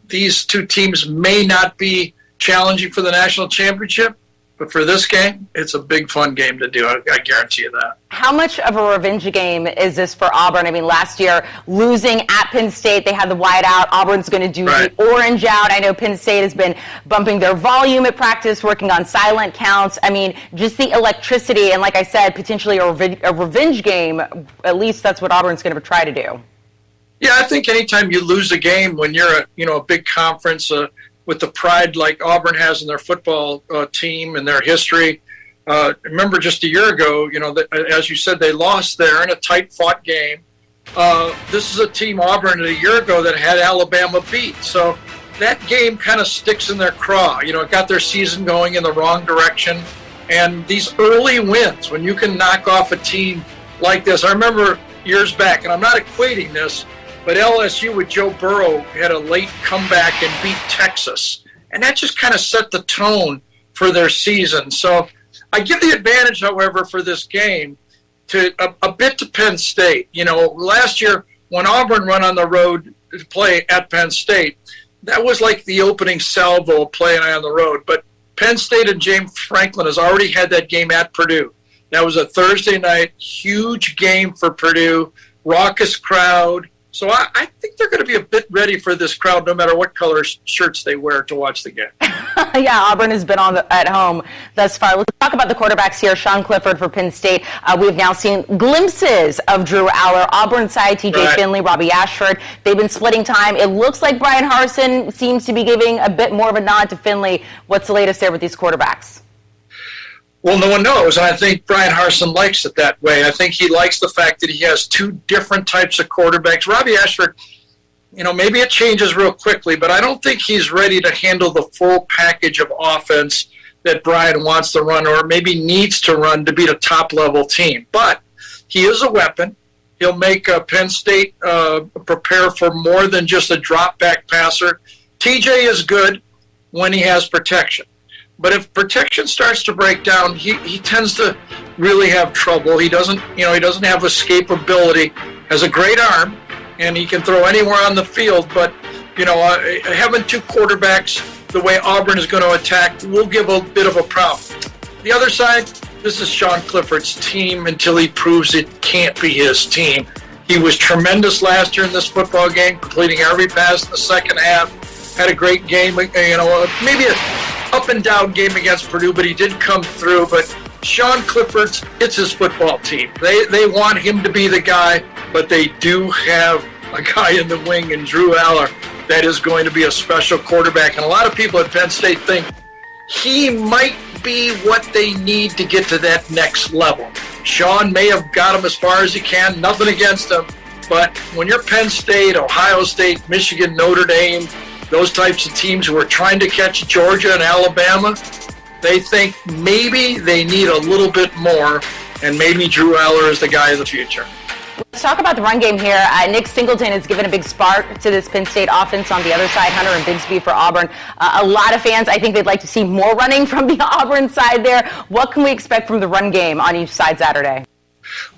Y: these two teams may not be challenging for the national championship, but for this game, it's a big, fun game to do. I guarantee you that.
X: How much of a revenge game is this for Auburn? I mean, last year, losing at Penn State, they had the white out. Auburn's going to do the orange out. I know Penn State has been bumping their volume at practice, working on silent counts. I mean, just the electricity, and like I said, potentially a revenge game. At least that's what Auburn's going to try to do.
Y: Yeah, I think anytime you lose a game when you're a big conference, with the pride like Auburn has in their football team and their history. Remember just a year ago, as you said, they lost there in a tight-fought game. This is a team, Auburn, a year ago that had Alabama beat. So that game kind of sticks in their craw. It got their season going in the wrong direction. And these early wins, when you can knock off a team like this. I remember years back, and I'm not equating this, but LSU with Joe Burrow had a late comeback and beat Texas. And that just kind of set the tone for their season. So I give the advantage, however, for this game to a bit to Penn State. Last year when Auburn went on the road to play at Penn State, that was like the opening salvo of playing on the road. But Penn State and James Franklin has already had that game at Purdue. That was a Thursday night, huge game for Purdue, raucous crowd, So I think they're going to be a bit ready for this crowd, no matter what color shirts they wear to watch the game.
X: Yeah, Auburn has been at home thus far. Let's talk about the quarterbacks here. Sean Clifford for Penn State. We've now seen glimpses of Drew Aller. Auburn side, TJ Finley, Robbie Ashford. They've been splitting time. It looks like Brian Harsin seems to be giving a bit more of a nod to Finley. What's the latest there with these quarterbacks?
Y: Well, no one knows, and I think Brian Harsin likes it that way. I think he likes the fact that he has two different types of quarterbacks. Robbie Ashford, maybe it changes real quickly, but I don't think he's ready to handle the full package of offense that Brian wants to run or maybe needs to run to beat a top-level team. But he is a weapon. He'll make Penn State prepare for more than just a drop-back passer. TJ is good when he has protection. But if protection starts to break down, he tends to really have trouble. He doesn't have escapability. Has a great arm, and he can throw anywhere on the field. But having two quarterbacks the way Auburn is going to attack will give a bit of a problem. The other side, this is Sean Clifford's team until he proves it can't be his team. He was tremendous last year in this football game, completing every pass in the second half. Had a great game, maybe a up and down game against Purdue, but he did come through. But Sean Clifford's, it's his football team. They want him to be the guy, but they do have a guy in the wing in Drew Aller that is going to be a special quarterback. And a lot of people at Penn State think he might be what they need to get to that next level. Sean may have got him as far as he can, nothing against him, but when you're Penn State, Ohio State, Michigan, Notre Dame, those types of teams who are trying to catch Georgia and Alabama, they think maybe they need a little bit more, and maybe Drew Aller is the guy of the future.
X: Let's talk about the run game here. Nick Singleton has given a big spark to this Penn State offense on the other side. Hunter and Bigsby for Auburn. A lot of fans, I think they'd like to see more running from the Auburn side there. What can we expect from the run game on each side Saturday?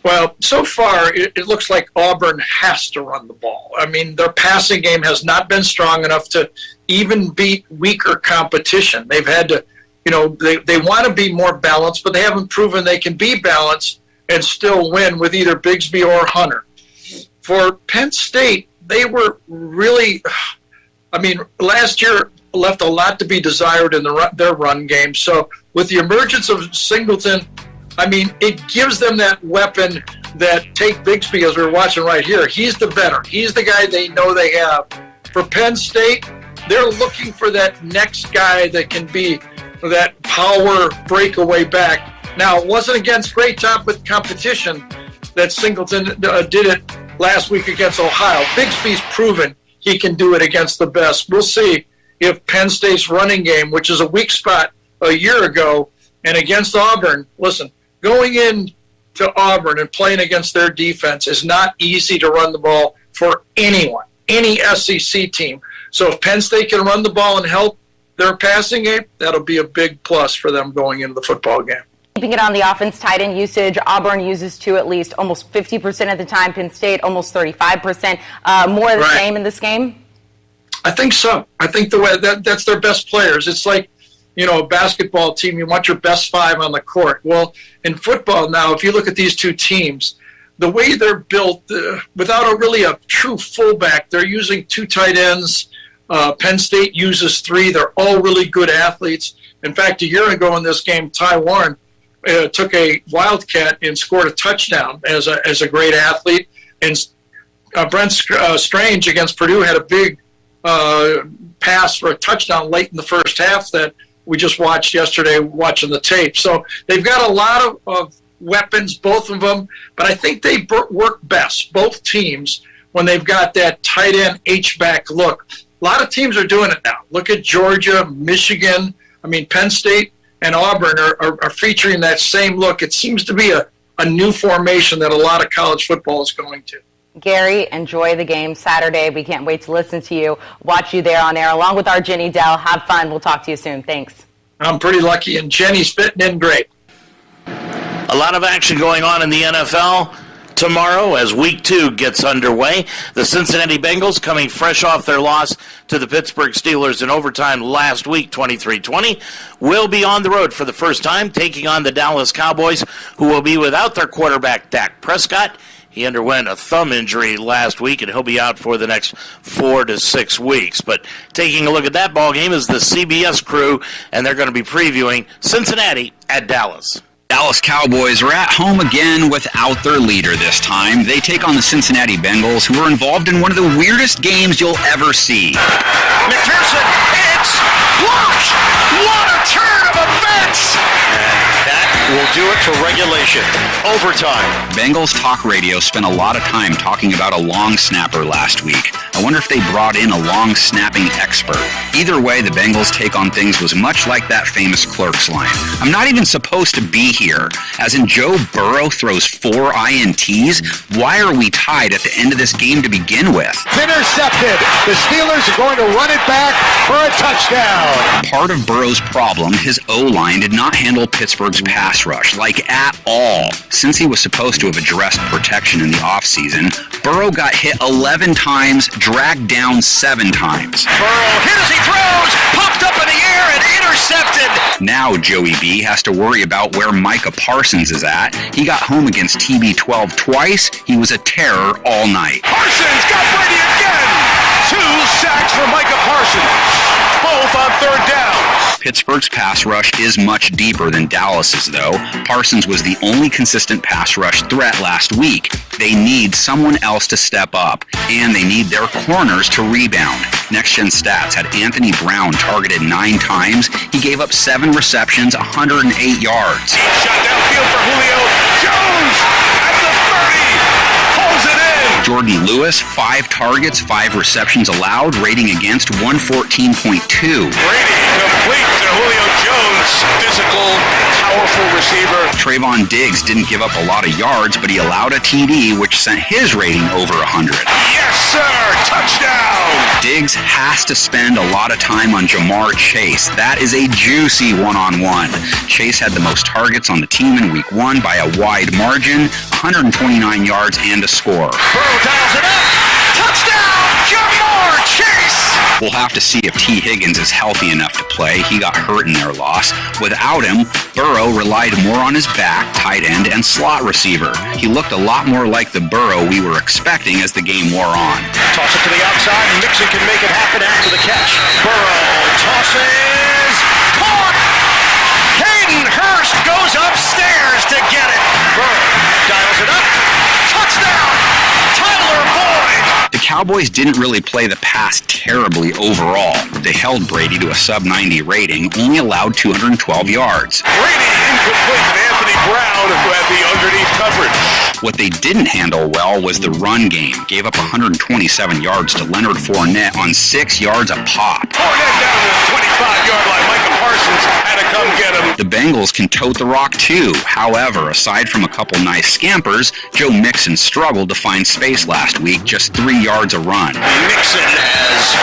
Y: Well, so far, it looks like Auburn has to run the ball. I mean, their passing game has not been strong enough to even beat weaker competition. They've had to, they want to be more balanced, but they haven't proven they can be balanced and still win with either Bigsby or Hunter. For Penn State, they were really, last year left a lot to be desired in their run game. So with the emergence of Singleton, it gives them that weapon that take Bigsby, as we're watching right here. He's the veteran. He's the guy they know they have. For Penn State, they're looking for that next guy that can be that power breakaway back. Now, it wasn't against great competition that Singleton did it last week against Ohio. Bigsby's proven he can do it against the best. We'll see if Penn State's running game, which is a weak spot a year ago, and against Auburn, listen, going in to Auburn and playing against their defense is not easy to run the ball for anyone, any SEC team. So if Penn State can run the ball and help their passing game, that'll be a big plus for them going into the football game.
X: Keeping it on the offense, tight end usage, Auburn uses two at least almost 50% of the time. Penn State almost 35%. More of the same in this game?
Y: I think so. I think the way that's their best players. It's like, a basketball team, you want your best five on the court. Well, in football now, if you look at these two teams, the way they're built, without really a true fullback, they're using two tight ends. Penn State uses three. They're all really good athletes. In fact, a year ago in this game, Ty Warren took a Wildcat and scored a touchdown as a great athlete. And Brent Strange against Purdue had a big pass for a touchdown late in the first half that we just watched yesterday watching the tape. So they've got a lot of weapons, both of them, but I think they work best, both teams, when they've got that tight end H-back look. A lot of teams are doing it now. Look at Georgia, Michigan. Penn State and Auburn are featuring that same look. It seems to be a new formation that a lot of college football is going to.
X: Gary, enjoy the game Saturday. We can't wait to listen to you, watch you there on air, along with our Jenny Dell. Have fun. We'll talk to you soon. Thanks.
Y: I'm pretty lucky, and Jenny's fitting in great.
F: A lot of action going on in the NFL tomorrow as Week 2 gets underway. The Cincinnati Bengals, coming fresh off their loss to the Pittsburgh Steelers in overtime last week, 23-20, will be on the road for the first time, taking on the Dallas Cowboys, who will be without their quarterback, Dak Prescott, He underwent a thumb injury last week, and he'll be out for the next 4 to 6 weeks. But taking a look at that ball game is the CBS crew, and they're going to be previewing Cincinnati at Dallas.
E: Dallas Cowboys are at home again without their leader this time. They take on the Cincinnati Bengals, who are involved in one of the weirdest games you'll ever see.
F: McPherson, it's blocked! What a turn of events!
E: That will do it for regulation. Overtime. Bengals talk radio spent a lot of time talking about a long snapper last week. I wonder if they brought in a long snapping expert. Either way, the Bengals take on things was much like that famous Clerks line. I'm not even supposed to be here. As in Joe Burrow throws 4 INTs? Why are we tied at the end of this game to begin with?
I: Intercepted. The Steelers are going to run it back for a touchdown.
E: Part of Burrow's problem, his O-line did not handle Pittsburgh's pass rush, like at all. Since he was supposed to have addressed protection in the offseason, Burrow got hit 11 times, dragged down 7 times.
F: Burrow hit as he throws, popped up in the air and intercepted.
E: Now Joey B has to worry about where Micah Parsons is at. He got home against TB12 twice. He was a terror all night.
I: Parsons got Brady again. 2 sacks for Micah Parsons. Both on 3rd down.
E: Pittsburgh's pass rush is much deeper than Dallas's, though. Parsons was the only consistent pass rush threat last week. They need someone else to step up, and they need their corners to rebound. Next Gen Stats had Anthony Brown targeted 9 times. He gave up 7 receptions, 108 yards.
I: Shot downfield for Julio Jones at the 30. Pulls it in.
E: Jordan Lewis, 5 targets, 5 receptions allowed, rating against 114.2.
I: Brady complete to Julio Jones. Physical, powerful receiver.
E: Trayvon Diggs didn't give up a lot of yards, but he allowed a TD, which sent his rating over 100.
I: Yes, sir. Touchdown.
E: Diggs has to spend a lot of time on Jamar Chase. That is a juicy one-on-one. Chase had the most targets on the team in week 1 by a wide margin, 129 yards and a score.
I: Burrow dials it up. Touchdown, Jamar Chase.
E: We'll have to see if T. Higgins is healthy enough to play. He got hurt in their loss. Without him, Burrow relied more on his back, tight end, and slot receiver. He looked a lot more like the Burrow we were expecting as the game wore on.
I: Toss it to the outside. Mixon can make it happen after the catch. Burrow tosses. Caught.
F: Hayden Hurst goes upstairs to get it.
I: Burrow dials it up. Touchdown. Tyler Boyd.
E: The Cowboys didn't really play the pass terribly overall. They held Brady to a sub-90 rating, only allowed 212 yards.
I: Brady incomplete to Anthony Brown who had the underneath coverage.
E: What they didn't handle well was the run game. Gave up 127 yards to Leonard Fournette on 6 yards a pop.
I: Fournette down to the 25-yard line. Micah Parsons had to come get him.
E: The Bengals can tote the rock too. However, aside from a couple nice scampers, Joe Mixon struggled to find space last week, just 3 yards a run.
I: Mixon has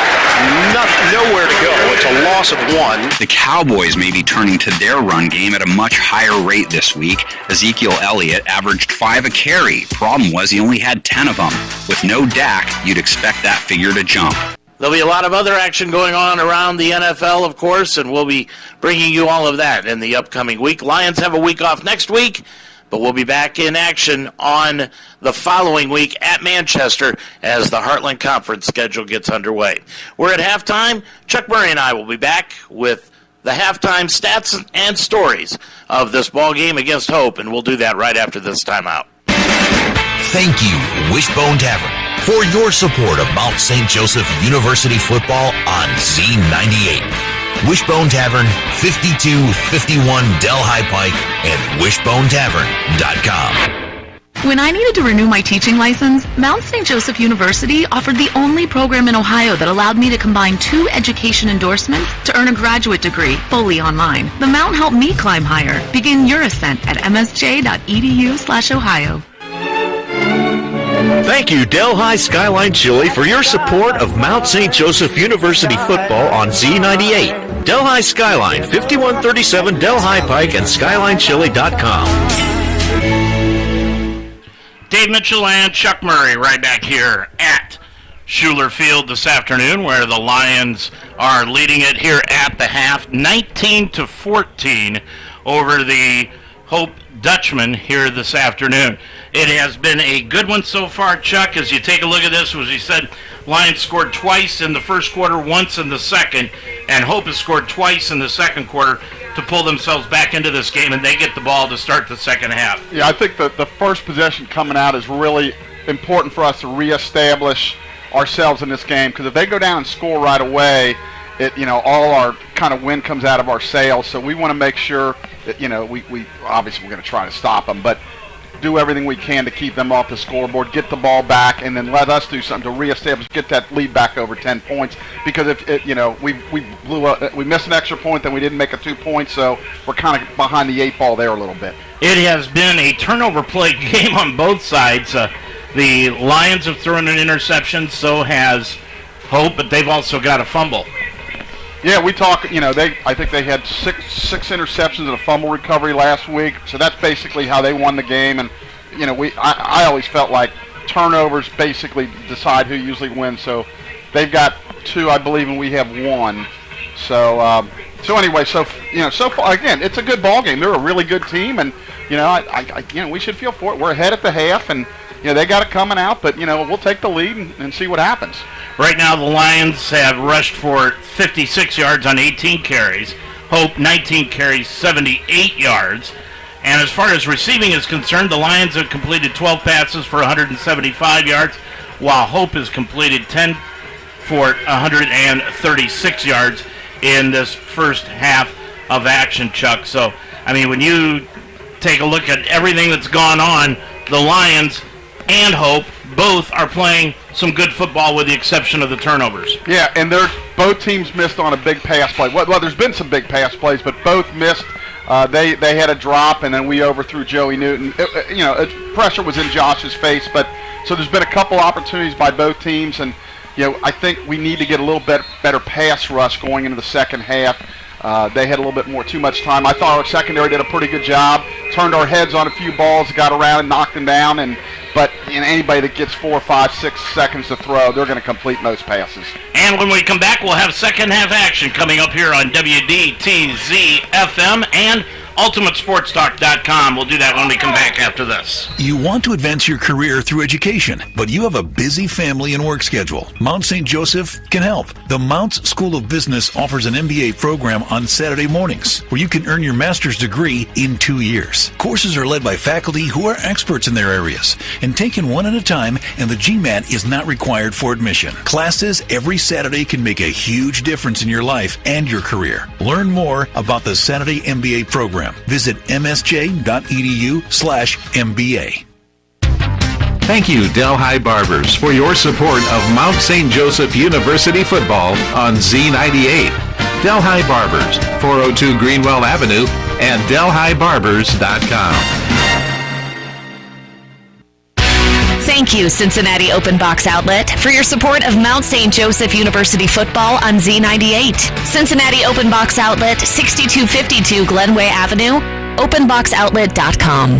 I: nowhere to go. It's a loss of 1.
E: The Cowboys may be turning to their run game at a much higher rate this week. Ezekiel Elliott averaged 5 a carry. Problem was he only had 10 of them. With no Dak, you'd expect that figure to jump.
F: There'll be a lot of other action going on around the NFL, of course, and we'll be bringing you all of that in the upcoming week. Lions have a week off next week, but we'll be back in action on the following week at Manchester as the Heartland Conference schedule gets underway. We're at halftime. Chuck Murray and I will be back with the halftime stats and stories of this ball game against Hope, and we'll do that right after this timeout.
O: Thank you, Wishbone Tavern, for your support of Mount St. Joseph University football on Z98. Wishbone Tavern, 5251 Delhi Pike, and wishbonetavern.com.
K: When I needed to renew my teaching license, Mount St. Joseph University offered the only program in Ohio that allowed me to combine 2 education endorsements to earn a graduate degree fully online. The Mount helped me climb higher. Begin your ascent at msj.edu/Ohio.
V: Thank you, Delhi Skyline Chili, for your support of Mount St. Joseph University football on Z98. Delhi Skyline, 5137 Delhi Pike, and SkylineChili.com.
F: Dave Mitchell and Chuck Murray right back here at Schuler Field this afternoon, where the Lions are leading it here at the half, 19-14 over the Hope Dutchman here this afternoon. It has been a good one so far, Chuck. As you take a look at this, as you said, Lions scored twice in the first quarter, once in the second, and Hope has scored twice in the second quarter to pull themselves back into this game, and they get the ball to start the second half.
H: Yeah, I think the first possession coming out is really important for us to reestablish ourselves in this game, because if they go down and score right away, all our kind of wind comes out of our sails. So we want to make sure that, we obviously we're going to try to stop them, but do everything we can to keep them off the scoreboard, get the ball back, and then let us do something to reestablish, get that lead back over 10 points. Because if we missed an extra point, then we didn't make a 2 points, so we're kind of behind the 8 ball there a little bit.
F: It has been a turnover play game on both sides. The Lions have thrown an interception, so has Hope, but they've also got a fumble.
H: Yeah, we talk. I think they had six interceptions and a fumble recovery last week. So that's basically how they won the game. And I always felt like turnovers basically decide who usually wins. So they've got 2, I believe, and we have 1. So anyway, so far again, it's a good ball game. They're a really good team, and we should feel for it. We're ahead at the half, and they got it coming out, but we'll take the lead and see what happens.
F: Right now, the Lions have rushed for 56 yards on 18 carries. Hope, 19 carries, 78 yards. And as far as receiving is concerned, the Lions have completed 12 passes for 175 yards, while Hope has completed 10 for 136 yards in this first half of action, Chuck. So, when you take a look at everything that's gone on, the Lions and Hope both are playing some good football with the exception of the turnovers.
H: Yeah, and both teams missed on a big pass play. Well, there's been some big pass plays, but both missed. They had a drop, and then we overthrew Joey Newton. Pressure was in Josh's face, but so there's been a couple opportunities by both teams, and I think we need to get a little bit better pass rush going into the second half. They had a little bit too much time. I thought our secondary did a pretty good job. Turned our heads on a few balls, got around and knocked them down. But anybody that gets 4, 5, 6 seconds to throw, they're going to complete most passes.
F: And when we come back, we'll have second half action coming up here on WDTZ-FM and UltimateSportsTalk.com. We'll do that when we come back after this.
G: You want to advance your career through education, but you have a busy family and work schedule. Mount St. Joseph can help. The Mounts School of Business offers an MBA program on Saturday mornings where you can earn your master's degree in 2 years. Courses are led by faculty who are experts in their areas and taken one at a time, and the GMAT is not required for admission. Classes every Saturday can make a huge difference in your life and your career. Learn more about the Saturday MBA program. Visit msj.edu/MBA.
V: Thank you, Delhi Barbers, for your support of Mount St. Joseph University football on Z98. Delhi Barbers, 402 Greenwell Avenue, and DelhiBarbers.com.
P: Thank you, Cincinnati Open Box Outlet, for your support of Mount St. Joseph University football on Z98. Cincinnati Open Box Outlet, 6252 Glenway Avenue, openboxoutlet.com.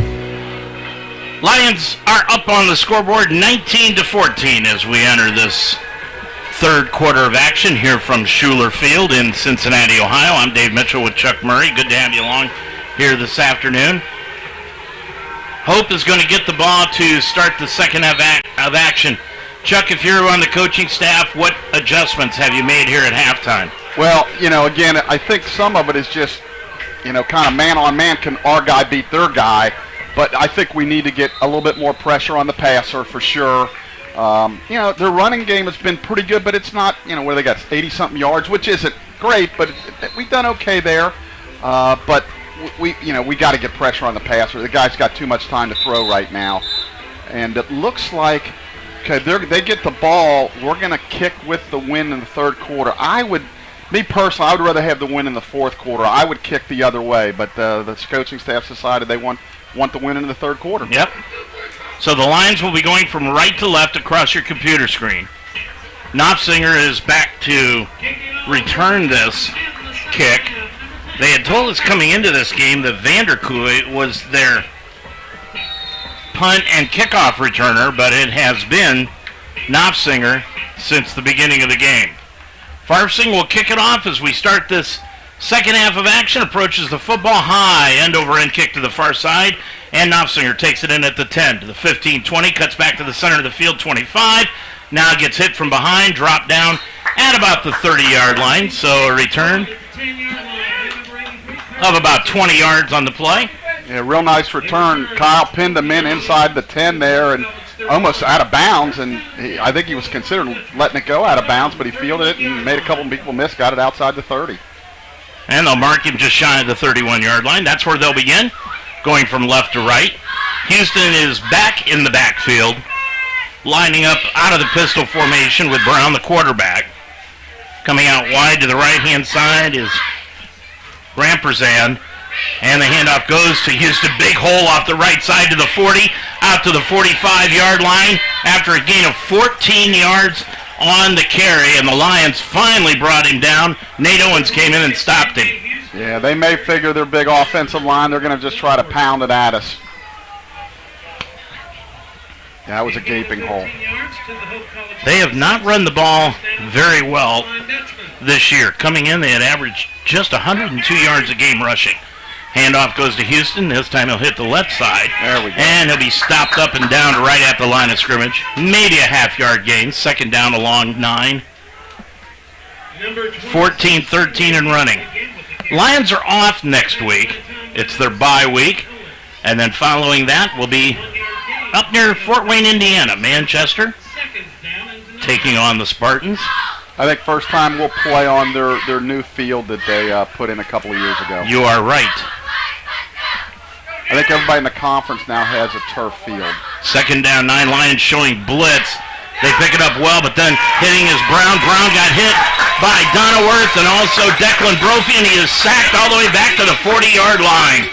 F: Lions are up on the scoreboard 19-14 as we enter this third quarter of action here from Schuler Field in Cincinnati, Ohio. I'm Dave Mitchell with Chuck Murray. Good to have you along here this afternoon. Hope is going to get the ball to start the second half of action. Chuck, if you're on the coaching staff, what adjustments have you made here at halftime?
H: Well, again, I think some of it is just, kind of man-on-man, can our guy beat their guy? But I think we need to get a little bit more pressure on the passer for sure. Their running game has been pretty good, but it's not, where they got 80-something yards, which isn't great, but we've done okay there. But we got to get pressure on the passer. The guy's got too much time to throw right now. And it looks like, okay, they get the ball. We're going to kick with the win in the third quarter. Me personally, I would rather have the win in the fourth quarter. I would kick the other way, but the coaching staff decided they want the win in the third quarter.
F: Yep. So the Lions will be going from right to left across your computer screen. Knopfsinger is back to return this kick. They had told us coming into this game that Vanderkooi was their punt and kickoff returner, but it has been Knopfsinger since the beginning of the game. Farfsing will kick it off as we start this Second half of action approaches the football. High end-over-end kick to the far side, and Knopfsinger takes it in at the 10 to the 15-20, cuts back to the center of the field, 25. Now gets hit from behind, dropped down at about the 30-yard line, so a return of about 20 yards on the play.
H: Yeah, real nice return. Kyle pinned him inside the 10 there and almost out of bounds, and I think he was considering letting it go out of bounds, but he fielded it and made a couple of people miss, got it outside the 30.
F: And they'll mark him just shy of the 31-yard line. That's where they'll begin, going from left to right. Houston is back in the backfield, lining up out of the pistol formation with Brown, the quarterback. Coming out wide to the right-hand side is Ramperzan, and the handoff goes to Houston. Big hole off the right side to the 40, out to the 45-yard line after a gain of 14 yards on the carry, and the Lions finally brought him down. Nate Owens came in and stopped him.
H: Yeah, they may figure their big offensive line. They're going to just try to pound it at us. Yeah, that was a gaping hole.
F: They have not run the ball very well this year. Coming in, they had averaged just 102 yards a game rushing. Handoff goes to Houston. This time he'll hit the left side.
H: There we go.
F: And he'll be stopped up and down right at the line of scrimmage. Maybe a half-yard gain. Second down along 9. 14-13 and running. Lions are off next week. It's their bye week. And then following that will be up near Fort Wayne, Indiana. Manchester taking on the Spartans.
H: I think first time we'll play on their new field that they put in a couple of years ago.
F: You are right.
H: I think everybody in the conference now has a turf field.
F: Second down, 9. Lions showing blitz. They pick it up well, but then hitting is Brown. Brown got hit by Donaworth and also Declan Brophy, and he is sacked all the way back to the 40-yard line.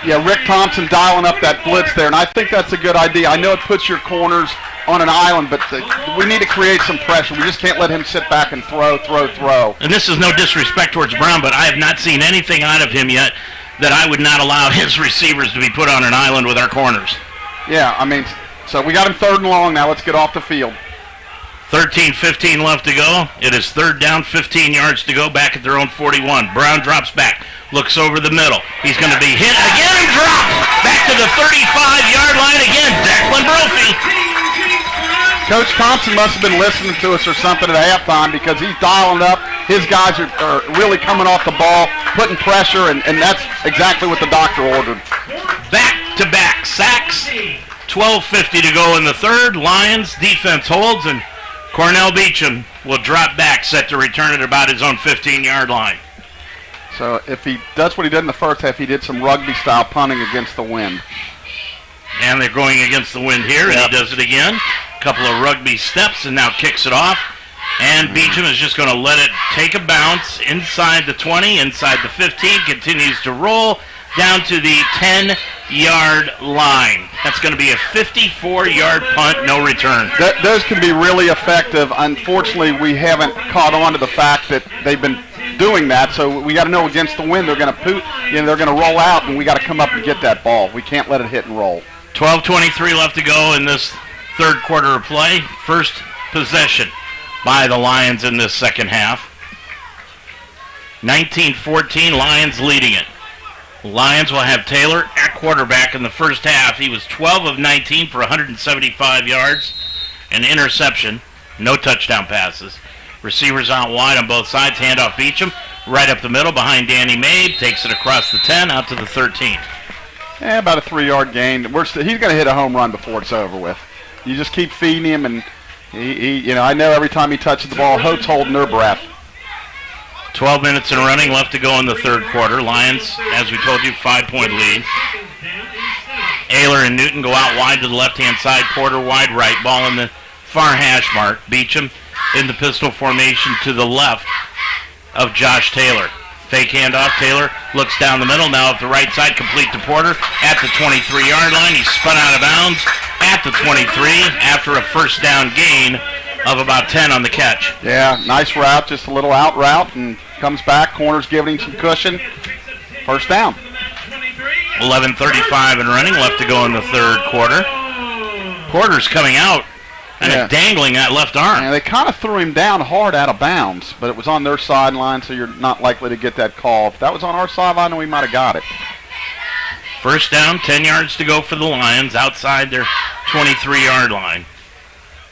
H: Yeah, Rick Thompson dialing up that blitz there, and I think that's a good idea. I know it puts your corners on an island, but we need to create some pressure. We just can't let him sit back and throw.
F: And this is no disrespect towards Brown, but I have not seen anything out of him yet that I would not allow his receivers to be put on an island with our corners.
H: Yeah, I mean, so we got him 3rd and long now. Let's get off the field.
F: 13-15 left to go. It is 3rd down, 15 yards to go, back at their own 41. Brown drops back, looks over the middle. He's going to be hit again and dropped back to the 35-yard line again. Declan Brophy.
H: Coach Thompson must have been listening to us or something at halftime because he's dialing up. His guys are really coming off the ball, putting pressure, and that's exactly what the doctor ordered.
F: Back-to-back sacks. 12:50 to go in the 3rd. Lions defense holds, and Cornell Beecham will drop back, set to return at about his own 15-yard line.
H: So if he does what he did in the first half, he did some rugby-style punting against the wind.
F: And they're going against the wind here, and he does it again. Couple of rugby steps, and now kicks it off. And Beecham is just going to let it take a bounce inside the 20, inside the 15, continues to roll down to the 10-yard line. That's going to be a 54-yard punt, no return.
H: Those can be really effective. Unfortunately, we haven't caught on to the fact that they've been doing that, so we got to know against the wind they're going to they're going to roll out, and we got to come up and get that ball. We can't let it hit and roll.
F: 12:23 left to go in this 3rd quarter of play. First possession by the Lions in this second half. 19-14, Lions leading it. Lions will have Taylor at quarterback in the first half. He was 12 of 19 for 175 yards, an interception, no touchdown passes. Receivers out wide on both sides, handoff Beecham, right up the middle behind Danny Mabe, takes it across the 10, out to the 13.
H: Yeah, about a 3-yard gain. He's going to hit a home run before it's over with. You just keep feeding him, and I know every time he touches the ball, Hope's holding their breath.
F: 12 minutes and running left to go in the 3rd quarter. Lions, as we told you, 5-point lead. Ayler and Newton go out wide to the left-hand side. Porter wide right. Ball in the far hash mark. Beecham in the pistol formation to the left of Josh Taylor. Fake handoff. Taylor looks down the middle. Now at the right side, complete to Porter at the 23-yard line. He's spun out of bounds at the 23 after a first down gain of about 10 on the catch.
H: Yeah, nice route, just a little out route, and comes back. Corner's giving him some cushion. First down.
F: 11:35 and running left to go in the 3rd quarter. Porter's coming out Kind of dangling that left arm.
H: And they kind of threw him down hard out of bounds, but it was on their sideline, so you're not likely to get that call. If that was on our sideline, then we might have got it.
F: First down, 10 yards to go for the Lions outside their 23-yard line.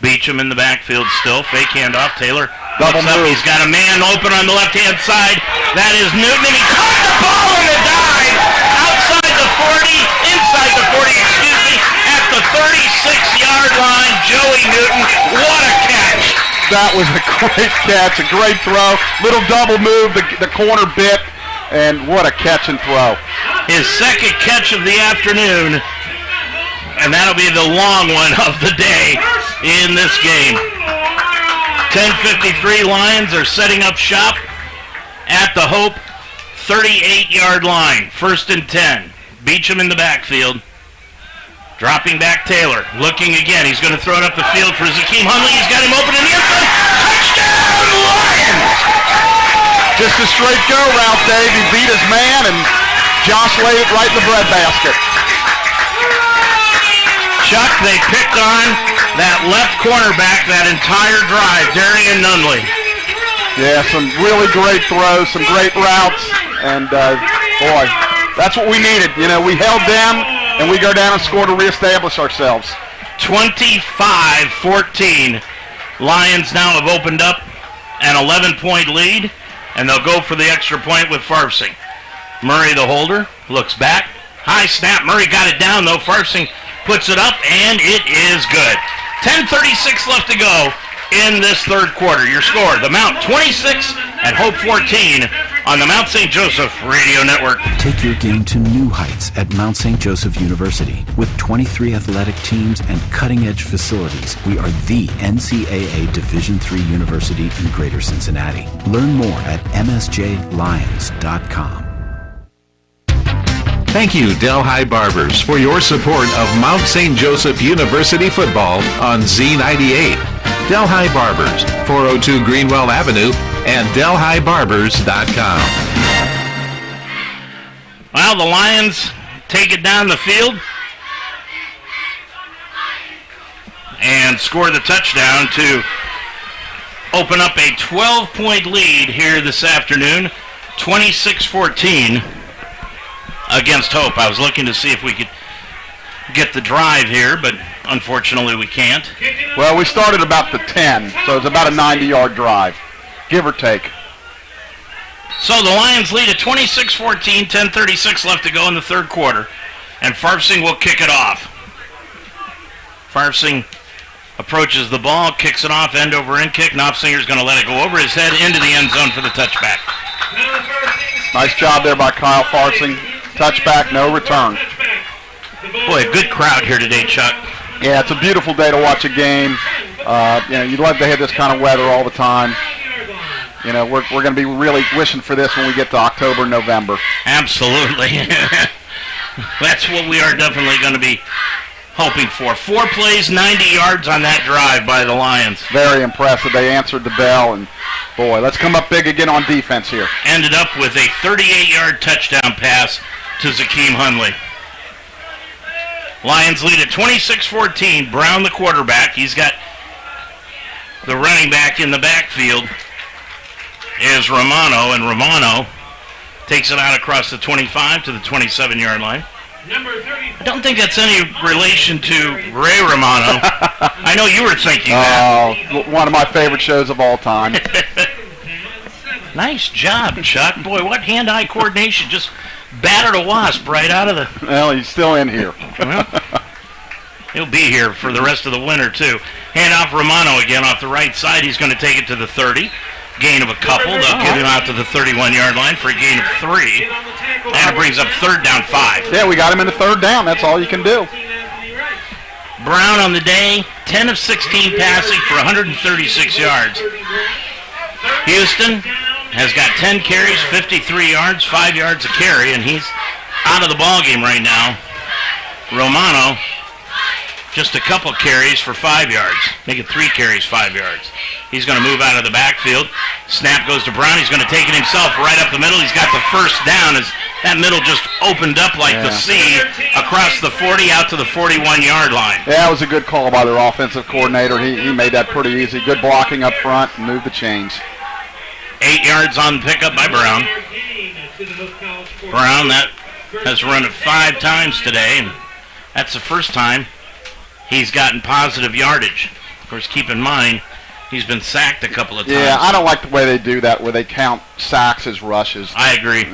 F: Beecham in the backfield still. Fake handoff. Taylor
H: double
F: looks up.
H: move.
F: He's got a man open on the left-hand side. That is Newton, and he caught the ball on the dive outside the 40, inside the 40, excuse me, at the 36-yard line. Joey Newton, what a catch.
H: That was a great catch, a great throw. Little double move, the corner bit, and what a catch and throw.
F: His second catch of the afternoon, and that'll be the long one of the day in this game. 10:53, Lions are setting up shop at the Hope 38-yard line. 1st and 10. Beecham in the backfield. Dropping back Taylor. Looking again. He's going to throw it up the field for Zakeem Hunley. He's got him open in the end zone. Touchdown, Lions!
H: Just a straight go route, Dave. He beat his man, and Josh laid it right in the breadbasket.
F: Chuck, they picked on that left cornerback that entire drive, Darian Nunley.
H: Yeah, some really great throws, some great routes, and boy, that's what we needed. You know, we held them, and we go down and score to reestablish ourselves.
F: 25-14. Lions now have opened up an 11-point lead, and they'll go for the extra point with Farfsing. Murray, the holder, looks back. High snap. Murray got it down, though. Farfsing puts it up, and it is good. 10:36 left to go in this third quarter. Your score, the Mount 26 and Hope 14 on the Mount St. Joseph Radio Network.
J: Take your game to new heights at Mount St. Joseph University. With 23 athletic teams and cutting-edge facilities, we are the NCAA Division III university in Greater Cincinnati. Learn more at msjlions.com.
V: Thank you, Delhi Barbers, for your support of Mount St. Joseph University football on Z98. Delhi Barbers, 402 Greenwell Avenue, and DelhiBarbers.com.
F: Well, the Lions take it down the field and score the touchdown to open up a 12-point lead here this afternoon, 26-14. Against Hope. I was looking to see if we could get the drive here, but unfortunately we can't.
H: Well, we started about the 10, so it's about a 90-yard drive, give or take.
F: So the Lions lead at 26-14, 10:36 left to go in the third quarter, and Farfsing will kick it off. Farfsing approaches the ball, kicks it off, end over end kick. Knopfsinger's going to let it go over his head into the end zone for the touchback.
H: Nice job there by Kyle Farfsing. Touchback, no return.
F: Boy, a good crowd here today, Chuck.
H: Yeah, it's a beautiful day to watch a game. You know, you'd love to have this kind of weather all the time. You know, we're going to be really wishing for this when we get to October, November.
F: Absolutely. That's what we are definitely going to be hoping for. 4 plays, 90 yards on that drive by the Lions.
H: Very impressive. They answered the bell, and boy, let's come up big again on defense here.
F: Ended up with a 38-yard touchdown pass to Zakeem Hunley. Lions lead at 26-14. Brown, the quarterback. He's got the running back in the backfield is Romano, and Romano takes it out across the 25 to the 27-yard line. I don't think that's any relation to Ray Romano. I know you were thinking that.
H: One of my favorite shows of all time.
F: Nice job, Chuck. Boy, what hand-eye coordination. Just battered a wasp right out of the...
H: Well, he's still in here.
F: Well, he'll be here for the rest of the winter, too. Hand off Romano again off the right side. He's going to take it to the 30. Gain of a couple. They'll get him out to the 31-yard line for a gain of 3. And it brings up 3rd down 5.
H: Yeah, we got him in the 3rd down. That's all you can do.
F: Brown on the day, 10 of 16 passing for 136 yards. Houston has got 10 carries, 53 yards, 5 yards a carry, and he's out of the ballgame right now. Romano, just a couple carries for 5 yards. Make it 3 carries, 5 yards. He's going to move out of the backfield. Snap goes to Brown. He's going to take it himself right up the middle. He's got the first down as That middle just opened up like the sea across the 40 out to the 41-yard line.
H: Yeah, it was a good call by their offensive coordinator. He made that pretty easy. Good blocking up front and moved the chains.
F: 8 yards on the pickup by Brown. Brown, that has run it 5 times today, and that's the first time he's gotten positive yardage. Of course, keep in mind, he's been sacked a couple of times.
H: Yeah, I don't like the way they do that, where they count sacks as rushes.
F: I agree.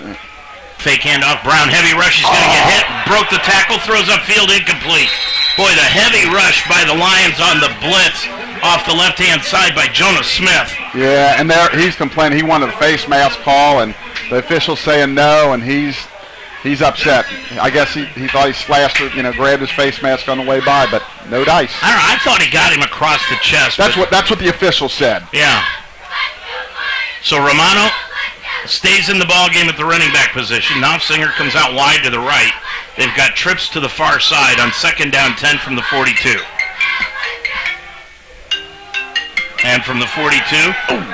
F: Fake handoff. Brown, heavy rush. He's going to get hit. Broke the tackle. Throws upfield, incomplete. Boy, the heavy rush by the Lions on the blitz off the left-hand side by Jonas Smith.
H: Yeah, and there he's complaining. He wanted a face mask call, and the official's saying no, and he's upset. I guess he thought he slashed it, grabbed his face mask on the way by, but no dice.
F: I don't know. I thought he got him across the chest.
H: That's what the official said.
F: Yeah. So Romano stays in the ball game at the running back position. Knopfsinger comes out wide to the right. They've got trips to the far side on 2nd down 10 from the 42. And from the 42,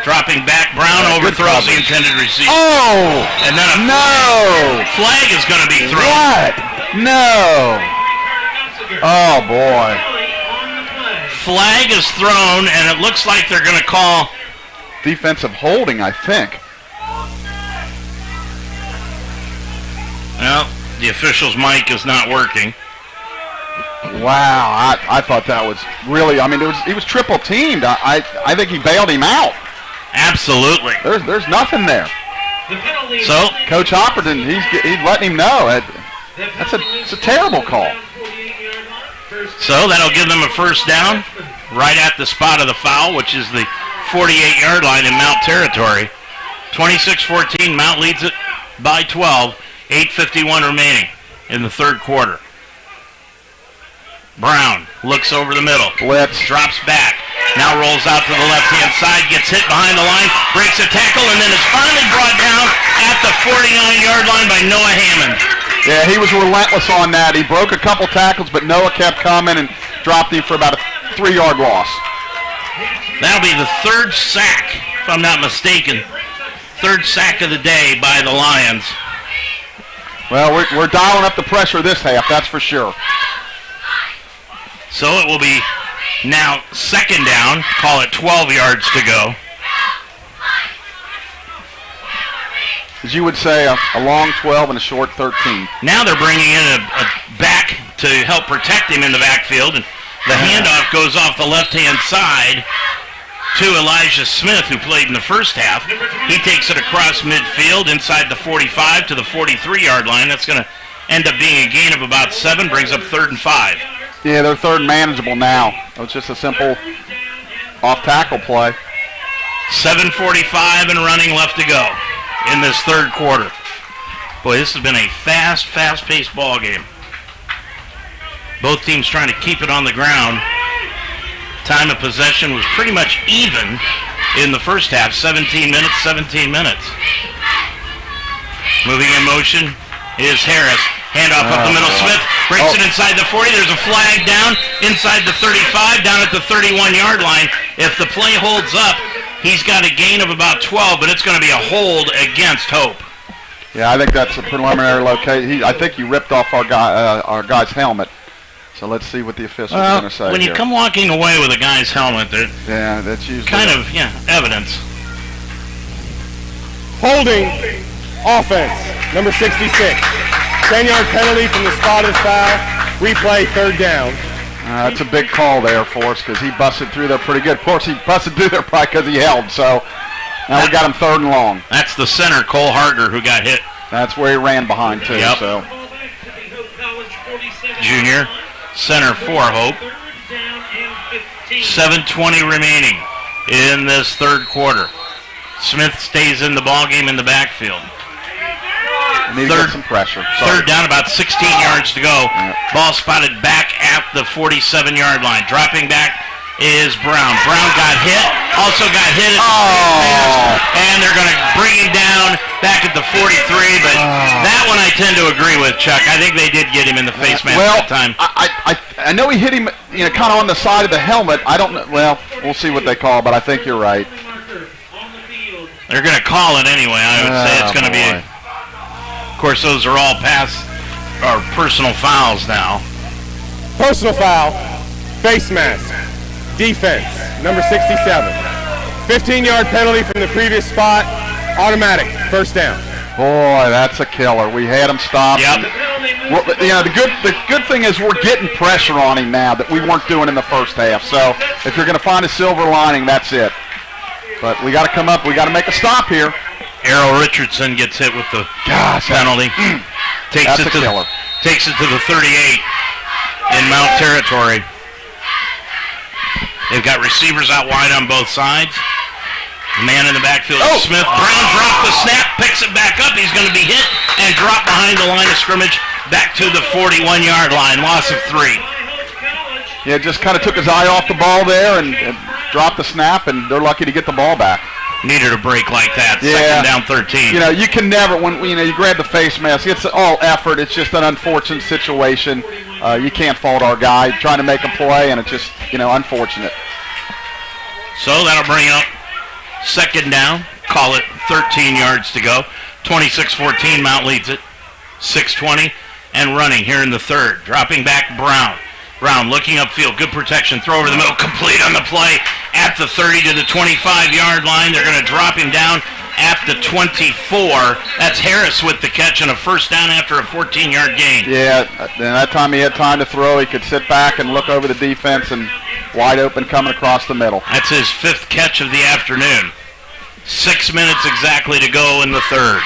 F: dropping back, Brown overthrows the intended receiver.
H: Oh!
F: And then a flag is going to be thrown.
H: What? No. Oh, boy.
F: Flag is thrown, and it looks like they're going to call
H: defensive holding, I think.
F: Well, the official's mic is not working.
H: Wow, I thought that was really, he was triple teamed. I think he bailed him out.
F: Absolutely.
H: There's nothing there.
F: So
H: Coach Hopperton, he's letting him know. It's a terrible call.
F: So that'll give them a first down right at the spot of the foul, which is the 48-yard line in Mount territory. 26-14, Mount leads it by 12. 8:51 remaining in the third quarter. Brown looks over the middle.
H: Blitz.
F: Drops back. Now rolls out to the left-hand side. Gets hit behind the line. Breaks a tackle and then is finally brought down at the 49-yard line by Noah Hammond.
H: Yeah, he was relentless on that. He broke a couple tackles, but Noah kept coming and dropped him for about a 3-yard loss.
F: That'll be the third sack, if I'm not mistaken. Third sack of the day by the Lions.
H: Well, we're dialing up the pressure this half, that's for sure.
F: So it will be now 2nd down. Call it 12 yards to go.
H: As you would say, a long 12 and a short 13.
F: Now they're bringing in a back to help protect him in the backfield, and the handoff goes off the left-hand side to Elijah Smith, who played in the first half. He takes it across midfield inside the 45 to the 43-yard line. That's going to end up being a gain of about 7, brings up 3rd and 5.
H: Yeah, they're third manageable now. It was just a simple off-tackle play.
F: 7:45 and running left to go in this third quarter. Boy, this has been a fast-paced ball game. Both teams trying to keep it on the ground. Time of possession was pretty much even in the first half. 17 minutes, 17 minutes. Moving in motion is Harris. Handoff up the middle. Smith breaks it inside the 40. There's a flag down inside the 35, down at the 31-yard line. If the play holds up, he's got a gain of about 12, but it's going to be a hold against Hope.
H: Yeah, I think that's a preliminary location. I think he ripped off our guy's helmet. So let's see what the official's going to say.
F: When you come walking away with a guy's helmet,
H: that's usually
F: kind of evidence.
U: Holding offense, number 66. 10-yard penalty from the spot of the foul. Replay, 3rd down.
H: That's a big call there for us because he busted through there pretty good. Of course, he busted through there probably because he held. So now we got him 3rd and long.
F: That's the center, Cole Harger, who got hit.
H: That's where he ran behind too.
F: Yep.
H: So
F: junior center for Hope. 7:20 remaining in this third quarter. Smith stays in the ballgame in the backfield.
H: Need to get some pressure.
F: Third down, about 16 yards to go. Ball spotted back at the 47-yard line. Dropping back is Brown. Brown got hit, also got hit at the and they're going to bring him down back at the 43, but that one I tend to agree with, Chuck. I think they did get him in the face mask that time.
H: I know he hit him, kind of on the side of the helmet. I don't know. Well, we'll see what they call, but I think you're right.
F: They're going to call it anyway. I would say it's going to be Of course, those are all personal fouls now.
U: Personal foul, face mask, defense, number 67. 15-yard penalty from the previous spot, automatic, first down.
H: Boy, that's a killer. We had him stopped.
F: Yep.
H: The good thing is we're getting pressure on him now that we weren't doing in the first half. So if you're going to find a silver lining, that's it. But we got to come up. We got to make a stop here.
F: Errol Richardson gets hit with the penalty. Takes it to the 38 in Mount territory. They've got receivers out wide on both sides. Man in the backfield, Smith. Brown dropped the snap, picks it back up. He's going to be hit and dropped behind the line of scrimmage back to the 41-yard line. Loss of 3.
H: Yeah, just kind of took his eye off the ball there and dropped the snap, and they're lucky to get the ball back.
F: Needed a break like that.
H: Yeah.
F: Second down 13.
H: You can never, when you grab the face mask, it's all effort. It's just an unfortunate situation. You can't fault our guy trying to make a play, and it's just, unfortunate.
F: So that'll bring up second down. Call it 13 yards to go. 26-14, Mount leads it. 6:20 and running here in the third. Dropping back Brown. Brown looking upfield. Good protection. Throw over the middle. Complete on the play at the 30 to the 25-yard line. They're going to drop him down at the 24. That's Harris with the catch and a first down after a 14-yard gain.
H: Yeah, and that time he had time to throw. He could sit back and look over the defense and wide open coming across the middle.
F: That's his 5th catch of the afternoon. 6 minutes exactly to go in the third.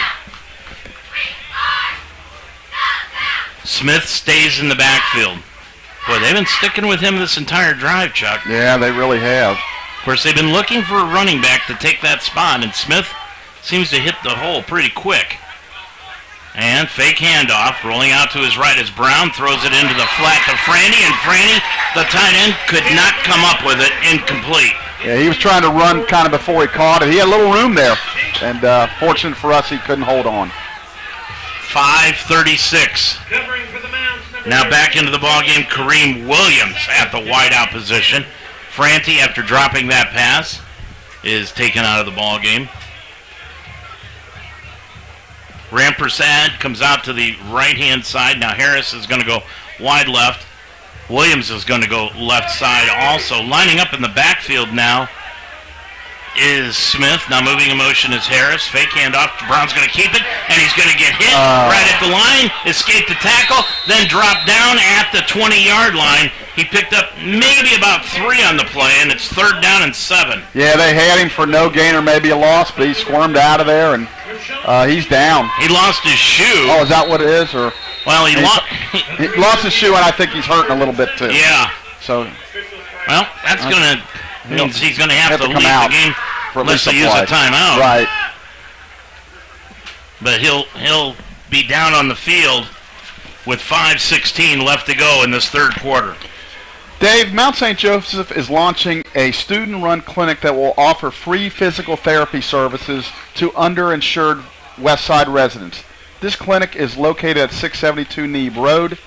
F: Smith stays in the backfield. Boy, they've been sticking with him this entire drive, Chuck.
H: Yeah, they really have.
F: Of course, they've been looking for a running back to take that spot, and Smith seems to hit the hole pretty quick. And fake handoff, rolling out to his right as Brown throws it into the flat to Franny, and Franny, the tight end, could not come up with it. Incomplete.
H: Yeah, he was trying to run kind of before he caught it. He had a little room there, and fortunate for us, he couldn't hold on.
F: 5:36. Now back into the ballgame, Kareem Williams at the wideout position. Franti, after dropping that pass, is taken out of the ballgame. Rampersad comes out to the right-hand side. Now Harris is going to go wide left. Williams is going to go left side also. Lining up in the backfield now is Smith. Now moving in motion is Harris. Fake handoff. Brown's going to keep it, and he's going to get hit right at the line. Escape the tackle, then drop down at the 20-yard line. He picked up maybe about 3 on the play, and it's 3rd down and 7.
H: Yeah, they had him for no gain or maybe a loss, but he squirmed out of there, and he's down.
F: He lost his shoe.
H: Oh, is that what it is? Or
F: well, he
H: lost his shoe, and I think he's hurting a little bit too.
F: Yeah.
H: So,
F: well, that's going to means he's going to have to leave the game unless they use a timeout.
H: Right.
F: But he'll be down on the field with 5:16 left to go in this third quarter.
H: Dave, Mount St. Joseph is launching a student-run clinic that will offer free physical therapy services to underinsured West Side residents. This clinic is located at 672 Neeb Road.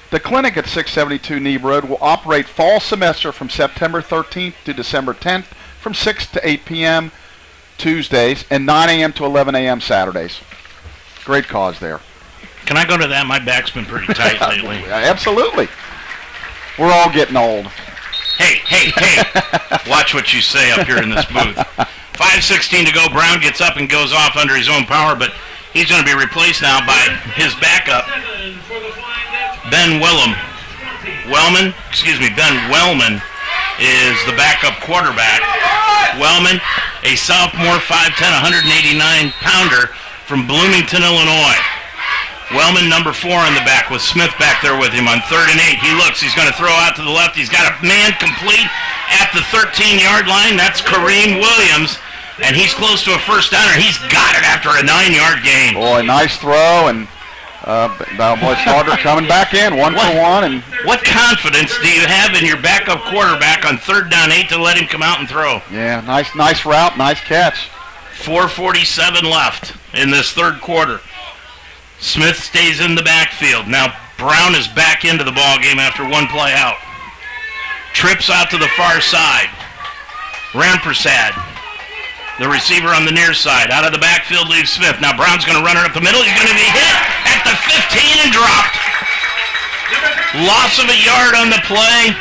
H: The clinic at 672 Neeb Road will operate fall semester from September 13th to December 10th from 6 to 8 p.m. Tuesdays and 9 a.m. to 11 a.m. Saturdays. Great cause there.
F: Can I go to that? My back's been pretty tight lately.
H: Absolutely. We're all getting old.
F: Hey. Watch what you say up here in this booth. 5:16 to go. Brown gets up and goes off under his own power, but he's going to be replaced now by his backup, Ben Wellman. Ben Wellman is the backup quarterback. Wellman, a sophomore, 5'10", 189-pounder from Bloomington, Illinois. Wellman, number 4 on the back, with Smith back there with him on 3rd and 8. He looks. He's going to throw out to the left. He's got a man complete at the 13-yard line. That's Kareem Williams, and he's close to a first downer. He's got it after a 9-yard gain.
H: Boy, nice throw, and boy, Starter coming back in, 1 for 1. And
F: what confidence do you have in your backup quarterback on 3rd down 8 to let him come out and throw?
H: Yeah, nice route, nice catch.
F: 4:47 left in this third quarter. Smith stays in the backfield. Now Brown is back into the ball game after 1 play out. Trips out to the far side. Rampersad The receiver on the near side. Out of the backfield leaves Smith. Now Brown's going to run it up the middle. He's going to be hit at the 15 and dropped. Loss of a yard on the play.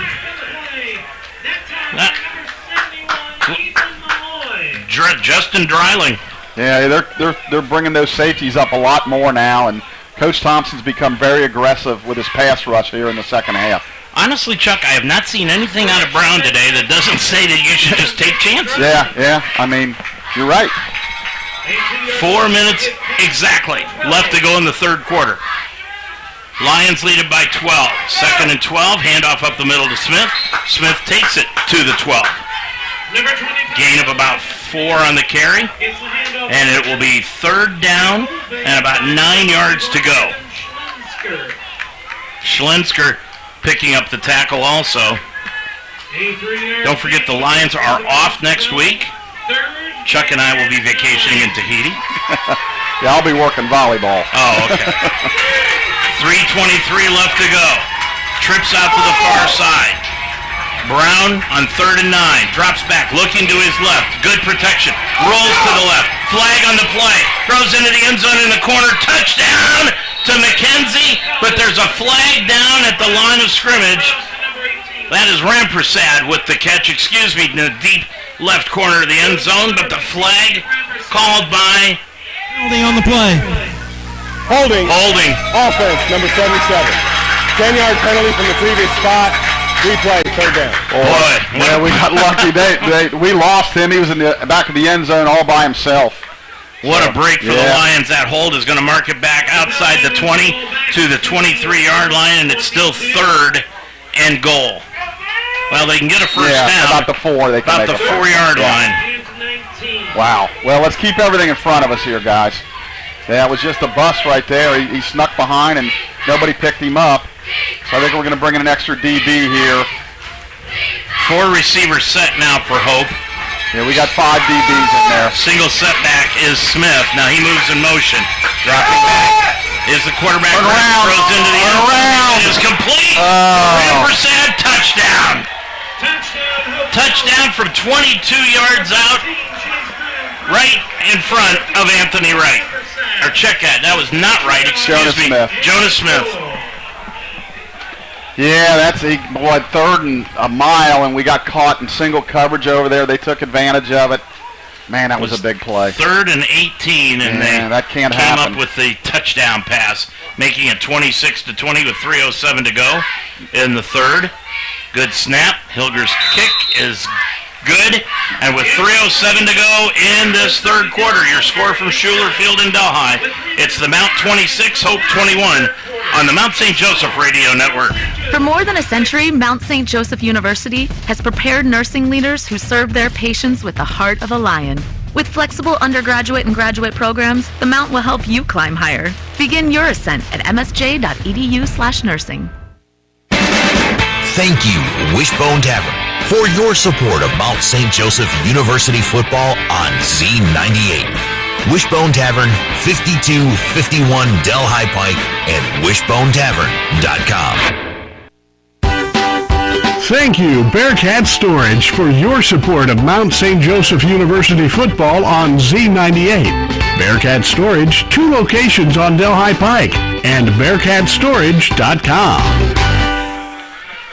F: Justin Dreiling.
H: Yeah, they're bringing those safeties up a lot more now, and Coach Thompson's become very aggressive with his pass rush here in the second half.
F: Honestly, Chuck, I have not seen anything out of Brown today that doesn't say that you should just take chances.
H: Yeah. I mean, you're right.
F: 4 minutes exactly left to go in the third quarter. Lions lead it by 12. 2nd and 12. Handoff up the middle to Smith. Smith takes it to the 12. Gain of about 4 on the carry. And it will be 3rd down and about 9 yards to go. Schlensker picking up the tackle also. Don't forget the Lions are off next week. Chuck and I will be vacationing in Tahiti.
H: Yeah, I'll be working volleyball.
F: Oh, okay. 3:23 left to go. Trips out to the far side. Brown on 3rd and 9. Drops back, looking to his left. Good protection. Rolls to the left. Flag on the play. Throws into the end zone in the corner. Touchdown to McKenzie. But there's a flag down at the line of scrimmage. That is Rampersad with the catch. Excuse me, in the deep left corner of the end zone. But the flag called by...
M: Holding on the play.
U: Holding. Offense, number 77. 10-yard penalty from the previous spot. Replay, 3rd down.
F: Boy.
H: Yeah, we got lucky. We lost him. He was in the back of the end zone all by himself.
F: What a break for the Lions. That hold is going to mark it back outside the 20 to the 23-yard line, and it's still 3rd and goal. Well, they can get a first down.
H: About the 4. They can
F: about the 4-yard line.
H: Wow. Well, let's keep everything in front of us here, guys. Yeah, it was just a bust right there. He snuck behind, and nobody picked him up. So I think we're going to bring in an extra DB here.
F: 4 receivers set now for Hope.
H: Yeah, we got 5 DBs in there.
F: Single setback is Smith. Now he moves in motion. Dropping back is the quarterback. Throws into the end zone. It is complete. Rampersad touchdown. Touchdown from 22 yards out. Right in front of Anthony Wright. Or check that. That was not right. Excuse me. Jonas Smith.
H: Yeah, that's 3rd and a mile, and we got caught in single coverage over there. They took advantage of it. Man, that was a big play.
F: 3rd and 18, and
H: that can't
F: came
H: happen.
F: up with the touchdown pass, making it 26-20 with 3:07 to go in the 3rd. Good snap. Hilger's kick is good, and with 3:07 to go in this 3rd quarter, your score from Schuler Field in Delhi, it's the Mount 26, Hope 21 on the Mount St. Joseph Radio Network.
K: For more than a century, Mount St. Joseph University has prepared nursing leaders who serve their patients with the heart of a lion. With flexible undergraduate and graduate programs, the Mount will help you climb higher. Begin your ascent at msj.edu/nursing.
O: Thank you, Wishbone Tavern, for your support of Mount St. Joseph University football on Z98. Wishbone Tavern, 5251 Delhi Pike, and wishbonetavern.com.
N: Thank you, Bearcat Storage, for your support of Mount St. Joseph University football on Z98. Bearcat Storage, 2 locations on Delhi Pike, and bearcatstorage.com.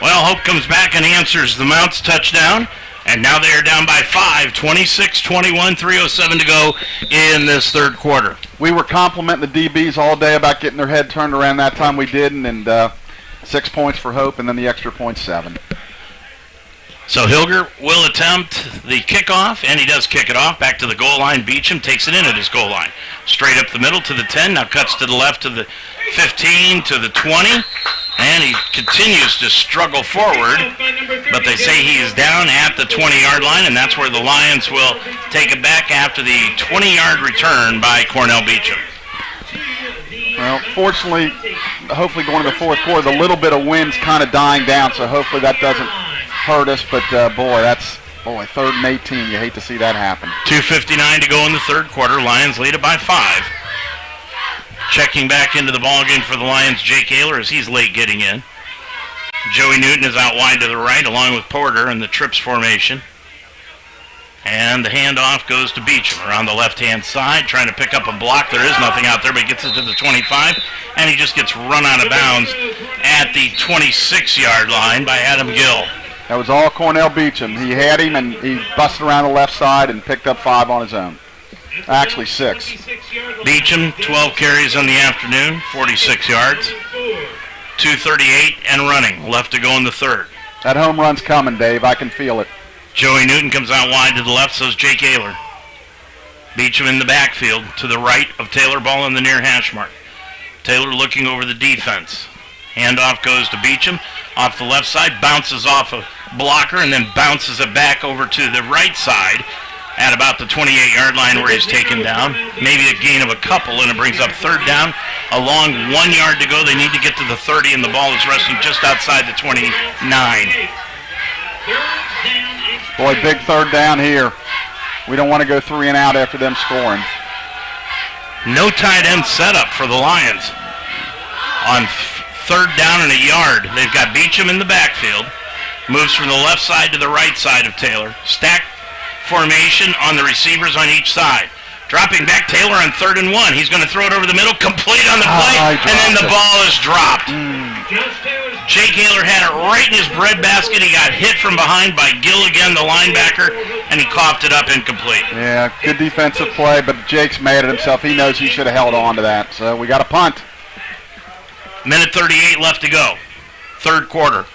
F: Well, Hope comes back and answers the Mount's touchdown, and now they are down by 5, 26-21, 3:07 to go in this 3rd quarter.
H: We were complimenting the DBs all day about getting their head turned around. That time we didn't, and 6 points for Hope, and then the extra point 7.
F: So Hilger will attempt the kickoff, and he does kick it off. Back to the goal line. Beecham takes it in at his goal line. Straight up the middle to the 10, now cuts to the left to the 15, to the 20. And he continues to struggle forward, but they say he is down at the 20-yard line, and that's where the Lions will take it back after the 20-yard return by Cornell Beecham.
H: Well, fortunately, hopefully going to the 4th quarter, the little bit of wind's kind of dying down, so hopefully that doesn't hurt us. But, that's 3rd and 18. You hate to see that happen.
F: 2:59 to go in the 3rd quarter. Lions lead it by 5. Checking back into the ballgame for the Lions, Jake Ayler, as he's late getting in. Joey Newton is out wide to the right, along with Porter in the trips formation. And the handoff goes to Beecham around the left-hand side, trying to pick up a block. There is nothing out there, but he gets it to the 25, and he just gets run out of bounds at the 26-yard line by Adam Gill.
H: That was all Cornell Beecham. He had him, and he busted around the left side and picked up 5 on his own. Actually, 6.
F: Beecham, 12 carries on the afternoon, 46 yards. 2:38 and running. Left to go in the third.
H: That home run's coming, Dave. I can feel it.
F: Joey Newton comes out wide to the left, so is Jake Ayler. Beecham in the backfield to the right of Taylor, ball in the near hash mark. Taylor looking over the defense. Handoff goes to Beecham. Off the left side, bounces off a blocker, and then bounces it back over to the right side at about the 28-yard line where he's taken down. Maybe a gain of a couple, and it brings up third down. A long 1 yard to go. They need to get to the 30, and the ball is resting just outside the 29.
H: Boy, big third down here. We don't want to go 3 and out after them scoring.
F: No tight end setup for the Lions. On third down and a yard, they've got Beecham in the backfield. Moves from the left side to the right side of Taylor. Stack formation on the receivers on each side. Dropping back, Taylor on 3rd and 1. He's going to throw it over the middle, complete on the play, and then the ball is dropped. Jake Taylor had it right in his breadbasket. He got hit from behind by Gill again, the linebacker, and he coughed it up incomplete.
H: Yeah, good defensive play, but Jake's mad at himself. He knows he should have held on to that, so we got a punt.
F: Minute 38 left to go. Third quarter.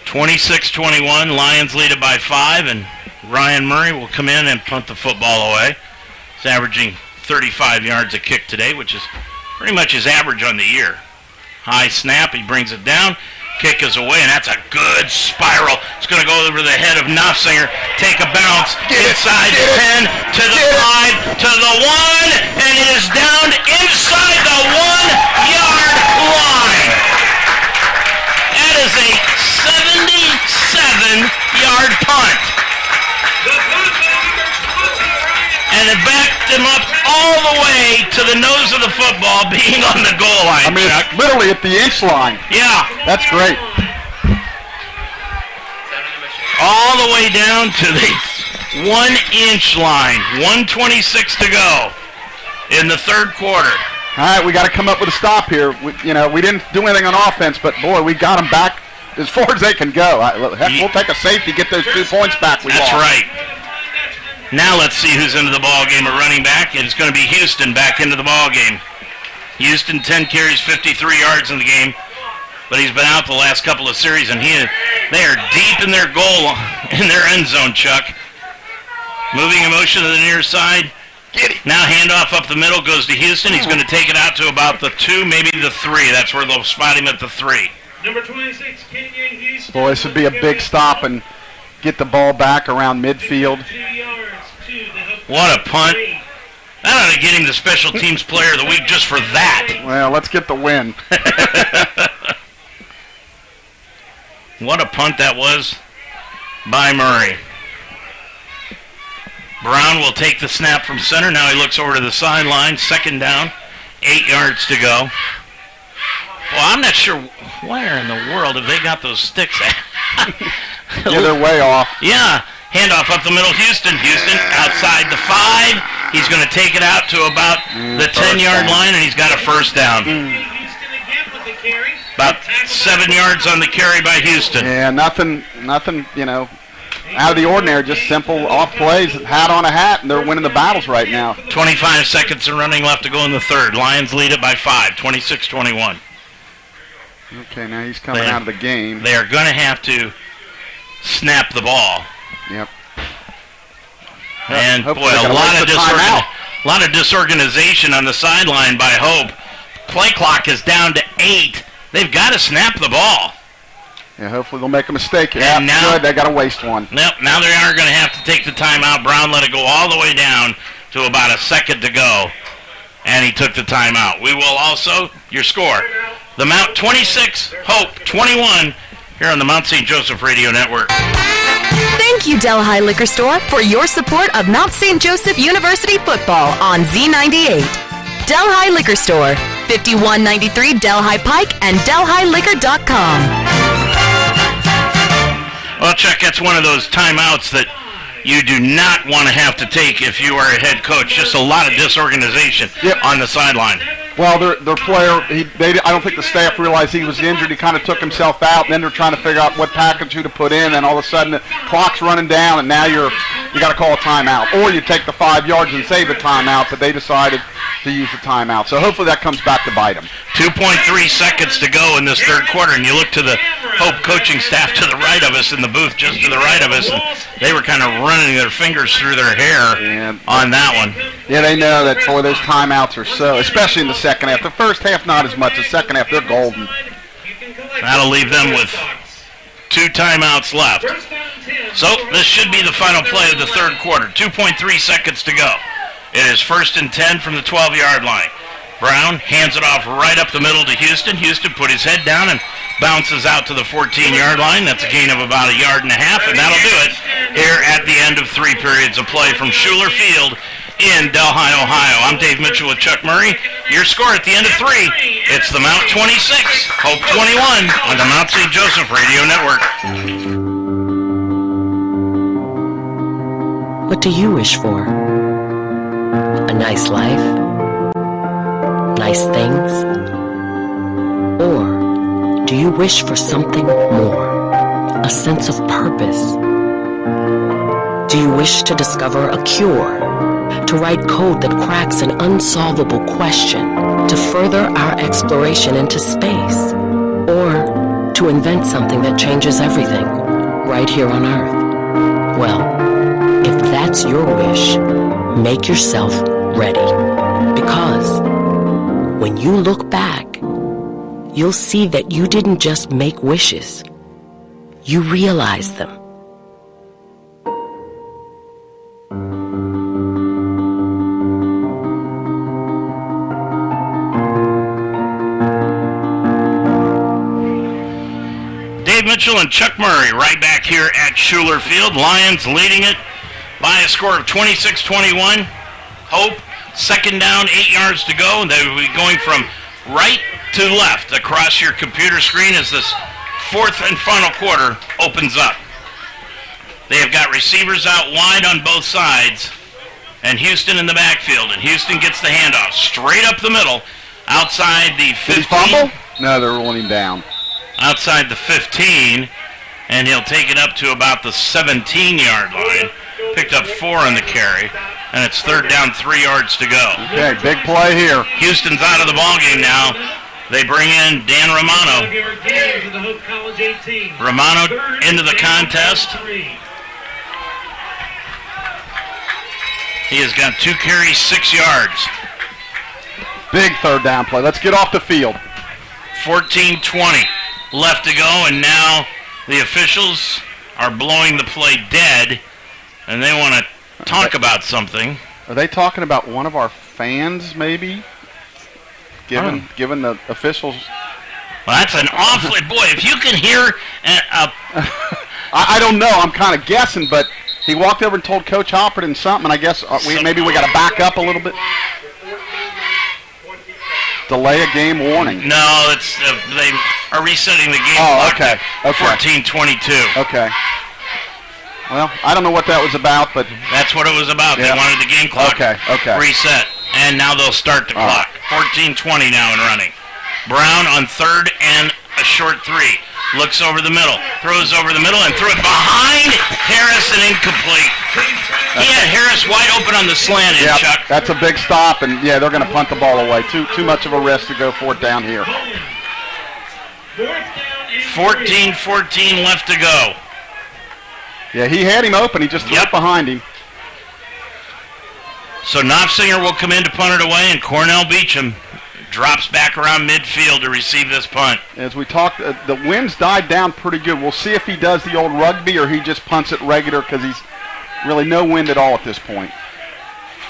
F: 26-21, Lions lead it by 5, and Ryan Murray will come in and punt the football away. He's averaging 35 yards a kick today, which is pretty much his average on the year. High snap, he brings it down. Kick is away, and that's a good spiral. It's going to go over the head of Knopfsinger. Take a bounce inside the 10, to the 5, to the 1, and it is down inside the 1-yard line. That is a 77-yard punt. And it backed him up all the way to the nose of the football, being on the goal line.
H: I mean, it's literally at the inch line.
F: Yeah.
H: That's great.
F: All the way down to the 1-inch line. 1:26 to go in the third quarter.
H: All right, we got to come up with a stop here. We didn't do anything on offense, but boy, we got them back as far as they can go. Heck, we'll take a safety, get those 2 points back.
F: That's right. Now let's see who's into the ball game at running back. It's going to be Houston back into the ball game. Houston, 10 carries, 53 yards in the game, but he's been out the last couple of series, and they are deep in their goal, in their end zone, Chuck. Moving in motion to the near side. Now handoff up the middle goes to Houston. He's going to take it out to about the 2, maybe the 3. That's where they'll spot him at the 3.
M: Number 26, Kenyon Houston.
H: Boy, this would be a big stop and get the ball back around midfield.
F: What a punt. That ought to get him the special teams player of the week just for that.
H: Well, let's get the win.
F: What a punt that was by Murray. Brown will take the snap from center. Now he looks over to the sideline. 2nd down. 8 yards to go. Well, I'm not sure where in the world have they got those sticks at.
H: Yeah, they're way off.
F: Yeah. Handoff up the middle, Houston outside the 5. He's going to take it out to about the 10-yard line, and he's got a first down. About 7 yards on the carry by Houston.
H: Yeah, nothing, out of the ordinary, just simple off plays, hat on a hat, and they're winning the battles right now.
F: 25 seconds of running left to go in the third. Lions lead it by 5, 26-21.
H: Okay, now he's coming out of the game.
F: They are going to have to snap the ball.
H: Yep.
F: And boy, a lot of disorganization on the sideline by Hope. Play clock is down to 8. They've got to snap the ball.
H: Yeah, hopefully they'll make a mistake.
F: And
H: Yeah,
F: now,
H: good. They got to waste one.
F: Nope, now they are going to have to take the timeout. Brown let it go all the way down to about a second to go, and he took the timeout. We will also, your score, the Mount 26, Hope 21, here on the Mount St. Joseph Radio Network.
P: Thank you, Delhi Liquor Store, for your support of Mount St. Joseph University football on Z98. Delhi Liquor Store, 5193 Delhi Pike and DelhiLiquor.com.
F: Well, Chuck, that's one of those timeouts that you do not want to have to take if you are a head coach. Just a lot of disorganization on the sideline.
H: Well, their player, I don't think the staff realized he was injured. He kind of took himself out, and then they're trying to figure out what package to put in, and all of a sudden the clock's running down, and now you got to call a timeout. Or you take the 5 yards and save a timeout, but they decided to use the timeout. So hopefully that comes back to bite them.
F: 2.3 seconds to go in this third quarter, and you look to the Hope coaching staff to the right of us in the booth, just to the right of us, and they were kind of running their fingers through their hair on that one.
H: Yeah, they know that, boy, those timeouts are so, especially in the second half. The first half, not as much. The second half, they're golden.
F: That'll leave them with 2 timeouts left. So this should be the final play of the third quarter. 2.3 seconds to go. It is 1st and 10 from the 12-yard line. Brown hands it off right up the middle to Houston. Houston put his head down and bounces out to the 14-yard line. That's a gain of about 1.5 yards, and that'll do it here at the end of 3 periods of play from Schuler Field in Delhi, Ohio. I'm Dave Mitchell with Chuck Murray. Your score at the end of 3, it's the Mount 26, Hope 21 on the Mount St. Joseph Radio Network.
B: What do you wish for? A nice life? Nice things? Or do you wish for something more? A sense of purpose? Do you wish to discover a cure? To write code that cracks an unsolvable question? To further our exploration into space? Or to invent something that changes everything right here on Earth? Well, if that's your wish, make yourself ready. Because when you look back, you'll see that you didn't just make wishes, you realized them.
F: Dave Mitchell and Chuck Murray right back here at Schuler Field. Lions leading it by a score of 26-21. Hope, 2nd down, 8 yards to go. They will be going from right to left across your computer screen as this 4th and final quarter opens up. They have got receivers out wide on both sides, and Houston in the backfield. And Houston gets the handoff straight up the middle, outside the 15.
H: Did he fumble? No, they're rolling him down.
F: Outside the 15, and he'll take it up to about the 17-yard line. Picked up 4 on the carry, and it's 3rd down, 3 yards to go.
H: Okay, big play here.
F: Houston's out of the ballgame now. They bring in Dan Romano. Romano into the contest. He has got 2 carries, 6 yards.
H: Big 3rd down play. Let's get off the field.
F: 14-20 left to go, and now the officials are blowing the play dead, and they want to talk about something.
H: Are they talking about one of our fans, maybe? Given the officials.
F: Well, that's an awfully, boy, if you can hear
H: I don't know. I'm kind of guessing, but he walked over and told Coach Hopperton something, and I guess maybe we got to back up a little bit. Delay a game warning.
F: No, it's they are resetting the game.
H: Oh, okay.
F: 14-22.
H: Okay. Well, I don't know what that was about, but
F: that's what it was about.
H: Yeah.
F: They wanted the game clock reset, and now they'll start the clock. 14-20 now and running. Brown on 3rd and a short 3. Looks over the middle, throws over the middle, and threw it behind Harris and incomplete. He had Harris wide open on the slant in, Chuck.
H: That's a big stop, and yeah, they're going to punt the ball away. Too much of a risk to go 4th down here.
F: 14-14 left to go.
H: Yeah, he had him open. He just threw it behind him.
F: So Knopfsinger will come in to punt it away, and Cornell Beecham drops back around midfield to receive this punt.
H: As we talked, the wind's died down pretty good. We'll see if he does the old rugby or he just punts it regular, because he's really no wind at all at this point.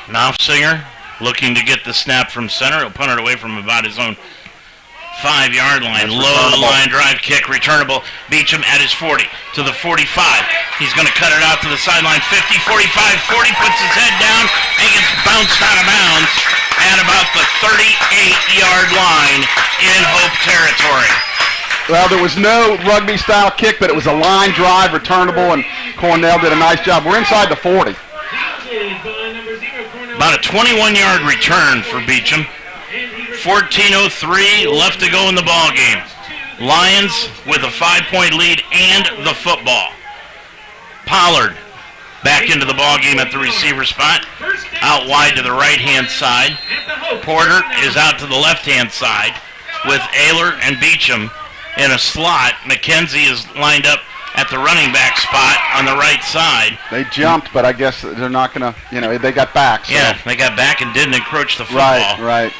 F: Knopfsinger looking to get the snap from center. He'll punt it away from about his own 5-yard line. Low line drive kick, returnable. Beecham at his 40 to the 45. He's going to cut it out to the sideline. 50, 45, 40, puts his head down and gets bounced out of bounds at about the 38-yard line in Hope territory.
H: Well, there was no rugby-style kick, but it was a line drive, returnable, and Cornell did a nice job. We're inside the 40.
F: About a 21-yard return for Beecham. 14:03 left to go in the ball game. Lions with a 5-point lead and the football. Pollard back into the ball game at the receiver spot. Out wide to the right-hand side. Porter is out to the left-hand side with Ayler and Beecham in a slot. McKenzie is lined up at the running back spot on the right side.
H: They jumped, but I guess they're not going to, they got back. So.
F: Yeah, they got back and didn't encroach the football.
H: Right.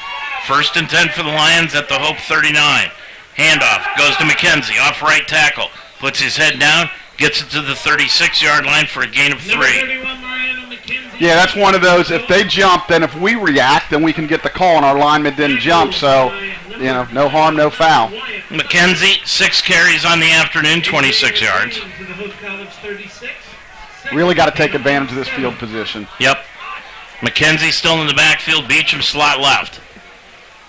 F: 1st and 10 for the Lions at the Hope 39. Handoff goes to McKenzie, off right tackle. Puts his head down, gets it to the 36-yard line for a gain of 3.
H: Yeah, that's one of those, if they jump, then if we react, then we can get the call, and our lineman didn't jump, so, no harm, no foul.
F: McKenzie, 6 carries on the afternoon, 26 yards.
H: Really got to take advantage of this field position.
F: Yep. McKenzie still in the backfield, Beecham slot left.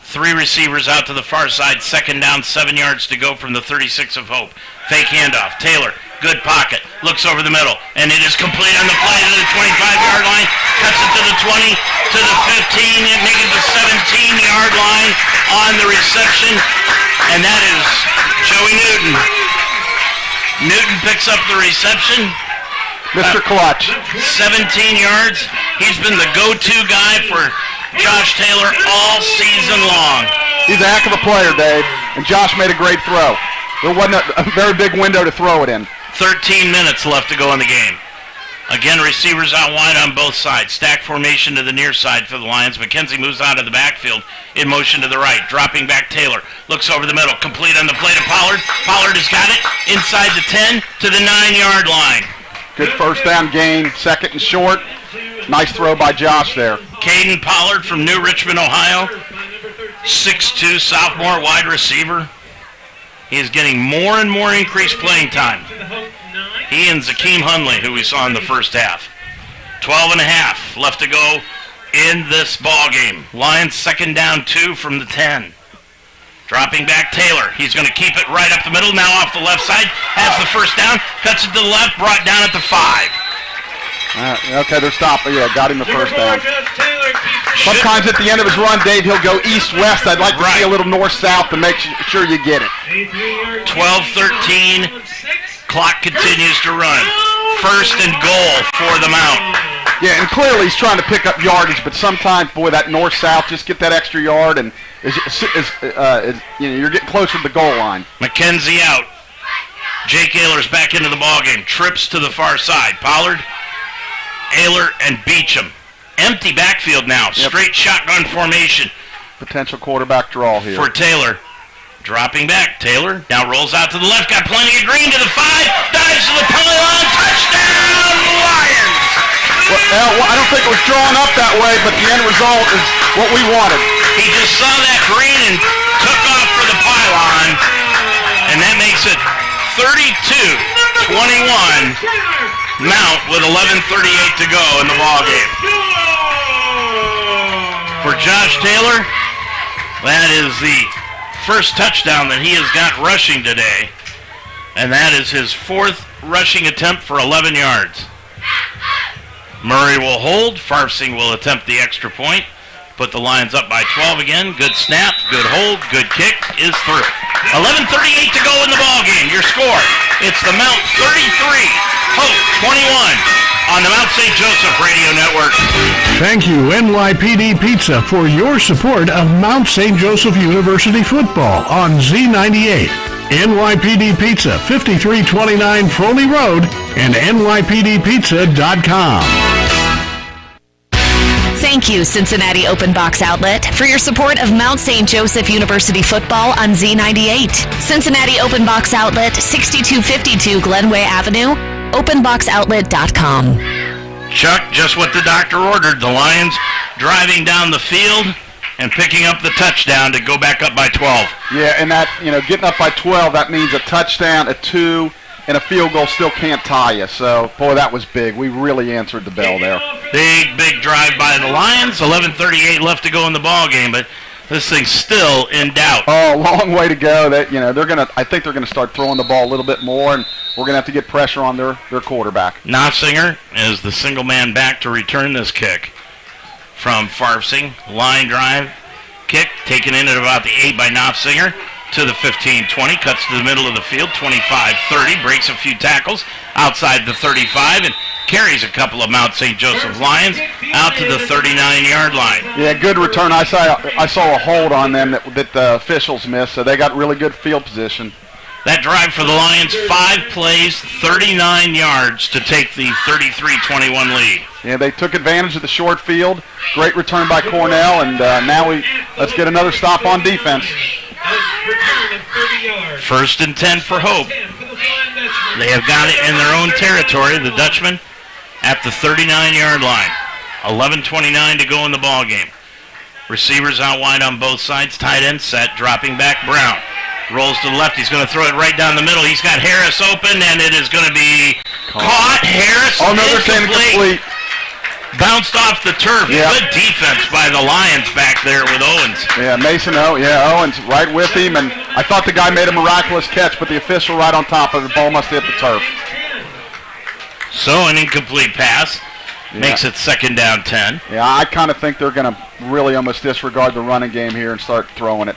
F: 3 receivers out to the far side, 2nd down, 7 yards to go from the 36 of Hope. Fake handoff, Taylor, good pocket, looks over the middle, and it is complete on the play to the 25-yard line, cuts it to the 20, to the 15, and make it the 17-yard line on the reception, and that is Joey Newton. Newton picks up the reception.
H: Mr. Clutch.
F: 17 yards. He's been the go-to guy for Josh Taylor all season long.
H: He's a heck of a player, Dave, and Josh made a great throw. There wasn't a very big window to throw it in.
F: 13 minutes left to go in the game. Again, receivers out wide on both sides. Stack formation to the near side for the Lions. McKenzie moves out of the backfield in motion to the right. Dropping back Taylor. Looks over the middle. Complete on the play to Pollard. Pollard has got it inside the 10 to the 9-yard line.
H: Good first down gain. 2nd and short. Nice throw by Josh there.
F: Caden Pollard from New Richmond, Ohio. 6'2", sophomore wide receiver. He is getting more and more increased playing time. He and Zakeem Hunley, who we saw in the first half. 12 and a half left to go in this ball game. Lions 2nd down 2 from the 10. Dropping back Taylor. He's going to keep it right up the middle. Now off the left side. Has the first down. Cuts it to the left. Brought down at the 5.
H: Okay, they're stopping. Yeah, got him the first down. Sometimes at the end of his run, Dave, he'll go east-west. I'd like to see a little north-south to make sure you get it.
F: 12-13. Clock continues to run. 1st and goal for the Mount.
H: Yeah, and clearly he's trying to pick up yardage, but sometimes, boy, that north-south, just get that extra yard, and you're getting closer to the goal line.
F: McKenzie out. Jake Ayler's back into the ballgame. Trips to the far side. Pollard, Ayler, and Beecham. Empty backfield now.
H: Yep.
F: Straight shotgun formation.
H: Potential quarterback draw here.
F: For Taylor. Dropping back. Taylor now rolls out to the left. Got plenty of green to the 5. Dives to the pylon. Touchdown, Lions!
H: Well, I don't think it was drawn up that way, but the end result is what we wanted.
F: He just saw that green and took off for the pylon. And that makes it 32-21. Mount with 11:38 to go in the ballgame. For Josh Taylor, that is the first touchdown that he has got rushing today. And that is his 4th rushing attempt for 11 yards. Murray will hold. Farfsing will attempt the extra point. Put the Lions up by 12 again. Good snap, good hold, good kick is through. 11:38 to go in the ballgame. Your score, it's the Mount 33, Hope 21 on the Mount St. Joseph Radio Network.
N: Thank you, NYPD Pizza, for your support of Mount St. Joseph University football on Z98. NYPD Pizza, 5329 Foley Road, and NYPDPizza.com.
P: Thank you, Cincinnati Open Box Outlet, for your support of Mount St. Joseph University football on Z98. Cincinnati Open Box Outlet, 6252 Glenway Avenue, openboxoutlet.com.
F: Chuck, just what the doctor ordered. The Lions driving down the field and picking up the touchdown to go back up by 12.
H: Yeah, and that, getting up by 12, that means a touchdown, a 2, and a field goal still can't tie you. So, boy, that was big. We really answered the bell there.
F: Big drive by the Lions. 11:38 left to go in the ball game, but This thing's still in doubt.
H: Oh, long way to go. That I think they're gonna start throwing the ball a little bit more, and we're gonna have to get pressure on their quarterback.
F: Nofsinger is the single man back to return this kick from Farfsing. Line drive kick taken in at about the 8 by Nofsinger to the 15-20. Cuts to the middle of the field, 25-30. Breaks a few tackles outside the 35 and carries a couple of Mount St. Joseph Lions out to the 39-yard line.
H: Yeah, good return. I saw a hold on them that the officials missed, so they got really good field position.
F: That drive for the Lions, 5 plays, 39 yards to take the 33-21 lead.
H: Yeah, they took advantage of the short field. Great return by Cornell, and now let's get another stop on defense.
F: 1st and 10 for Hope. They have got it in their own territory, the Dutchman, at the 39-yard line. 11:29 to go in the ball game. Receivers out wide on both sides. Tight end set, dropping back Brown. Rolls to the left. He's going to throw it right down the middle. He's got Harris open, and it is going to be caught. Harris incomplete. Bounced off the turf. Yep. Good defense by the Lions back there with Owens.
H: Yeah, Owens right with him, and I thought the guy made a miraculous catch, but the official right on top of the ball must have hit the turf.
F: So an incomplete pass makes it 2nd down 10.
H: Yeah, I kind of think they're going to really almost disregard the running game here and start throwing it.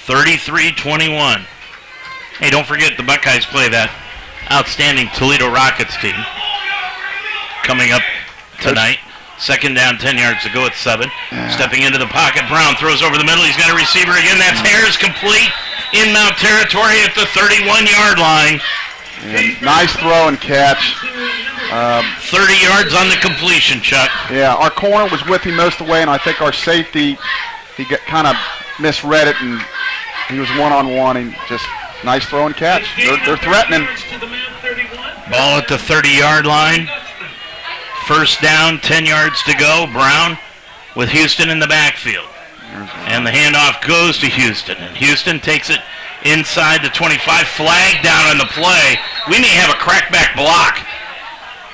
F: 33-21. Hey, don't forget the Buckeyes play that outstanding Toledo Rockets team coming up tonight. 2nd down, 10 yards to go at 7. Yeah. Stepping into the pocket, Brown throws over the middle. He's got a receiver again. That's Harris, complete in Mount territory at the 31-yard line.
H: Yeah, nice throw and catch.
F: 30 yards on the completion, Chuck.
H: Yeah, our corner was with him most of the way, and I think our safety, he kind of misread it, and he was one-on-one, and just nice throw and catch. They're threatening.
F: Ball at the 30-yard line. 1st down, 10 yards to go. Brown with Houston in the backfield. And the handoff goes to Houston. And Houston takes it inside the 25. Flag down on the play. We may have a crackback block.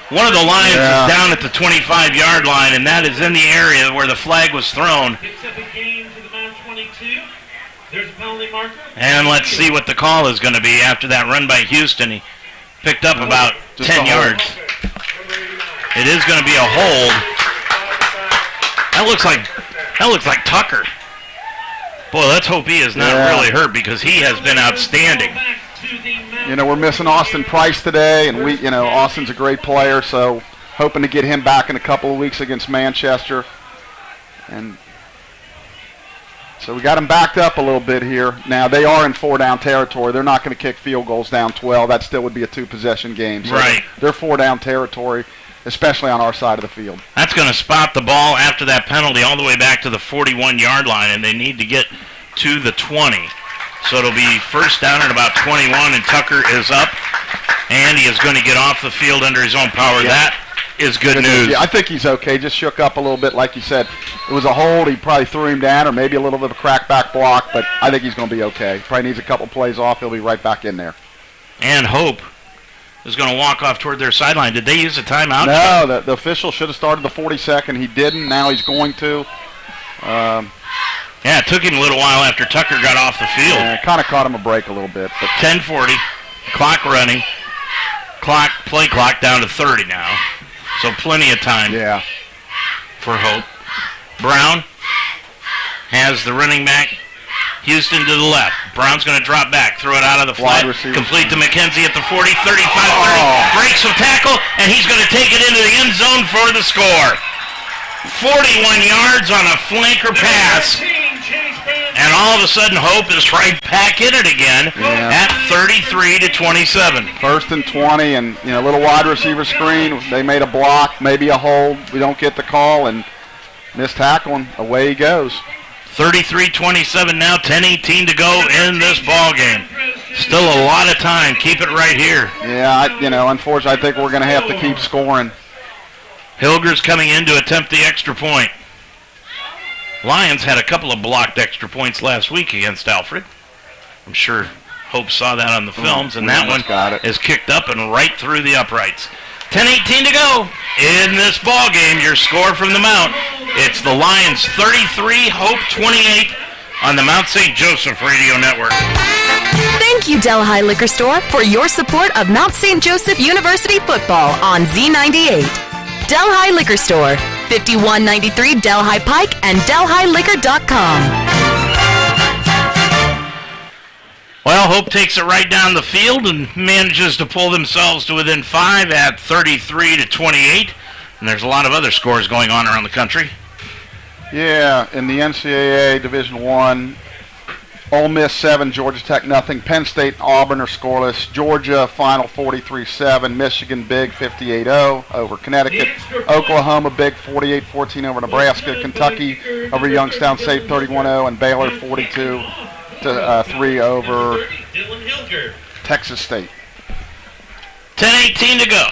F: One of the Lions is down at the 25-yard line, and that is in the area where the flag was thrown. And let's see what the call is going to be after that run by Houston. He picked up about 10 yards. It is going to be a hold. That looks like Tucker. Boy, let's hope he is not really hurt, because he has been outstanding.
H: We're missing Austin Price today, and Austin's a great player, so hoping to get him back in a couple of weeks against Manchester. And so we got him backed up a little bit here. Now, they are in 4-down territory. They're not going to kick field goals down 12. That still would be a 2-possession game. So
F: right.
H: They're 4-down territory, especially on our side of the field.
F: That's going to spot the ball after that penalty all the way back to the 41-yard line, and they need to get to the 20. So it'll be 1st down at about 21, and Tucker is up, and he is going to get off the field under his own power. Yeah. That is good news.
H: Yeah, I think he's okay. Just shook up a little bit, like you said. It was a hold. He probably threw him down, or maybe a little bit of a crackback block, but I think he's going to be okay. Probably needs a couple plays off. He'll be right back in there.
F: And Hope is going to walk off toward their sideline. Did they use a timeout?
H: No, the official should have started the 42nd. He didn't. Now he's going to.
F: Yeah, it took him a little while after Tucker got off the field.
H: Yeah, kind of caught him a break a little bit. But
F: 10:40, clock running. Play clock down to 30 now. So plenty of time for Hope. Brown has the running back. Houston to the left. Brown's going to drop back, throw it out of the flat, complete to McKenzie at the 40, 35, 30, breaks some tackle, and he's going to take it into the end zone for the score. 41 yards on a flanker pass, and all of a sudden Hope is right back in it again at 33-27.
H: 1st and 20, and a little wide receiver screen. They made a block, maybe a hold. We don't get the call, and missed tackle, and away he goes.
F: 33-27 now, 10:18 to go in this ball game. Still a lot of time. Keep it right here.
H: Yeah, unfortunately, I think we're going to have to keep scoring.
F: Hilger's coming in to attempt the extra point. Lions had a couple of blocked extra points last week against Alfred. I'm sure Hope saw that on the films, and that one is kicked up and right through the uprights. 10:18 to go in this ball game. Your score from the Mount. It's the Lions 33, Hope 28 on the Mount St. Joseph Radio Network.
P: Thank you, Delhi Liquor Store, for your support of Mount St. Joseph University football on Z98. Delhi Liquor Store, 5193 Delhi Pike and DelhiLiquor.com.
F: Well, Hope takes it right down the field and manages to pull themselves to within 5 at 33-28. And there's a lot of other scores going on around the country.
H: Yeah, in the NCAA Division I, Ole Miss 7, Georgia Tech nothing. Penn State and Auburn are scoreless. Georgia final 43-7. Michigan big 58-0 over Connecticut. Oklahoma big 48-14 over Nebraska. Kentucky over Youngstown State 31-0, and Baylor 42-3 over Texas State.
F: 10:18 to go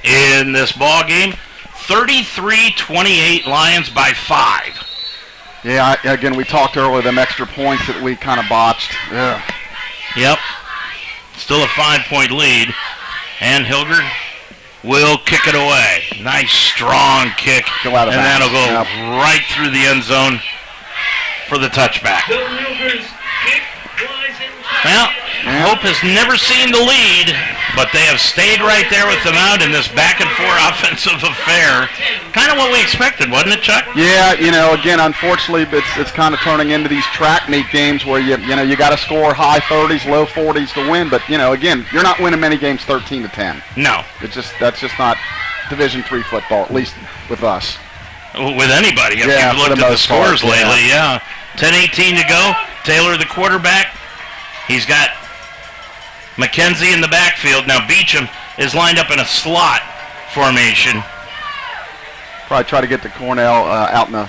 F: in this ball game. 33-28, Lions by 5.
H: Yeah, again, we talked earlier, them extra points that we kind of botched. Yeah.
F: Yep. Still a 5-point lead. And Hilger will kick it away. Nice, strong kick.
H: Go out of
F: and
H: bounds.
F: that'll go right through the end zone for the touchback. Well, Hope has never seen the lead, but they have stayed right there with them out in this back-and-forth offensive affair. Kind of what we expected, wasn't it, Chuck?
H: Yeah, again, unfortunately, it's kind of turning into these track meet games where you got to score high 30s, low 40s to win. But again, you're not winning many games 13-10.
F: No,
H: that's just not Division III football, at least with us.
F: With anybody, if
H: yeah,
F: you've looked at the scores lately, yeah. 10:18 to go. Taylor, the quarterback. He's got McKenzie in the backfield. Now Beecham is lined up in a slot formation.
H: Probably try to get to Cornell out in the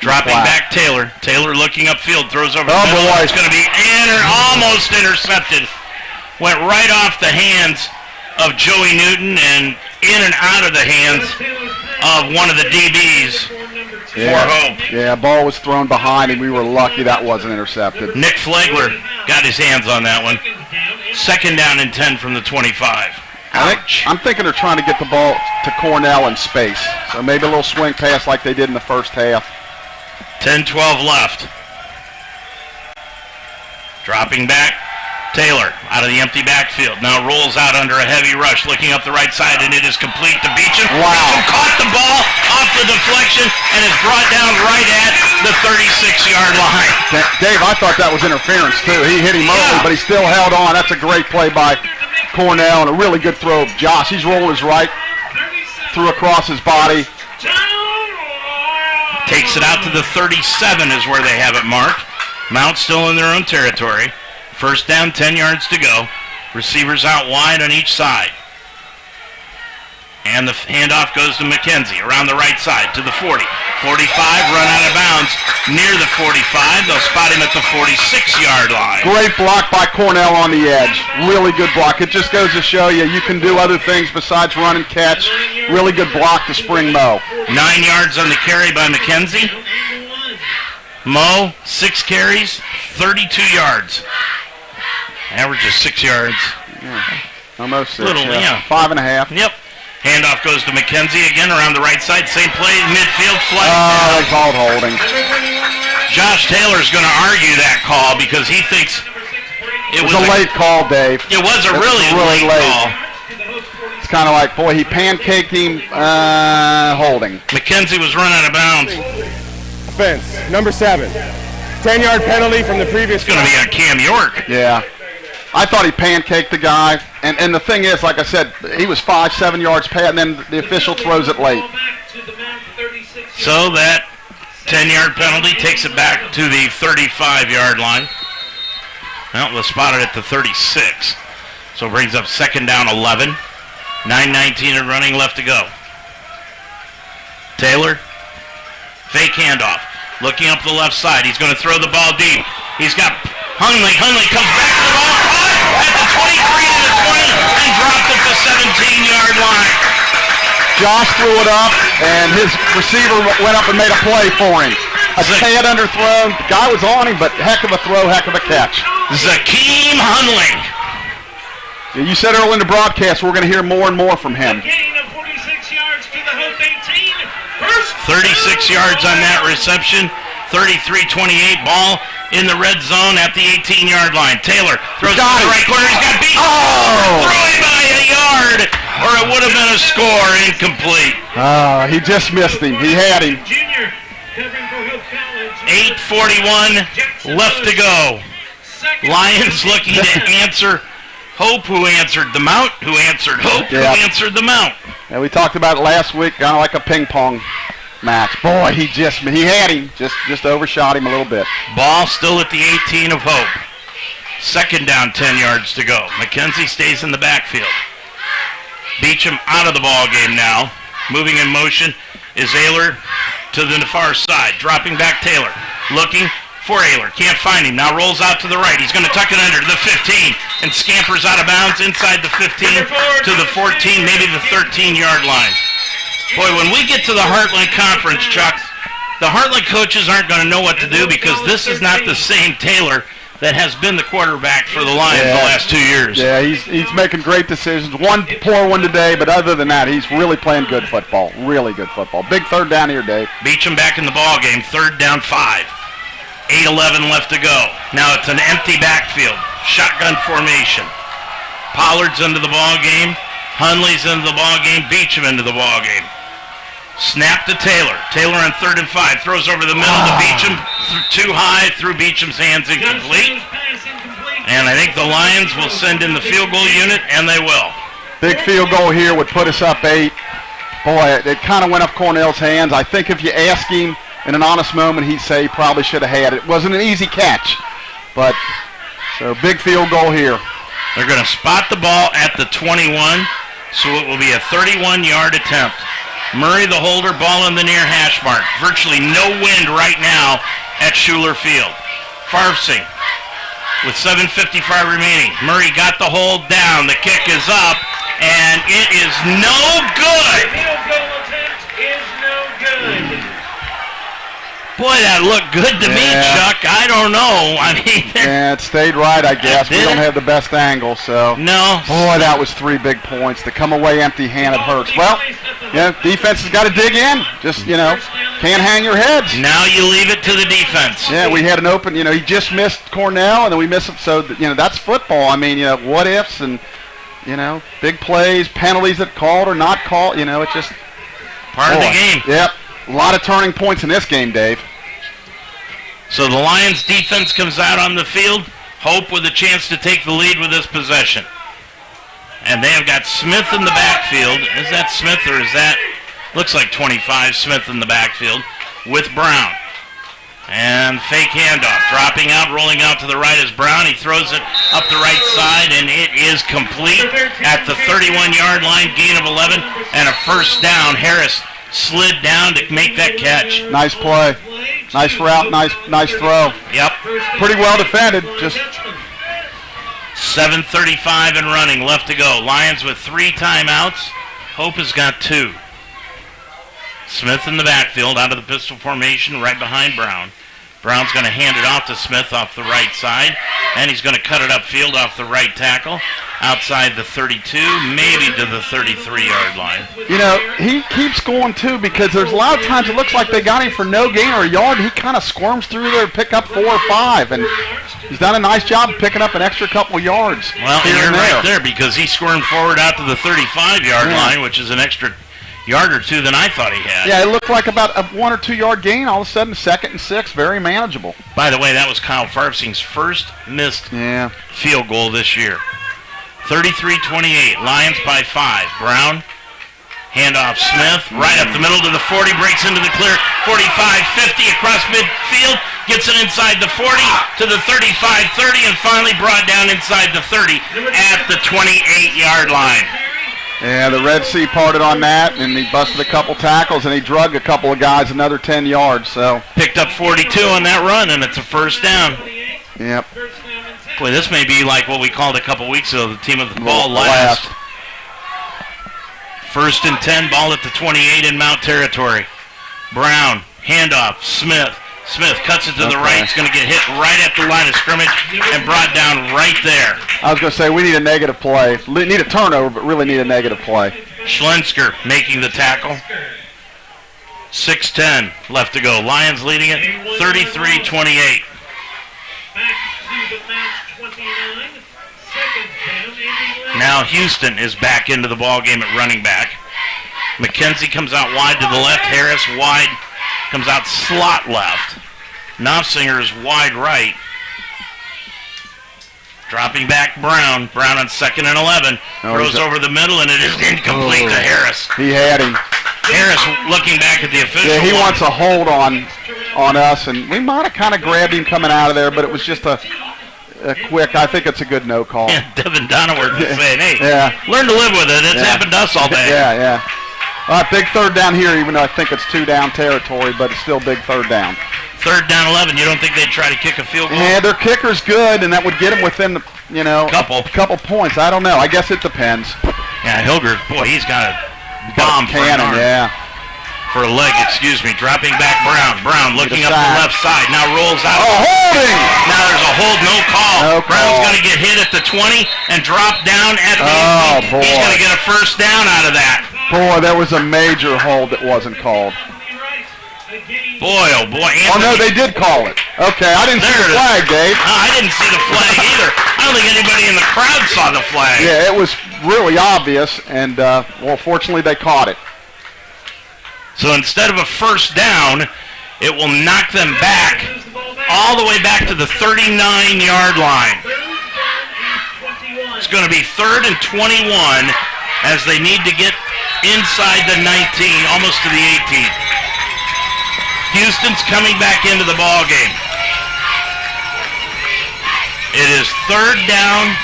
F: dropping
H: flat.
F: back Taylor. Taylor looking upfield, throws over the middle.
H: Boy.
F: It's going to be almost intercepted. Went right off the hands of Joey Newton and in and out of the hands of one of the DBs for Hope.
H: Yeah, ball was thrown behind him. We were lucky that wasn't intercepted.
F: Nick Flagler got his hands on that one. 2nd down and 10 from the 25.
H: I'm thinking they're trying to get the ball to Cornell in space. So maybe a little swing pass like they did in the first half.
F: 10-12 left. Dropping back. Taylor out of the empty backfield. Now rolls out under a heavy rush, looking up the right side, and it is complete to Beecham.
H: Wow.
F: Beecham caught the ball off the deflection and is brought down right at the 36-yard line.
H: Dave, I thought that was interference, too. He hit him early, but he still held on. That's a great play by Cornell and a really good throw of Josh. He's rolling his right, threw across his body.
F: Takes it out to the 37 is where they have it marked. Mount still in their own territory. 1st down, 10 yards to go. Receivers out wide on each side. And the handoff goes to McKenzie around the right side to the 40. 45, run out of bounds near the 45. They'll spot him at the 46-yard line.
H: Great block by Cornell on the edge. Really good block. It just goes to show you can do other things besides run and catch. Really good block to spring Mo.
F: 9 yards on the carry by McKenzie. Mo, 6 carries, 32 yards. Average of 6 yards.
H: Yeah, almost 6.
F: Little, yeah.
H: 5.5.
F: Yep. Handoff goes to McKenzie again around the right side. Same play, midfield, flag.
H: Oh, they called holding.
F: Josh Taylor's going to argue that call because he thinks
H: it was a late call, Dave.
F: It was a really late call.
H: It's kind of like, boy, he pancaked him, holding.
F: McKenzie was run out of bounds.
U: Offense, number 7. 10-yard penalty from the previous.
F: It's going to be on Cam York.
H: Yeah. I thought he pancaked the guy. And the thing is, like I said, he was 5-7 yards past, and then the official throws it late.
F: So that 10-yard penalty takes it back to the 35-yard line. Well, they'll spot it at the 36. So it brings up 2nd down 11. 9:19 and running left to go. Taylor, fake handoff. Looking up the left side. He's going to throw the ball deep. He's got Hunley. Hunley comes back to the ball. Caught at the 23 to the 20 and dropped at the 17-yard line.
H: Josh threw it up, and his receiver went up and made a play for him. A tad underthrown. The guy was on him, but heck of a throw, heck of a catch.
F: Zakeem Hunley.
H: You said earlier in the broadcast we're going to hear more and more from him.
F: 36 yards on that reception. 33-28, ball in the red zone at the 18-yard line. Taylor throws to the right corner. He's got beat. Oh! Throwing by a yard, or it would have been a score. Incomplete.
H: He just missed him. He had him.
F: 8:41 left to go. Lions looking to answer Hope, who answered the Mount, who answered Hope, who answered the Mount.
H: And we talked about it last week, kind of like a ping pong match. Boy, he had him, just overshot him a little bit.
F: Ball still at the 18 of Hope. Second down, 10 yards to go. McKenzie stays in the backfield. Beecham out of the ball game now. Moving in motion is Ayler to the far side. Dropping back Taylor. Looking for Ayler. Can't find him. Now rolls out to the right. He's going to tuck it under the 15 and scampers out of bounds inside the 15 to the 14, maybe the 13-yard line. Boy, when we get to the Heartland Conference, Chuck, the Heartland coaches aren't going to know what to do because this is not the same Taylor that has been the quarterback for the Lions the last 2 years.
H: Yeah, he's making great decisions. One poor one today, but other than that, he's really playing good football. Really good football. Big third down here, Dave.
F: Beecham back in the ball game. Third down 5. 8:11 left to go. Now it's an empty backfield. Shotgun formation. Pollard's into the ball game. Hunley's into the ball game. Beecham into the ball game. Snap to Taylor. Taylor on 3rd and 5. Throws over the middle to Beecham. Too high. Through Beecham's hands. Incomplete. And I think the Lions will send in the field goal unit, and they will.
H: Big field goal here would put us up 8. Boy, it kind of went off Cornell's hands. I think if you ask him in an honest moment, he'd say he probably should have had it. It wasn't an easy catch. But, so big field goal here.
F: They're going to spot the ball at the 21, so it will be a 31-yard attempt. Murray, the holder, ball in the near hash mark. Virtually no wind right now at Schuler Field. Farfsing with 7:55 remaining. Murray got the hold down. The kick is up, and it is no good.
M: Field goal attempt is no good.
F: Boy, that looked good to me, Chuck. I don't know. I mean,
H: it stayed right, I guess. We don't have the best angle, so.
F: No.
H: Boy, that was 3 big points. To come away empty-handed hurts. Well, defense has got to dig in. Just, can't hang your heads.
F: Now you leave it to the defense.
H: Yeah, we had an open, he just missed Cornell, and then we missed him. So, that's football. I mean, what ifs and, big plays, penalties that called or not called. It's just.
F: Part of the game.
H: Yep. A lot of turning points in this game, Dave.
F: So the Lions defense comes out on the field. Hope with a chance to take the lead with this possession. And they have got Smith in the backfield. Is that Smith or is that? Looks like 25, Smith in the backfield with Brown. And fake handoff. Dropping out, rolling out to the right is Brown. He throws it up the right side, and it is complete at the 31-yard line. Gain of 11 and a first down. Harris slid down to make that catch.
H: Nice play. Nice route, nice throw.
F: Yep.
H: Pretty well defended. Just
F: 7:35 and running left to go. Lions with 3 timeouts. Hope has got 2. Smith in the backfield out of the pistol formation right behind Brown. Brown's going to hand it off to Smith off the right side, and he's going to cut it upfield off the right tackle, outside the 32, maybe to the 33-yard line.
H: He keeps going, too, because there's a lot of times it looks like they got him for no gain or a yard. He kind of squirms through there to pick up 4 or 5, and he's done a nice job of picking up an extra couple yards.
F: Well, and you're right there, because he squirmed forward out to the 35-yard line, which is an extra yard or 2 than I thought he had.
H: Yeah, it looked like about a 1 or 2 yard gain. All of a sudden, 2nd and 6, very manageable.
F: By the way, that was Kyle Farfsing's first missed field goal this year. 33-28, Lions by 5. Brown, handoff Smith, right up the middle to the 40, breaks into the clear, 45-50 across midfield, gets it inside the 40 to the 35-30, and finally brought down inside the 30 at the 28-yard line.
H: Yeah, the Red Sea parted on that, and he busted a couple tackles, and he drugged a couple of guys another 10 yards. So
F: picked up 42 on that run, and it's a first down.
H: Yep.
F: Boy, this may be like what we called a couple weeks ago, the team of the ball last. 1st and 10, ball at the 28 in Mount territory. Brown, handoff, Smith. Smith cuts it to the right. He's going to get hit right at the line of scrimmage and brought down right there.
H: I was going to say, we need a negative play. We need a turnover, but really need a negative play.
F: Schlensker making the tackle. 6:10 left to go. Lions leading it 33-28.
M: Back to the Mount 29. Second down, Indy.
F: Now Houston is back into the ball game at running back. McKenzie comes out wide to the left. Harris wide, comes out slot left. Knopfsinger is wide right. Dropping back Brown. Brown on 2nd and 11. Throws over the middle, and it is incomplete to Harris.
H: He had him.
F: Harris looking back at the official.
H: Yeah, he wants a hold on us, and we might have kind of grabbed him coming out of there, but it was just a quick. I think it's a good no call.
F: Yeah, Devin Donaworth is saying, hey,
H: yeah,
F: learn to live with it. It's happened to us all day.
H: Yeah. All right, big third down here, even though I think it's 2-down territory, but it's still big third down.
F: Third down 11. You don't think they'd try to kick a field goal?
H: Yeah, their kicker's good, and that would get them within, couple points. I don't know. I guess it depends.
F: Yeah, Hilger, boy, he's got a bomb for an arm.
H: Yeah.
F: For a leg, dropping back Brown. Brown looking up the left side. Now rolls out.
H: Oh, holding!
F: Now there's a hold, no call. Brown's going to get hit at the 20 and drop down at the 18.
H: Boy.
F: He's going to get a first down out of that.
H: Boy, there was a major hold that wasn't called.
F: Boy, oh boy. Anthony.
H: Oh, no, they did call it. Okay, I didn't see the flag, Dave.
F: No, I didn't see the flag either. I don't think anybody in the crowd saw the flag.
H: Yeah, it was really obvious, and, fortunately they caught it.
F: So instead of a first down, it will knock them back all the way back to the 39-yard line. It's going to be 3rd and 21 as they need to get inside the 19, almost to the 18. Houston's coming back into the ball game. It is 3rd down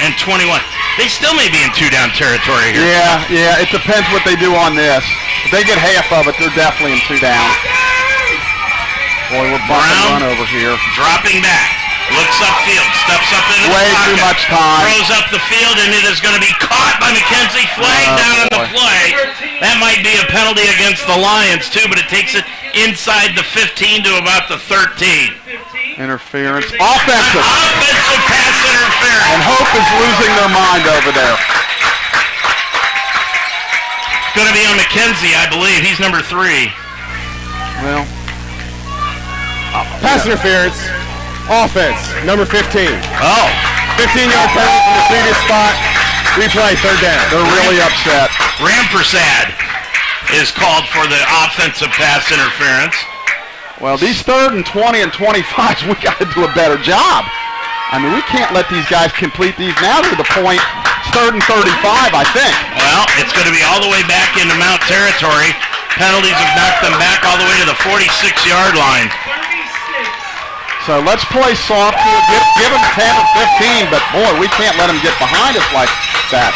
F: and 21. They still may be in 2-down territory here.
H: Yeah, it depends what they do on this. If they get half of it, they're definitely in 2-down. Boy, we're bumping run over here.
F: Dropping back. Looks upfield. Steps up into the pocket.
H: Way too much time.
F: Throws up the field, and it is going to be caught by McKenzie. Flag down on the play. That might be a penalty against the Lions, too, but it takes it inside the 15 to about the 13.
H: Interference. Offensive.
F: Offensive pass interference.
H: And Hope is losing their mind over there.
F: It's going to be on McKenzie, I believe. He's number 3.
H: Well.
U: Pass interference. Offense, number 15.
F: Oh.
U: 15-yard penalty from the previous spot. Replay, 3rd down.
H: They're really upset.
F: Rampersad is called for the offensive pass interference.
H: Well, these 3rd and 20 and 25s, we got to do a better job. I mean, we can't let these guys complete these now to the point. It's 3rd and 35, I think.
F: Well, it's going to be all the way back into Mount territory. Penalties have knocked them back all the way to the 46-yard line.
H: So let's play soft here. Give them 10 or 15, but boy, we can't let them get behind us like that.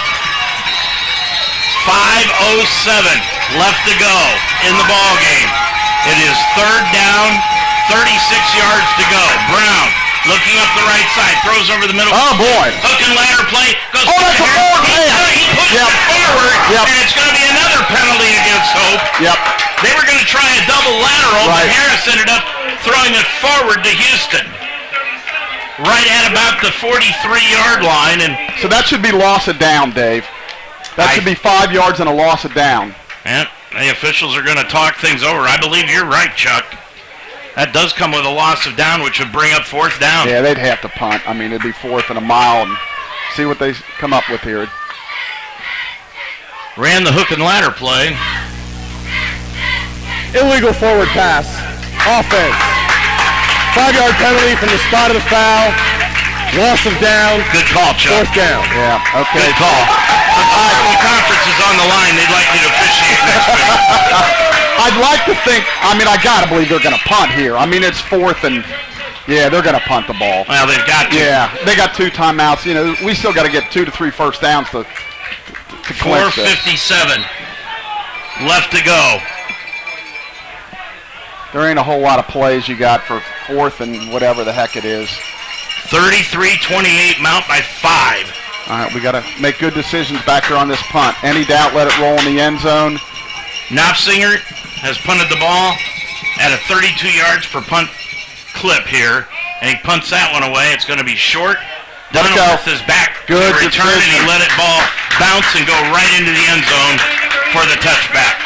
F: 5:07 left to go in the ball game. It is 3rd down, 36 yards to go. Brown looking up the right side, throws over the middle.
H: Oh boy!
F: Hook and ladder play goes.
H: Oh, that's a forward pass.
F: He pushes it forward, and it's going to be another penalty against Hope.
H: Yep.
F: They were going to try a double lateral, but Harris ended up throwing it forward to Houston. Right at about the 43-yard line. And
H: so that should be loss of down, Dave. That should be 5 yards and a loss of down.
F: And the officials are going to talk things over. I believe you're right, Chuck. That does come with a loss of down, which would bring up 4th down.
H: Yeah, they'd have to punt. I mean, it'd be 4th and a mile, and see what they come up with here.
F: Ran the hook and ladder play.
U: Illegal forward pass. Offense. 5-yard penalty from the spot of the foul. Loss of down.
F: Good call, Chuck.
U: 4th down.
H: Yeah, okay.
F: Good call. The conference is on the line. They'd like you to officiate next week.
H: I'd like to think, I got to believe they're going to punt here. I mean, it's 4th and, yeah, they're going to punt the ball.
F: Well, they've got to.
H: Yeah, they got 2 timeouts. You know, we still got to get 2 to 3 first downs to clinch this.
F: 4:57 left to go.
H: There ain't a whole lot of plays you got for 4th and whatever the heck it is.
F: 33-28, Mount by 5.
H: All right, we got to make good decisions back there on this punt. Any doubt, let it roll in the end zone.
F: Knopfsinger has punted the ball at a 32 yards per punt clip here, and he punts that one away. It's going to be short. Donaworth is back to return, and he let it ball bounce and go right into the end zone for the touchback.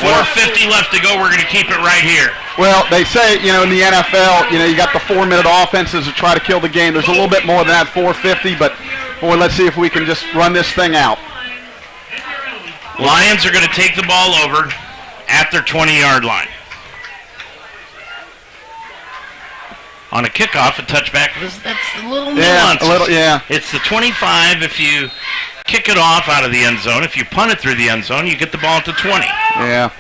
F: 4:50 left to go. We're going to keep it right here.
H: Well, they say, in the NFL, you got the 4-minute offenses to try to kill the game. There's a little bit more than that, 4:50, but, boy, let's see if we can just run this thing out.
F: Lions are going to take the ball over at their 20-yard line. On a kickoff, a touchback, that's a little nuance. It's the 25 if you kick it off out of the end zone. If you punt it through the end zone, you get the ball at the 20.
H: Yeah.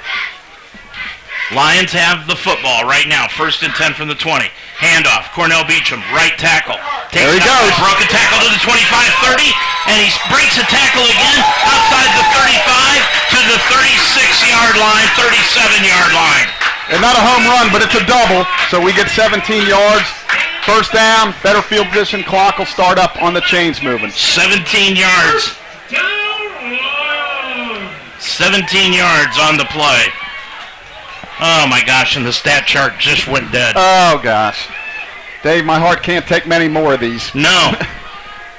F: Lions have the football right now. 1st and 10 from the 20. Handoff. Cornell Beecham, right tackle.
H: There he goes.
F: Broke a tackle to the 25-30, and he breaks a tackle again outside the 35 to the 36-yard line, 37-yard line.
H: And not a home run, but it's a double, so we get 17 yards. First down, better field position. Clock will start up on the chains moving.
F: 17 yards. 17 yards on the play. Oh, my gosh, and the stat chart just went dead.
H: Oh, gosh. Dave, my heart can't take many more of these.
F: No.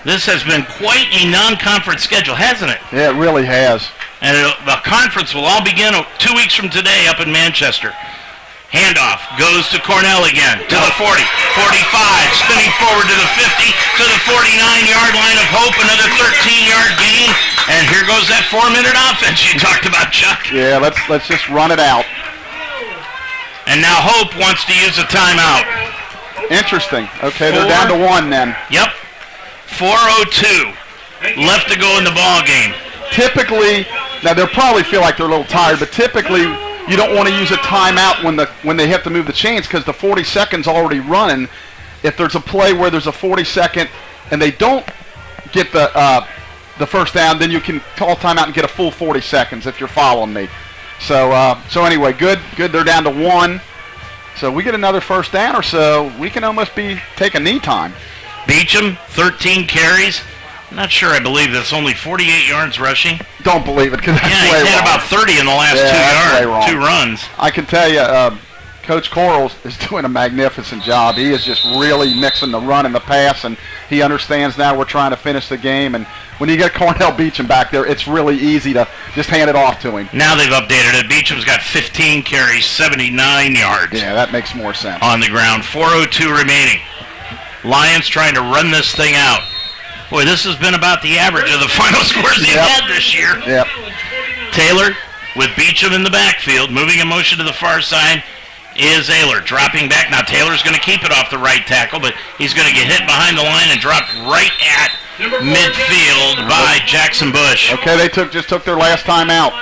F: This has been quite a non-conference schedule, hasn't it?
H: Yeah, it really has.
F: And the conference will all begin 2 weeks from today up in Manchester. Handoff goes to Cornell again, to the 40, 45, spinning forward to the 50, to the 49-yard line of Hope, another 13-yard gain, and here goes that 4-minute offense you talked about, Chuck.
H: Yeah, let's just run it out.
F: And now Hope wants to use a timeout.
H: Interesting. Okay, they're down to 1 then.
F: Yep. 4:02 left to go in the ball game.
H: Typically, now they'll probably feel like they're a little tired, but typically you don't want to use a timeout when they have to move the chains because the 40 seconds already running. If there's a play where there's a 40-second and they don't get the first down, then you can call timeout and get a full 40 seconds if you're following me. So anyway, good. They're down to 1. So we get another first down or so, we can almost be taking knee time.
F: Beecham, 13 carries. I'm not sure I believe that's only 48 yards rushing.
H: Don't believe it because that's way
F: he's had
H: wrong.
F: about 30 in the last 2 runs.
H: I can tell you, Coach Corals is doing a magnificent job. He is just really mixing the run and the pass, and he understands now we're trying to finish the game. And when you get Cornell Beecham back there, it's really easy to just hand it off to him.
F: Now they've updated it. Beecham's got 15 carries, 79 yards.
H: Yeah, that makes more sense.
F: On the ground, 4:02 remaining. Lions trying to run this thing out. Boy, this has been about the average of the final scores they've had this year.
H: Yep.
F: Taylor with Beecham in the backfield, moving in motion to the far side is Ayler. Dropping back. Now Taylor's going to keep it off the right tackle, but he's going to get hit behind the line and dropped right at midfield by Jackson Bush.
H: Okay, they just took their last time out.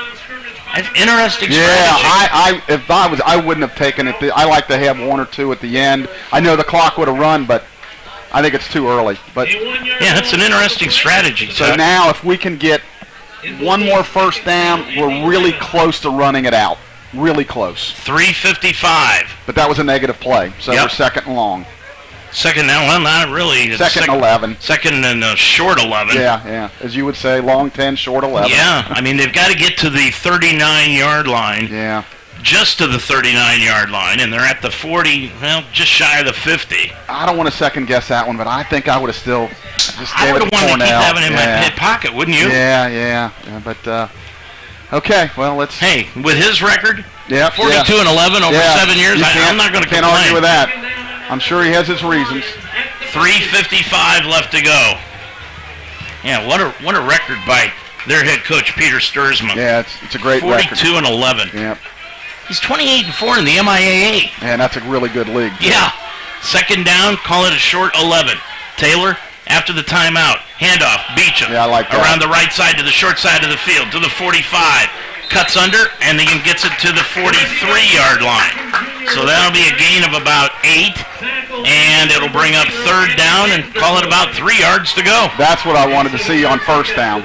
F: Interesting strategy.
H: Yeah, I wouldn't have taken it. I like to have 1 or 2 at the end. I know the clock would have run, but I think it's too early. But
F: yeah, that's an interesting strategy.
H: So now if we can get 1 more first down, we're really close to running it out. Really close.
F: 3:55.
H: But that was a negative play, so we're 2nd and long.
F: Second down, well, not really. It's
H: 2nd and 11.
F: 2nd and short 11.
H: Yeah. As you would say, long 10, short 11.
F: Yeah, I mean, they've got to get to the 39-yard line.
H: Yeah.
F: Just to the 39-yard line, and they're at the 40, well, just shy of the 50.
H: I don't want to second-guess that one, but I think I would have still just
F: I would have wanted to keep having it in my hip pocket, wouldn't you?
H: Yeah, but, okay, well, let's...
F: Hey, with his record, 42
H: and
F: 11 over 7 years, I'm not going to complain.
H: Can't argue with that. I'm sure he has his reasons.
F: 3:55 left to go. Yeah, what a record by their head coach, Peter Sturzman.
H: Yeah, it's a great
F: 42
H: record.
F: 42 and 11.
H: Yep.
F: He's 28-4 in the MIAA.
H: And that's a really good league.
F: Yeah. 2nd down, call it a short 11. Taylor, after the timeout, handoff, Beecham.
H: Yeah, I like that.
F: Around the right side to the short side of the field, to the 45. Cuts under, and then gets it to the 43-yard line. So that'll be a gain of about 8, and it'll bring up 3rd down and call it about 3 yards to go.
H: That's what I wanted to see on first down.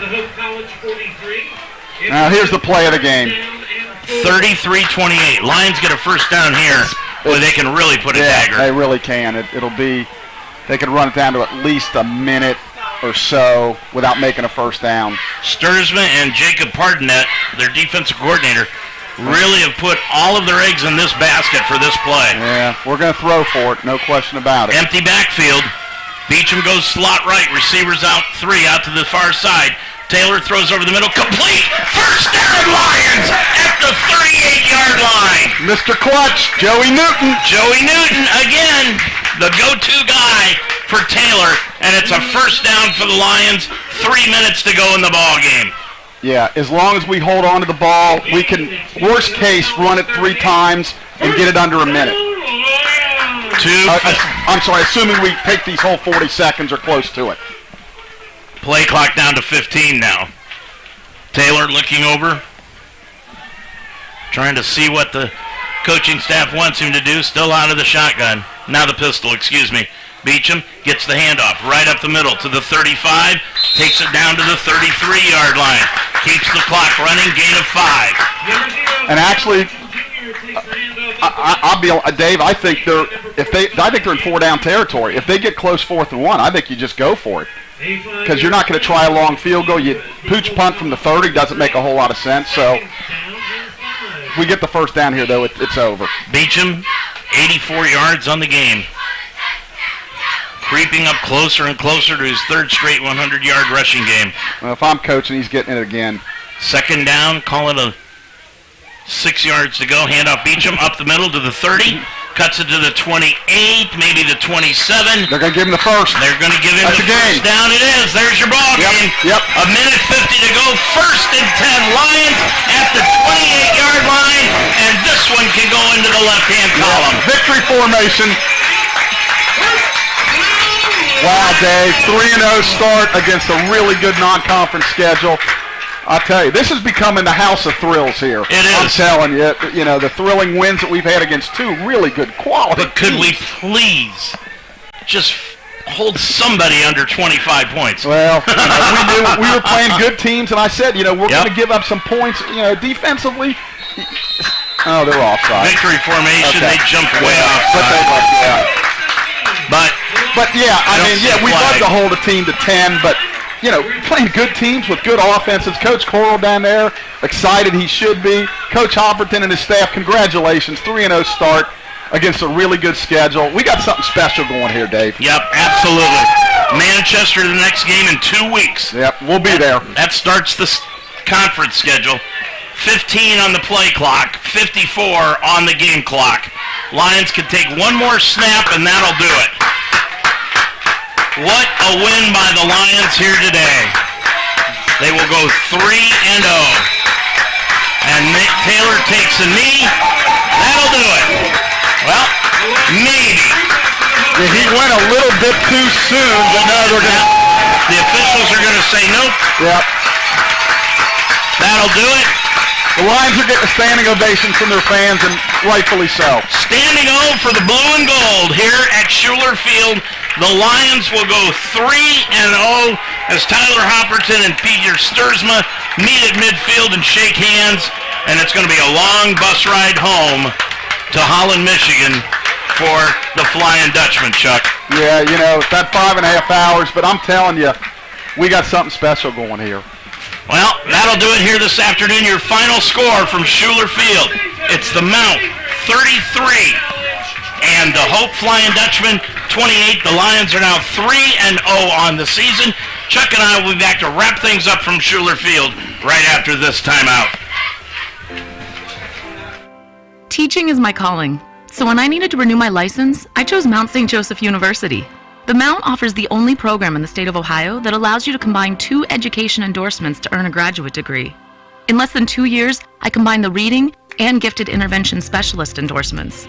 H: Now here's the play of the game.
F: 33-28. Lions get a first down here where they can really put a dagger.
H: They really can. They could run it down to at least a minute or so without making a first down.
F: Sturzman and Jacob Pardonet, their defensive coordinator, really have put all of their eggs in this basket for this play.
H: Yeah, we're going to throw for it, no question about it.
F: Empty backfield. Beecham goes slot right. Receivers out 3 out to the far side. Taylor throws over the middle. Complete. First down, Lions at the 38-yard line.
H: Mr. Clutch, Joey Newton.
F: Joey Newton, again, the go-to guy for Taylor. And it's a first down for the Lions. 3 minutes to go in the ball game.
H: Yeah, as long as we hold on to the ball, we can, worst case, run it 3 times and get it under a minute. I'm sorry, assuming we take these whole 40 seconds or close to it.
F: Play clock down to 15 now. Taylor looking over, trying to see what the coaching staff wants him to do. Still out of the shotgun. Now the pistol, excuse me. Beecham gets the handoff right up the middle to the 35, takes it down to the 33-yard line, keeps the clock running, gain of 5.
H: And actually, I'll be Dave. I think they're in 4-down territory. If they get close 4th and 1, I think you just go for it because you're not going to try a long field goal. You pooch punt from the 30 doesn't make a whole lot of sense. So if we get the first down here, though, it's over.
F: Beecham, 84 yards on the game. Creeping up closer and closer to his 3rd straight 100-yard rushing game.
H: Well, if I'm coaching, he's getting it again.
F: Second down, call it a 6 yards to go. Handoff Beecham up the middle to the 30. Cuts it to the 28, maybe the 27.
H: They're going to give him the first.
F: They're going to give him the first down. It is. There's your ball game.
H: Yep.
F: A minute 50 to go. 1st and 10. Lions at the 28-yard line. And this one can go into the left-hand column.
H: Victory formation. Wow, Dave. 3-0 start against a really good non-conference schedule. I'll tell you, this is becoming the house of thrills here.
F: It is.
H: I'm telling you, the thrilling wins that we've had against 2 really good quality
F: But could
H: teams.
F: we please just hold somebody under 25 points?
H: Well, we were playing good teams, and I said, we're going to give up some points, defensively. Oh, they're offside.
F: Victory formation,
H: Okay.
F: they jumped way offside. But
H: we'd love to hold a team to 10, but playing good teams with good offenses. Coach Coral down there, excited he should be. Coach Hopperton and his staff, congratulations. 3-0 start against a really good schedule. We got something special going here, Dave.
F: Yep, absolutely. Manchester the next game in 2 weeks.
H: Yep, we'll be there.
F: That starts the conference schedule. 15 on the play clock, 54 on the game clock. Lions can take one more snap, and that'll do it. What a win by the Lions here today. They will go 3-0. And Taylor takes a knee. That'll do it. Well, maybe.
H: Yeah, he went a little bit too soon, but
F: the officials are going to say nope.
H: Yep.
F: That'll do it.
H: The Lions are getting a standing ovation from their fans, and rightfully so.
F: Standing O for the blue and gold here at Schuler Field. The Lions will go 3-0 as Tyler Hopperton and Peter Sturzma meet at midfield and shake hands. And it's going to be a long bus ride home to Holland, Michigan for the Flying Dutchman, Chuck.
H: Yeah, it's that 5.5 hours, but I'm telling you, we got something special going here.
F: Well, that'll do it here this afternoon. Your final score from Schuler Field. It's the Mount 33 and the Hope Flying Dutchman 28. The Lions are now 3-0 on the season. Chuck and I will be back to wrap things up from Schuler Field right after this timeout.
K: Teaching is my calling. So when I needed to renew my license, I chose Mount St. Joseph University. The Mount offers the only program in the state of Ohio that allows you to combine 2 education endorsements to earn a graduate degree. In less than 2 years, I combined the reading and gifted intervention specialist endorsements.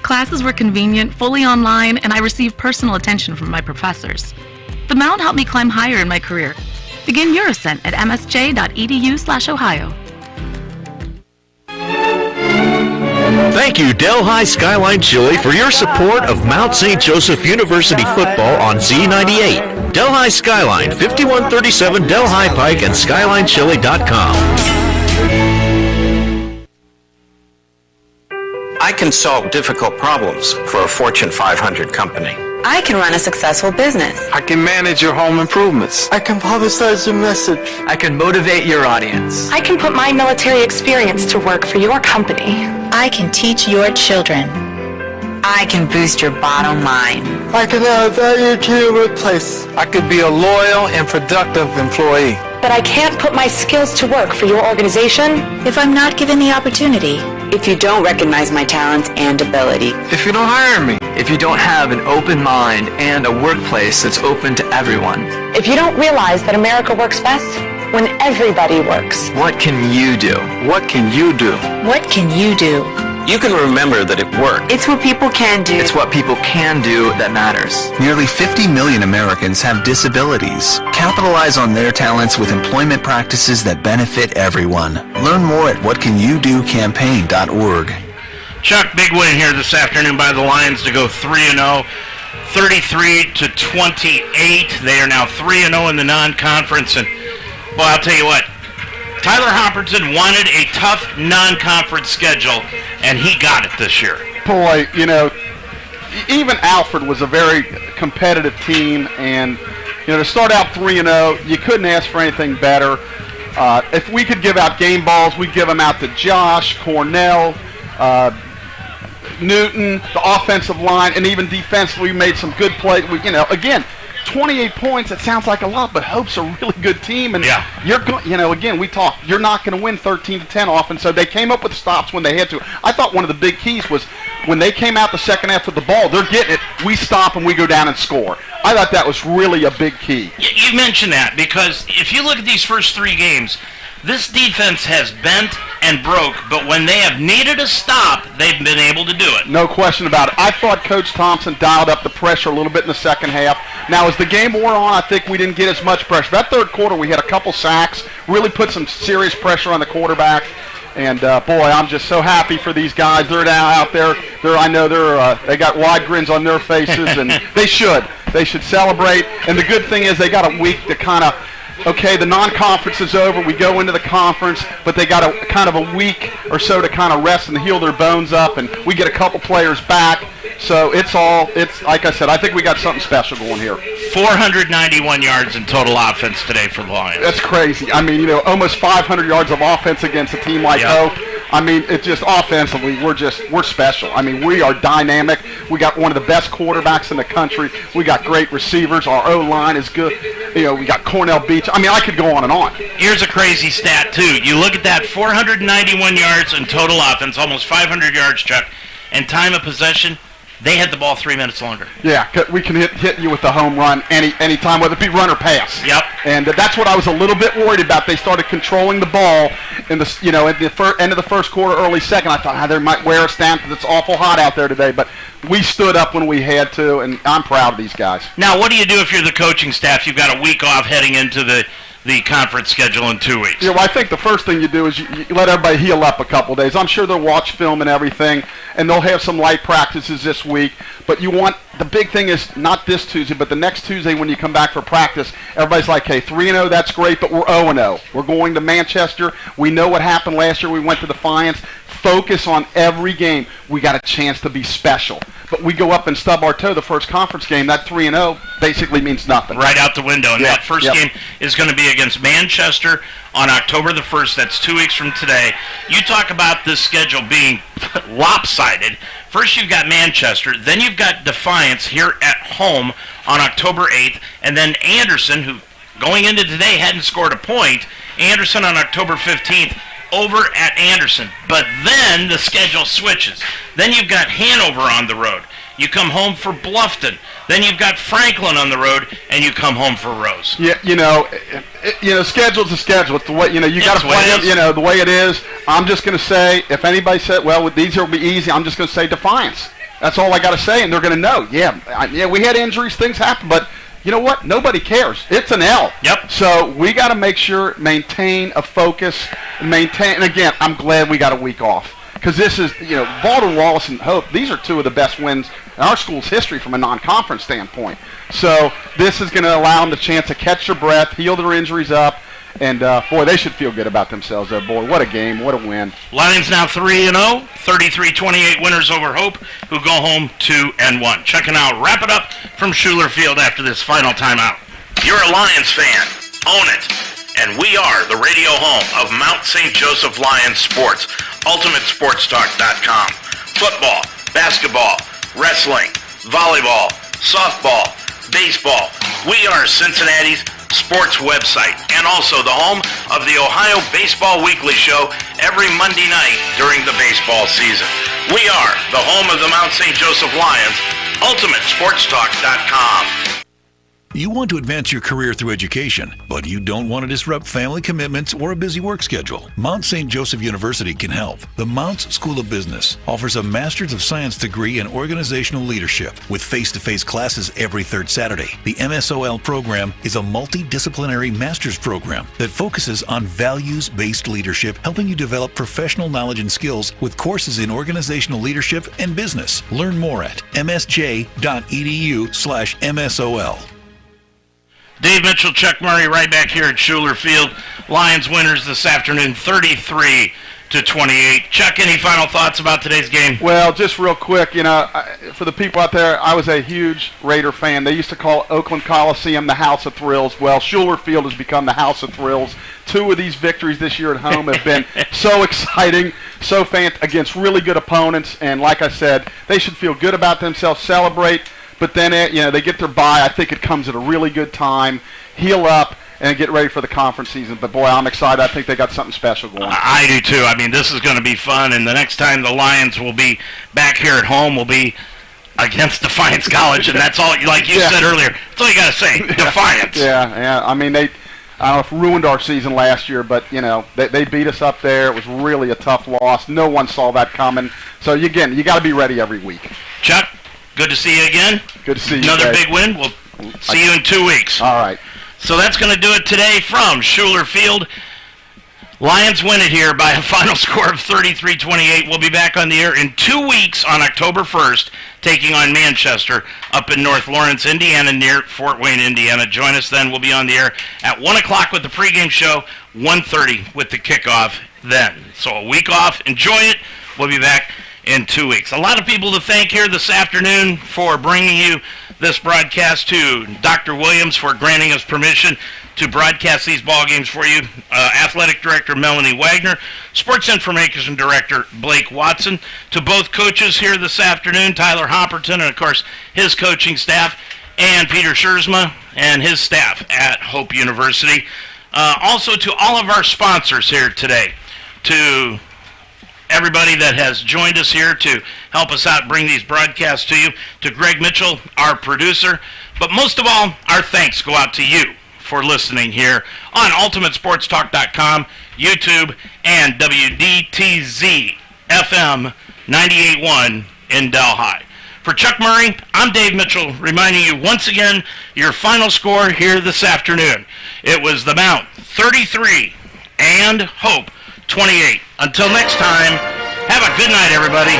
K: Classes were convenient, fully online, and I received personal attention from my professors. The Mount helped me climb higher in my career. Begin your ascent at msj.edu/Ohio.
V: Thank you, Delhi Skyline Chili, for your support of Mount St. Joseph University football on Z98. Delhi Skyline, 5137 Delhi Pike, and SkylineChili.com.
D: I can solve difficult problems for a Fortune 500 company.
Q: I can run a successful business.
D: I can manage your home improvements.
Q: I can publicize your message.
D: I can motivate your audience.
Q: I can put my military experience to work for your company.
R: I can teach your children.
Q: I can boost your bottom line. I can value to your workplace. I could be a loyal and productive employee.
P: But I can't put my skills to work for your organization
A: if I'm not given the opportunity.
Q: If you don't recognize my talents and ability. If you don't hire me. If you don't have an open mind and a workplace that's open to everyone.
P: If you don't realize that America works best when everybody works.
Q: What can you do? What can you do?
A: What can you do?
D: You can remember that it worked.
Q: It's what people can do. It's what people can do that matters.
J: Nearly 50 million Americans have disabilities. Capitalize on their talents with employment practices that benefit everyone. Learn more at whatcanyoudocampaign.org.
F: Chuck, big win here this afternoon by the Lions to go 3-0, 33-28. They are now 3-0 in the non-conference, and well, I'll tell you what, Tyler Hopperton wanted a tough non-conference schedule, and he got it this year.
H: Boy, you know, even Alfred was a very competitive team, and you know, to start out 3-0, you couldn't ask for anything better. If we could give out game balls, we'd give them out to Josh, Cornell, Newton, the offensive line, and even defensively, we made some good plays. You know, again, 28 points, it sounds like a lot, but Hope's a really good team, and you're going, you know, again, we talked, you're not going to win 13-10 often, so they came up with stops when they had to. I thought one of the big keys was when they came out the second half with the ball, they're getting it, we stop and we go down and score. I thought that was really a big key.
F: You mentioned that because if you look at these first three games, this defense has bent and broke, but when they have needed a stop, they've been able to do it.
H: No question about it. I thought Coach Thompson dialed up the pressure a little bit in the second half. Now, as the game wore on, I think we didn't get as much pressure. That third quarter, we had a couple sacks, really put some serious pressure on the quarterback. And, boy, I'm just so happy for these guys. They're now out there. I know they got wide grins on their faces, and they should. They should celebrate. And the good thing is they got a week to kind of, okay, the non-conference is over. We go into the conference, but they got a kind of a week or so to kind of rest and heal their bones up, and we get a couple players back. So it's like I said, I think we got something special going here.
F: 491 yards in total offense today for the Lions.
H: That's crazy. I mean, you know, almost 500 yards of offense against a team like Hope. I mean, it just offensively, we're special. I mean, we are dynamic. We got one of the best quarterbacks in the country. We got great receivers. Our O-line is good. You know, we got Cornell Beach. I mean, I could go on and on.
F: Here's a crazy stat, too. You look at that, 491 yards in total offense, almost 500 yards, Chuck, and time of possession, they had the ball 3 minutes longer.
H: Yeah, we can hit you with the home run any time, whether it be run or pass.
F: Yep.
H: And that's what I was a little bit worried about. They started controlling the ball in the at the end of the first quarter, early second. I thought they might wear us down because it's awful hot out there today. But we stood up when we had to, and I'm proud of these guys.
F: Now, what do you do if you're the coaching staff? You've got a week off heading into the conference schedule in 2 weeks.
H: Yeah, well, I think the first thing you do is you let everybody heal up a couple days. I'm sure they'll watch film and everything, and they'll have some light practices this week. But the big thing is not this Tuesday, but the next Tuesday when you come back for practice, everybody's like, hey, 3-0, that's great, but we're 0-0. We're going to Manchester. We know what happened last year. We went to Defiance. Focus on every game. We got a chance to be special. But we go up and stub our toe the first conference game. That 3-0 basically means nothing.
F: Right out the window. And that first game is going to be against Manchester on October the 1st. That's 2 weeks from today. You talk about this schedule being lopsided. First you've got Manchester. Then you've got Defiance here at home on October 8th. And then Anderson, who going into today hadn't scored a point. Anderson on October 15th. Over at Anderson. But then the schedule switches. Then you've got Hanover on the road. You come home for Bluffton. Then you've got Franklin on the road, and you come home for Rose.
H: Yeah, schedule's a schedule. It's the way, you got to play it, the way it is. I'm just going to say, if anybody said, well, these will be easy, I'm just going to say Defiance. That's all I got to say, and they're going to know. Yeah, we had injuries, things happen, but you know what? Nobody cares. It's an L.
F: Yep.
H: So we got to make sure, maintain a focus, and again, I'm glad we got a week off. Because this is, Baldwin, Wallace, and Hope, these are two of the best wins in our school's history from a non-conference standpoint. So this is going to allow them the chance to catch their breath, heal their injuries up, and, boy, they should feel good about themselves, though. Boy, what a game, what a win.
F: Lions now 3-0, 33-28 winners over Hope, who go home 2-1. Checking out, wrap it up from Schuler Field after this final timeout. You're a Lions fan. Own it. And we are the radio home of Mount St. Joseph Lions Sports, UltimateSportsTalk.com. Football, basketball, wrestling, volleyball, softball, baseball. We are Cincinnati's sports website and also the home of the Ohio Baseball Weekly Show every Monday night during the baseball season. We are the home of the Mount St. Joseph Lions, UltimateSportsTalk.com.
G: You want to advance your career through education, but you don't want to disrupt family commitments or a busy work schedule. Mount St. Joseph University can help. The Mounts School of Business offers a Master's of Science degree in organizational leadership with face-to-face classes every third Saturday. The MSOL program is a multidisciplinary master's program that focuses on values-based leadership, helping you develop professional knowledge and skills with courses in organizational leadership and business. Learn more at msj.edu/MSOL.
F: Dave Mitchell, Chuck Murray, right back here at Schuler Field. Lions winners this afternoon, 33-28. Chuck, any final thoughts about today's game?
H: Well, just real quick, for the people out there, I was a huge Raider fan. They used to call Oakland Coliseum the House of Thrills. Well, Schuler Field has become the House of Thrills. 2 of these victories this year at home have been so exciting, against really good opponents. And like I said, they should feel good about themselves, celebrate. But then, they get their bye. I think it comes at a really good time. Heal up and get ready for the conference season. But, boy, I'm excited. I think they got something special going on.
F: I do, too. I mean, this is going to be fun. And the next time the Lions will be back here at home will be against Defiance College. And that's all, like you said earlier, that's all you got to say, Defiance.
H: Yeah. I mean, I don't know if it ruined our season last year, but, they beat us up there. It was really a tough loss. No one saw that coming. So, again, you got to be ready every week.
F: Chuck? Good to see you again.
H: Good to see you.
F: Another big win. We'll see you in 2 weeks.
H: All right.
F: So that's going to do it today from Schuler Field. Lions win it here by a final score of 33-28. We'll be back on the air in 2 weeks on October 1st, taking on Manchester up in North Lawrence, Indiana, near Fort Wayne, Indiana. Join us then. We'll be on the air at 1 o'clock with the pregame show, 1:30 with the kickoff then. So a week off. Enjoy it. We'll be back in 2 weeks. A lot of people to thank here this afternoon for bringing you this broadcast, to Dr. Williams for granting us permission to broadcast these ball games for you, Athletic Director Melanie Wagner, Sports Information Director Blake Watson, to both coaches here this afternoon, Tyler Hopperton and, of course, his coaching staff, and Peter Schurzma and his staff at Hope University. Also to all of our sponsors here today, to everybody that has joined us here to help us out, bring these broadcasts to you, to Greg Mitchell, our producer. But most of all, our thanks go out to you for listening here on UltimateSportsTalk.com, YouTube, and WDTZ FM 98.1 in Delhi. For Chuck Murray, I'm Dave Mitchell, reminding you once again your final score here this afternoon. It was the Mount 33 and Hope 28. Until next time, have a good night, everybody.